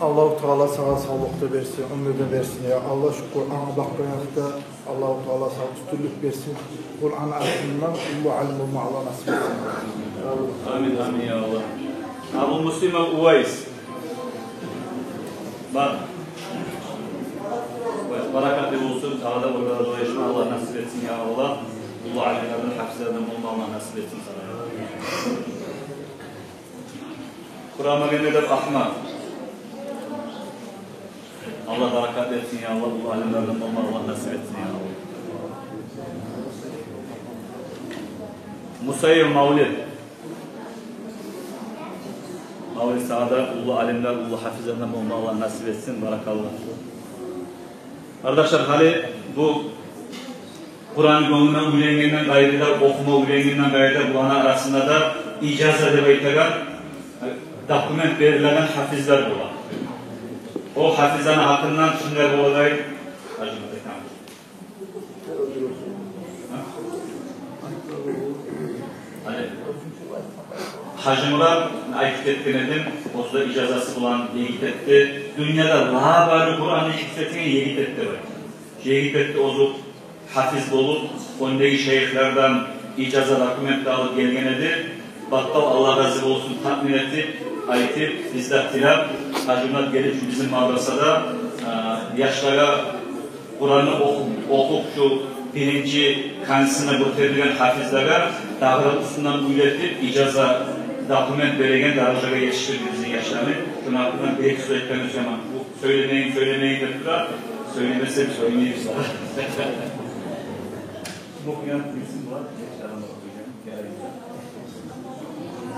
Allah-u Teala sana sağlıkta versin, ömrünü versin ya. Allah şu Kur'an'a bakmayakta Allah-u Teala sana tutulluk versin. Kur'an aklından ullu alim olma Allah nasip etsin. Amin amin ya Allah. Abu Müslim Uvays. Bak. Bereketli olsun. Sağda burada dolaşma Allah nasip etsin ya Allah. Ullu alimlerden, hafizlerden olma Allah nasip etsin sana. Kur'an-ı Kerim'de Ahmet. Allah barakat etsin ya Allah, bu alimlerden olma Allah nasip etsin ya Allah. Musayyib Mavlid. Mavlid sağda ulu alimler, ulu hafizlerden olma Allah nasip etsin, barakallah. Kardeşler, hali bu Kur'an-ı Kerim'den ürenginden gayriler, okuma ürenginden gayriler bu ana arasında da icazı edebiyetler, dokument verilen hafizler bular. O hafizanın hakkından şunlar olayı hacımlar ayırt ettiğinin o da icazası bulan yegit etti. Dünyada lahabari Kur'an'ın hikmetini yegit etti. Yegit etti ozup hafiz bolup ondaki şeyhlerden icaza dokument alıp gelgenedir. Battal Allah razı olsun tatmin etti. Ayeti bizler tilap hacımlar gelip bizim madrasada yaşlara Kur'an'ı okup şu birinci kansına götürülen hafizlere davranış üstünden üretip icaza dokument verilen darajaga yetiştirdi bizim yaşlarını. Şunun hakkında belki söyletmemiz zaman bu söylemeyin de tutar, söylemesem söylemeyiz var. Bu okuyan birisi var. Yaşlarına okuyacağım.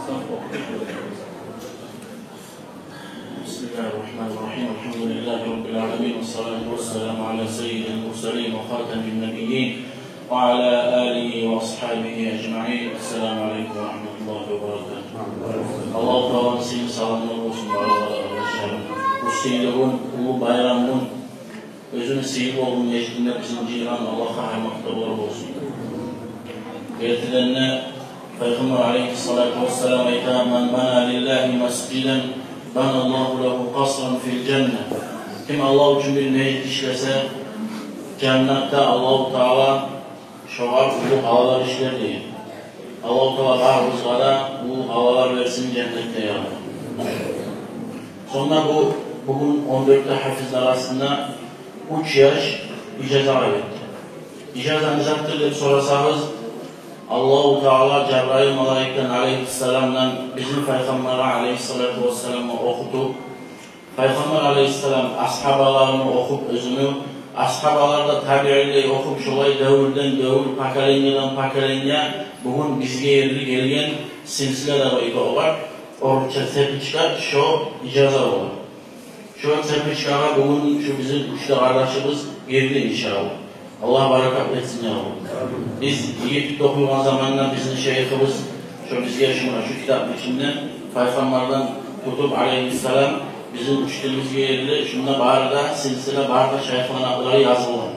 Son okuyacağım. بسم الله الرحمن الرحيم الحمد لله رب العالمين والصلاة والسلام على سيد المرسلين المرسلين وخاتم النبيين وعلى آله وأصحابه أجمعين. السلام عليكم ورحمة الله وبركاته. Allah Ta'ala sizin sağlamlar olsun arkadaşlar. Bu seyirun, bu bayramın özünü seyir olun geçtiğinde bizim cihan Allah'a haymaktalar olsun. Ertelerine Peygamber Aleyhisselatü Vesselam eytan men bana lillahi mesciden banallahu lehu kasran fil cennet. Kim Allah için bir mecid işlese cennette Allah-u Teala şoğar bu havalar işler diye. Allah-u Teala ağzılara bu havalar versin cennette ya. Sonra bugün 14'te hafizler arasında 3 yaş icaza etti. İcaza nezattır deyip sorasanız Allah-u Teala Cebrail Malaik'ten Aleyhisselam'dan bizim Peygamber'e Aleyhisselatü Vesselam'ı okudu. Peygamber Aleyhisselam ashabalarını okup özünü, ashabalar da tabiiyle okup şolay dövrden dövür, pakalenyadan pakalenya bugün bizge yerli gelgen silsileler var. Orça tepiçler şu icaza olur. Şu tepiçlara bugün şu bizim üçte kardeşimiz geldi inşallah. Allah barakat etsin ya. Biz Yiğit okuyan zamanlar bizim şeyhimiz şu bizge yaşamına şu kitabın içinde Peygamber'den tutup Aleyhisselam bizim üçtemizge yerli şunda barda silsile barda şeyhlerin adları yazılan.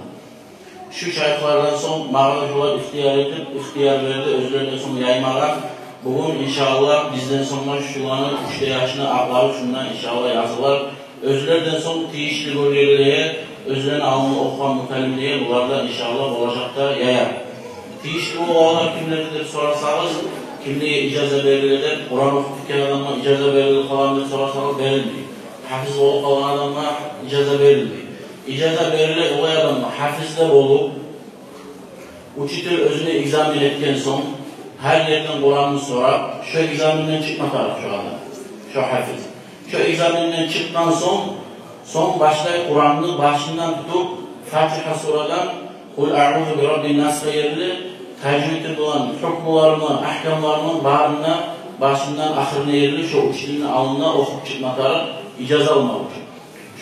Şu şeyhlerden son mağlucular ihtiyar edip ihtiyar verdi özlerine son yaymalar. Bugün inşallah bizden sonra şulanın 3 yaşına adları şundan inşallah yazılar. Özlerden son tiyişli bölgeleriye özlerine alnı okuyan mütellimliğe bunlardan inşallah olacakta yayar. Tiyişli bu oğlanlar kimleridir sorarsanız kimliğe icazı verilir, Kur'an okudukları adamlar icazı verilir falan diye sorarsanız verilmiyor. Hafiz olup kalan adamlar icazı verilmiyor. İcazı verilir olay adamlar hafizler olup uçitir özüne egzamin etken son her yerden Kur'an'ı sorar, şu egzaminden çıkmatar şu anda, şu hafiz. Şu egzaminden çıktıktan son başlayıp Kur'an'ı başından tutup Fatiha suradan Kul a'udhu bi rabbin nas yerli tecvid edilen hükümlerinin, ahkamlarının barına başından ahirine yerli şu üçlünün alnına okup çıkmatar, icazı almamış.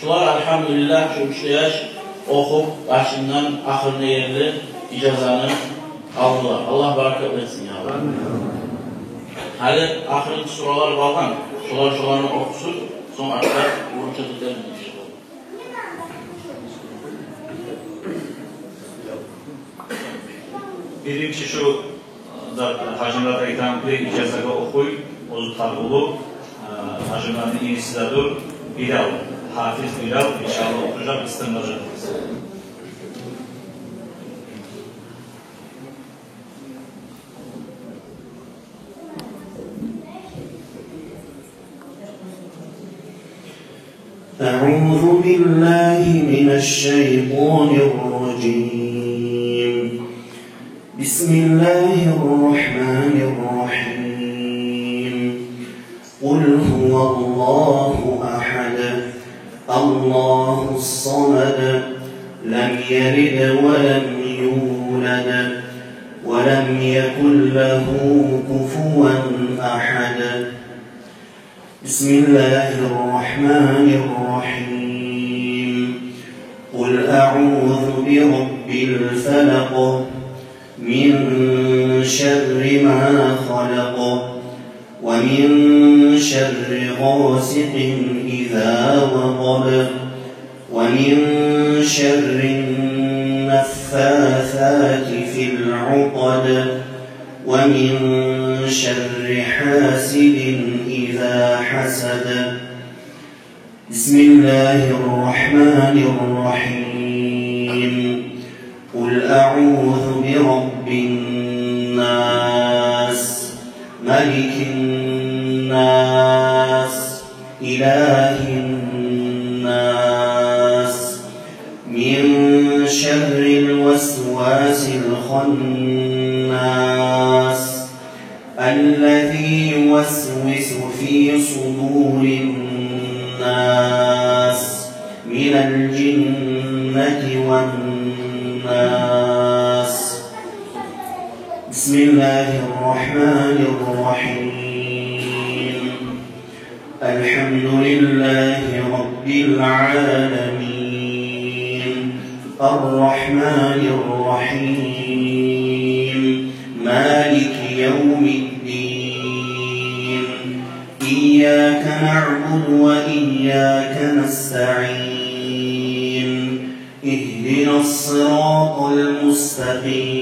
Şular elhamdülillah şu 3 yaş okup başından ahirine yerli icazanı aldılar. Allah barakat versin ya. Hadi ahirinci suralar bağlan. Şularını okusun. Son artık vurunca tutarız inşallah. Birinci şu hacımlarda ikramlı icazaka okuy. Ozu tabulu. Hacımların iyisidir. Bilal. Hafiz Bilal inşallah okuyacak. İstemeyecek. أعوذ بالله من الشيطان الرجيم. بسم الله الرحمن الرحيم. قل هو الله أحد الله الصمد لم يلد ولم يولد ولم يكن له كفوا أحد. بسم الله الرحمن الرحيم. قل أعوذ برب الفلق من شر ما خلق ومن شر غاسق إذا وقب ومن شر النفاثات في العقد ومن شر حاسد إذا حسد. بسم الله الرحمن الرحيم. قل أعوذ برب الناس ملك الناس إله الناس من شر الوسواس الخناس الذي يوسوس في صدور الناس من الجنة والناس. بسم الله الرحمن الرحيم. الحمد لله رب العالمين الرحمن الرحيم مالك يوم الدين إياك نعبد وإياك نستعين اهدنا الصراط المستقيم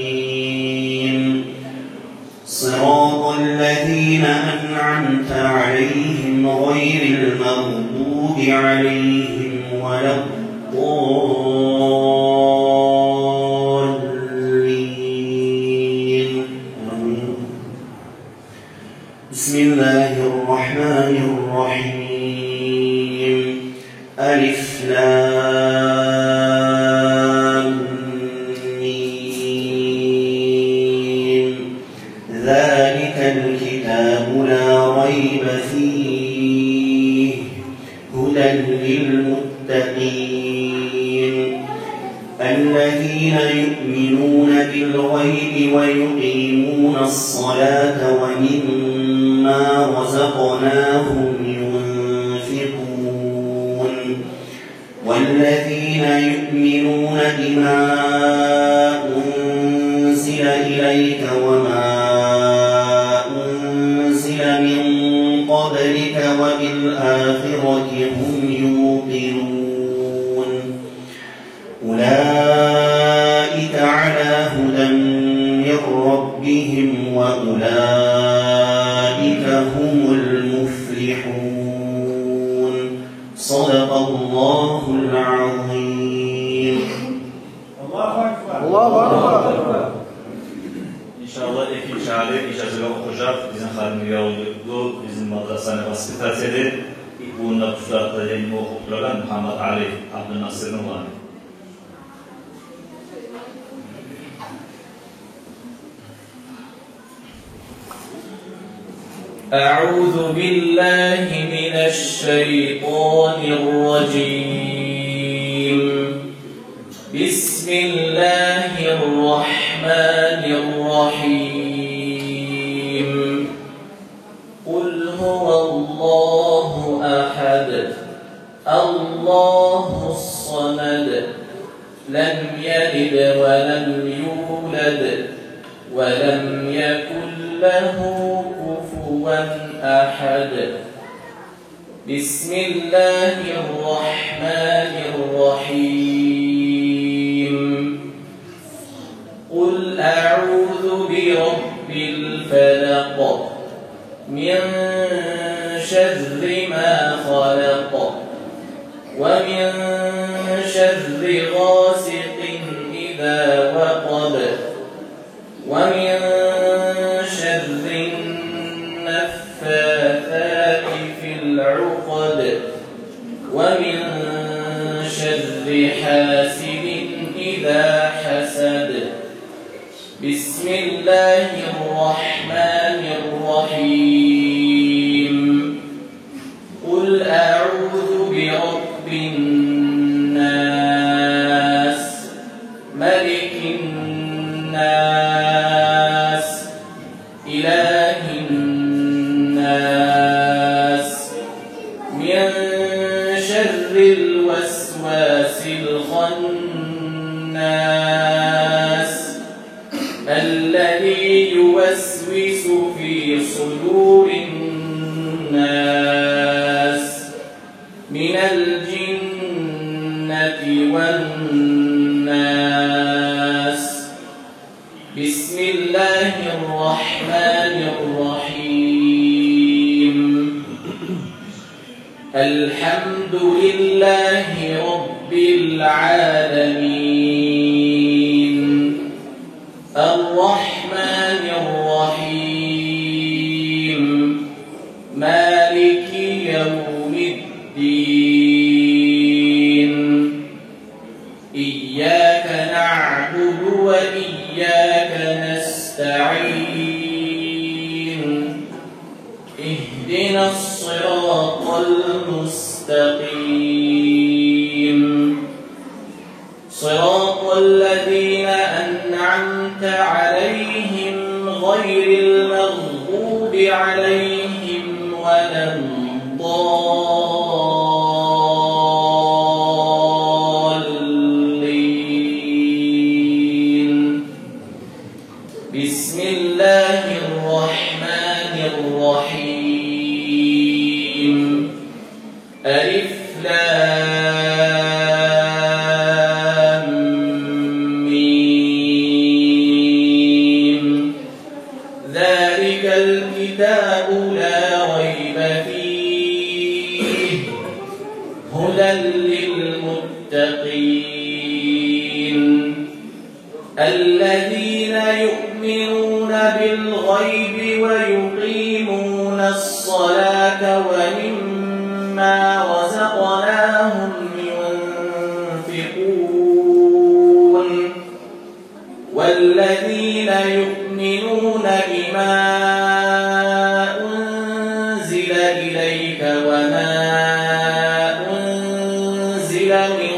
صراط الذين أنعمت عليهم غير المغضوب عليهم ولا الضالين بسم الله الرحمن الرحيم ألف لام ميم ذلك الكتاب لا ريب فيه هدى للمتقين الذين يؤمنون بالغيب ويقيمون الصلاة ومما رزقناهم ينفقون والذين يؤمنون بما أنزل إليك وما أنزل من قبلك وبالآخرة هم يوقنون أولئك على هدى من ربهم وأولئك هم المفلحون صدق الله العظيم الله أكبر الله أكبر İnşallah ikinci hali icazı okuyacak. Bizim halimiye oldu. Bizim madrasanın vasıtasıydı. Bununla tutarda yeni okutlardan Muhammed Ali Abdülnasır'ın var. أعوذ بالله من الشيطان الرجيم بسم الله الرحمن الرحيم قل هو الله أحد الله الصمد لم يلد ولم يولد ولم يكن له كفوا أحد بسم الله الرحمن الرحيم قل أعوذ برب الفلق من شر ما خلق ومن شر غاسق إذا وقب ومن شر النفاثات في العقد ومن شر حاسد إذا حسد بسم الله الرحمن الرحيم قل أعوذ برب الناس ملك الناس إله الناس من شر الوسواس الخناس الذي يوسوس في صدور الناس من الجنة والناس بسم الله الرحمن الرحيم الحمد لله رب العالمين الرحمن الرحيم مالك يوم الدين إياك نعبد وإياك نستعين اهدنا الصراط المستقيم صراط الذين أنعمت عليهم غير المغضوب عليهم ولا الضالين الذين يؤمنون بالغيب ويقيمون الصلاة ومما رزقناهم ينفقون والذين يؤمنون بما أنزل إليك وما أنزل من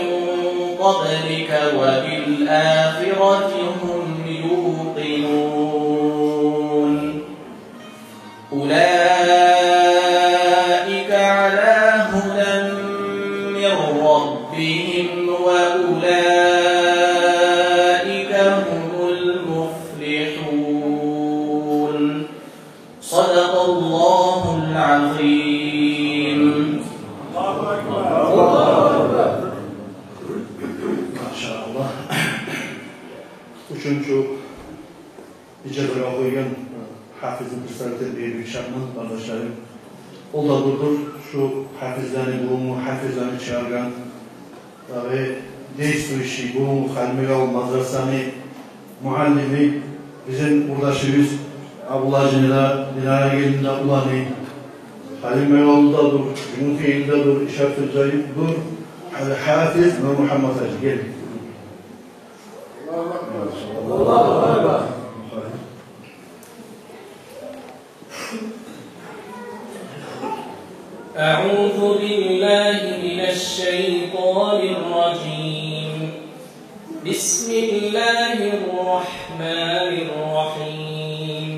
قبلك وبالآخرة هم يوقنون أولئك على هدى من ربهم وأولئك هم المفلحون صدق الله العظيم. Maşallah. Üçüncü icabına koygan hafizin kırsarı terbiye şartman kardeşlerim. O da budur. Şu hafizlerini, bu hafizlerini çağırgan ve değiştirişi, bu halmegal madrasani muallimi bizim buradaşımız Abulacı'nda, binaya geldiğinde ulanı Halimegal'dadır, Yunus'dadır, İşaret-ı Zayıf'dır, Hafiz ve Muhammed Ali. Gelin. Allahu Ekber. أعوذ بالله من الشيطان الرجيم. بسم الله الرحمن الرحيم.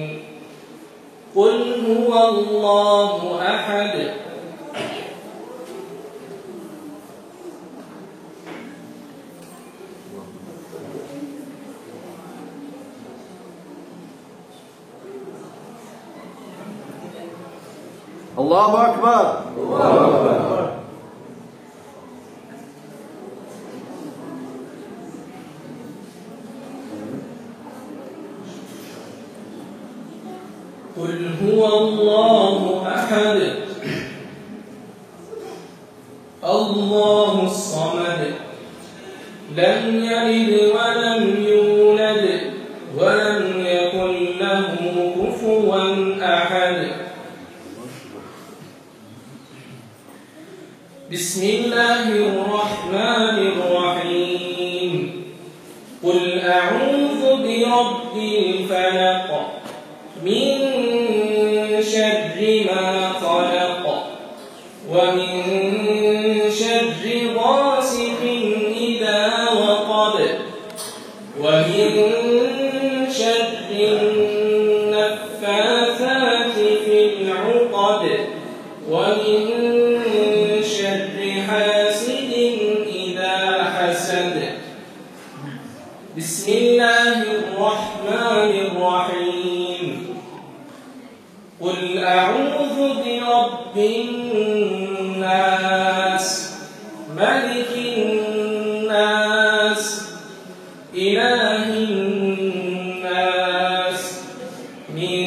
قل هو الله أحد Allahu Ekber. Allahu Ekber. قل هو الله أحد الله الصمد لم يلد ولم يولد ولم يكن له كفوا أحد. بسم الله الرحمن الرحيم. قل أعوذ برب الفلق من شر ما خلق ومن شر غاسق إذا وقب ومن شر النفاثات في العقد ومن شر حاسد إذا حسد. بسم الله الرحمن الرحيم. قل أعوذ برب الناس ملك الناس إله الناس من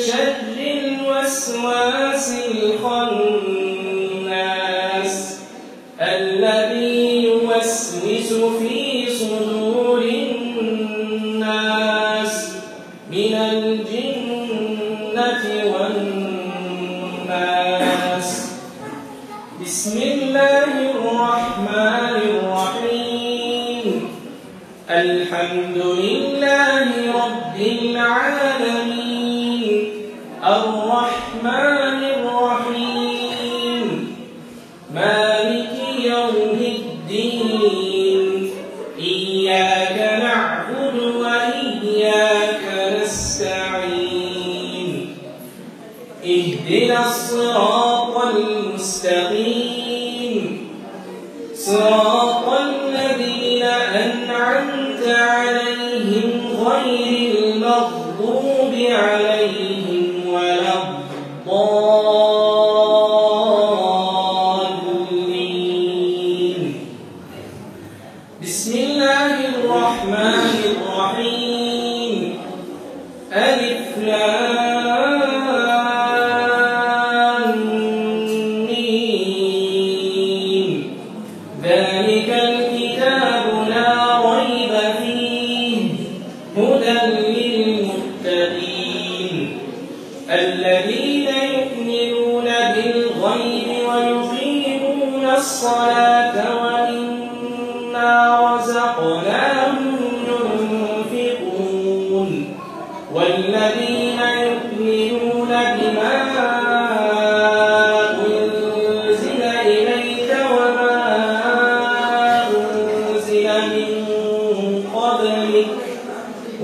شر الوسواس الخناس الذي يوسوس في صدور الناس من الجنة والناس. بسم الله الرحمن الرحيم. الحمد لله رب العالمين الرحمن الرحيم مالك يوم الدين إياك نعبد وإياك نستعين اهدنا الصراط المستقيم صراط الذين أنعمت عليهم غير المغضوب عليهم ولا الضالين. بسم الله الرحمن الرحيم. ألف لام ميم ذلك الكتاب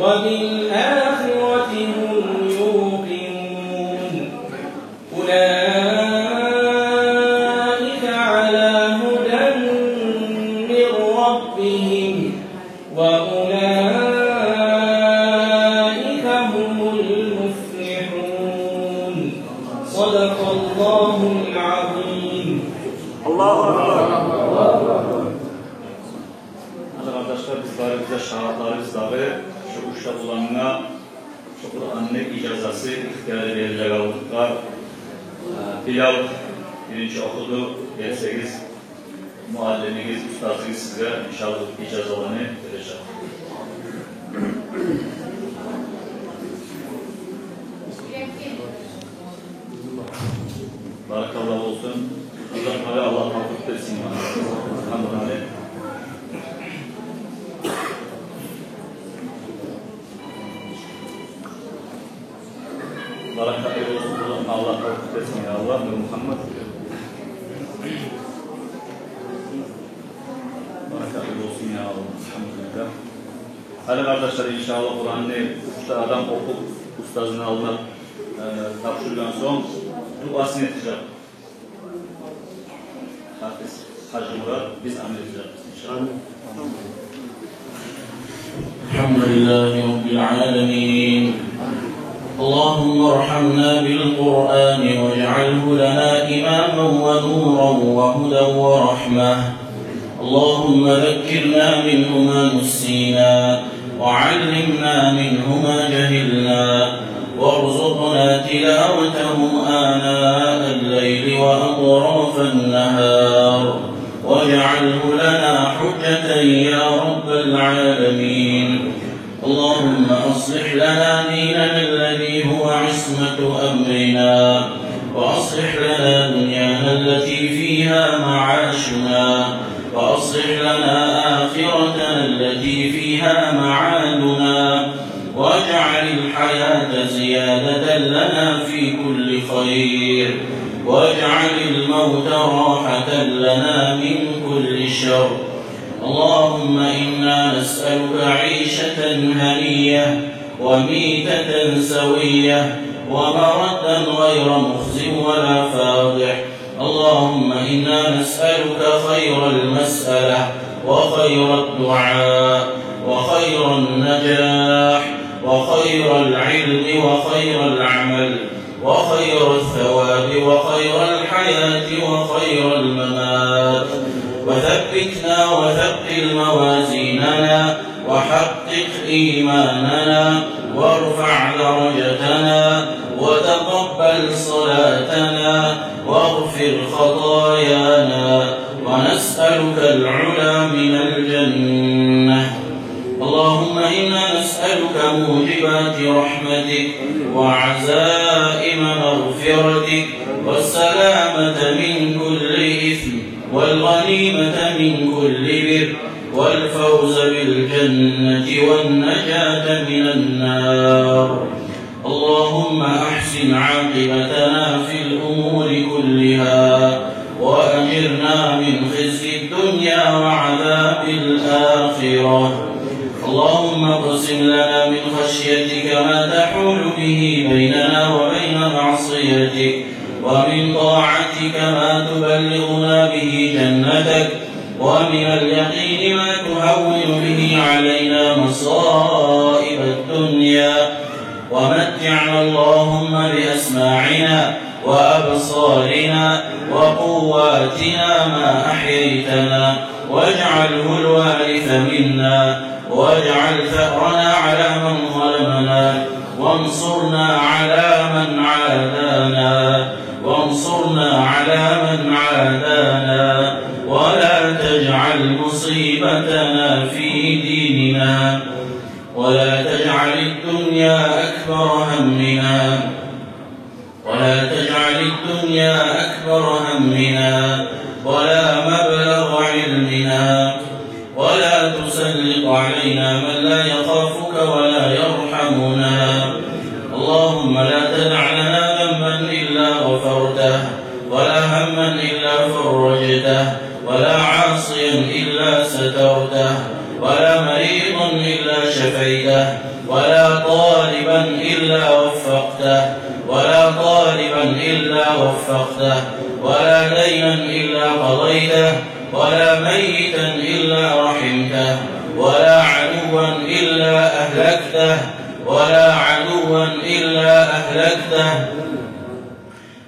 وبالآخرة هم يوقنون أولئك على هدى من ربهم وأولئك هم المفلحون صدق الله العظيم. الله أكبر. Arkadaşlar bizler bize şahatlarız dahi şu uşaqlarına şu Kur'an'ın icazası ihtiyarı verilecek aldıklar. Bilal birinci okudu, verseniz mualliminiz, ustazınız size inşallah icazalarını verecek. Barakallah olsun. Allah tavuk etsin. Hamdülillah. Barakatı olsun. Allah tavuk etsin ya Allah. Muhammed. Barakatı olsun ya Allah. Elhamdülillah. Hadi kardeşler inşallah Kur'an'ı usta adam okup ustazını almak tapşırılan son duasını edeceğim. Hafiz Hacı Murat biz amel edeceğiz inşallah. Elhamdülillahi Rabbil alemin. اللهم ارحمنا بالقرآن واجعله لنا إماما ونورا وهدى ورحمة. اللهم ذكرنا منه ما نسينا وعلمنا منه ما جهلنا وارزقنا تلاوته آناء الليل وأطراف النهار واجعله لنا حجة يا رب العالمين. اللهم أصلح لنا ديننا الذي هو عصمة أمرنا وأصلح لنا دنيانا التي فيها معاشنا وأصلح لنا آخرتنا التي فيها معادنا واجعل الحياة زيادة لنا في كل خير واجعل الموت راحة لنا من كل شر. اللهم إنا نسألك عيشة هنية وميتة سوية ومردا غير مخز ولا فاضح. اللهم إنا نسألك خير المسألة وخير الدعاء وخير النجاح وخير العلم وخير العمل وخير الثواب وخير الحياة وخير الممات. وثبتنا وثقل موازيننا وحقق إيماننا وارفع درجتنا وتقبل صلاتنا واغفر خطايانا ونسألك العلا من الجنة. اللهم إنا نسألك موجبات رحمتك وعزائم مغفرتك والسلامة من كل إثم والغنيمة من كل بر والفوز بالجنة والنجاة من النار. اللهم أحسن عاقبتنا في الأمور كلها وأجرنا من خزي الدنيا وعذاب الآخرة. اللهم اقسم لنا من خشيتك ما تحول به بيننا وبين معصيتك ومن طاعتك ما تبلغنا به جنتك ومن اليقين ما تهون به علينا مصائب الدنيا ومتعنا اللهم بأسماعنا وأبصارنا وقواتنا ما أحييتنا واجعله الوارث منا واجعل ثأرنا على من ظلمنا وانصرنا على من عادانا ولا تجعل مصيبتنا في ديننا ولا تجعل الدنيا أكبر همنا ولا مبلغ علمنا ولا تسلط علينا من لا يخافك ولا يرحمنا. اللهم لا تدع لنا ذنبا إلا غفرته ولا هما إلا فرجته ولا عاصيا إلا سترته ولا مريضا إلا شفيته ولا طالبا إلا وفقته ولا طالبا إلا وفقته ولا دينا إلا قضيته ولا ميتا إلا رحمته ولا عدوا إلا أهلكته ولا عدوا إلا أهلكته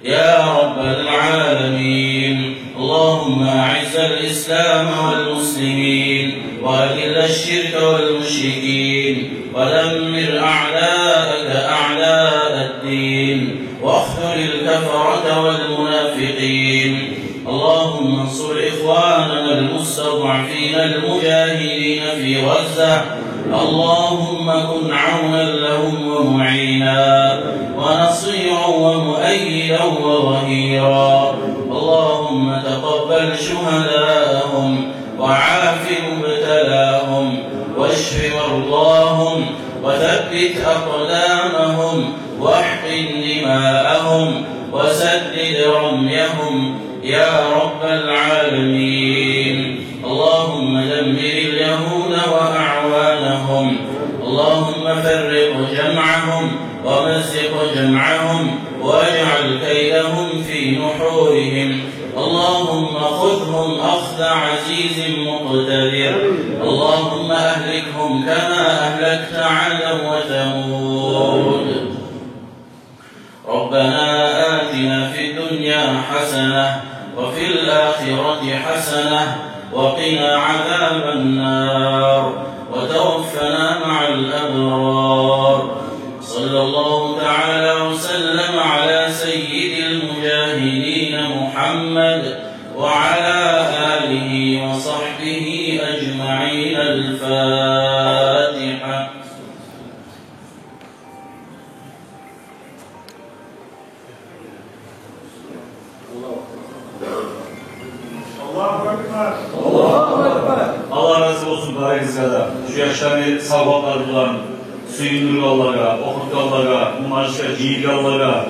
يا رب العالمين. اللهم أعز الإسلام والمسلمين وأذل الشرك والمشركين ودمر أعداءك أعداء الدين واخذل الكفرة والمنافقين. اللهم انصر إخواننا المستضعفين المجاهدين في غزة. اللهم كن عونا لهم ومعينا ونصيرا ومؤيدا وظهيرا. اللهم تقبل شهداءهم وعاف مبتلاهم واشف مرضاهم وثبت أقدامهم واحقن دماءهم وسدد رميهم يا رب العالمين. اللهم دمر اليهود وأعوانهم. اللهم فرق جمعهم ومزق جمعهم واجعل كيدهم في نحورهم. اللهم خذهم أخذ عزيز مقتدر. اللهم أهلكهم كما أهلكت عادا وثمود. ربنا آتنا في الدنيا حسنة وفي الآخرة حسنة وقنا عذاب النار وتوفنا مع الأبرار. صلى الله تعالى وسلم على سيد المجاهدين محمد وعلى آله وصحبه أجمعين. الفاتحة. Allah razı olsun Parizada. Şu yaşlarını savbatlar bulan, suyundur Allah'a, okut Allah'a, umarışlar cihil Allah'a,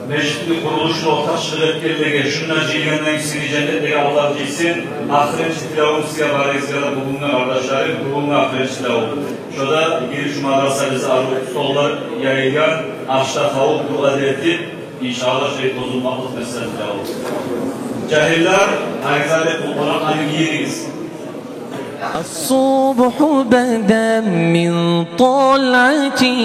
meşhur kuruluşlu ortaçlık etkilerine, şunlar cihilenden seni cennetteki Allah değilsin, ahiret çitilavım size Parizada bugünün kardeşlerim, bugünün ahiret çitilavım. Şurada giriş madrasanızı arayıp sollar yayılgan, açta tavuk dua edip, inşallah bozulmaklık meselesi olur. Cahiller, Parizada kullanan aynı yeriz. الصبح بدا من طلعته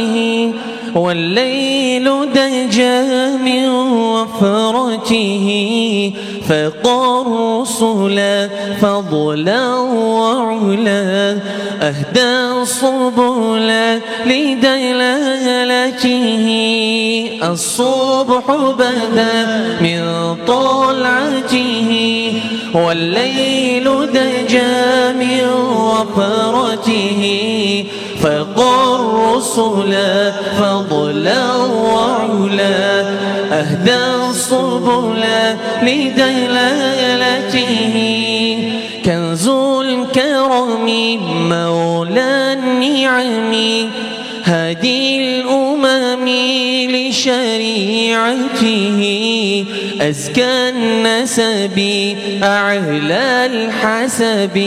والليل دجى من وفرته فقى الرسل فضلا وعلا أهدى الصبل لدلالته. الصبح بدا من طلعته والليل دجى من وفرته فقى الرسل فضلا وعلا أهدى الصبل لدلالته. كنز الكرم مولى النعم هادي الأمم لشريعته أزكى النسب أعلى الحسب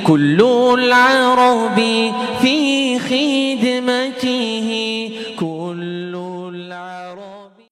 كل العرب في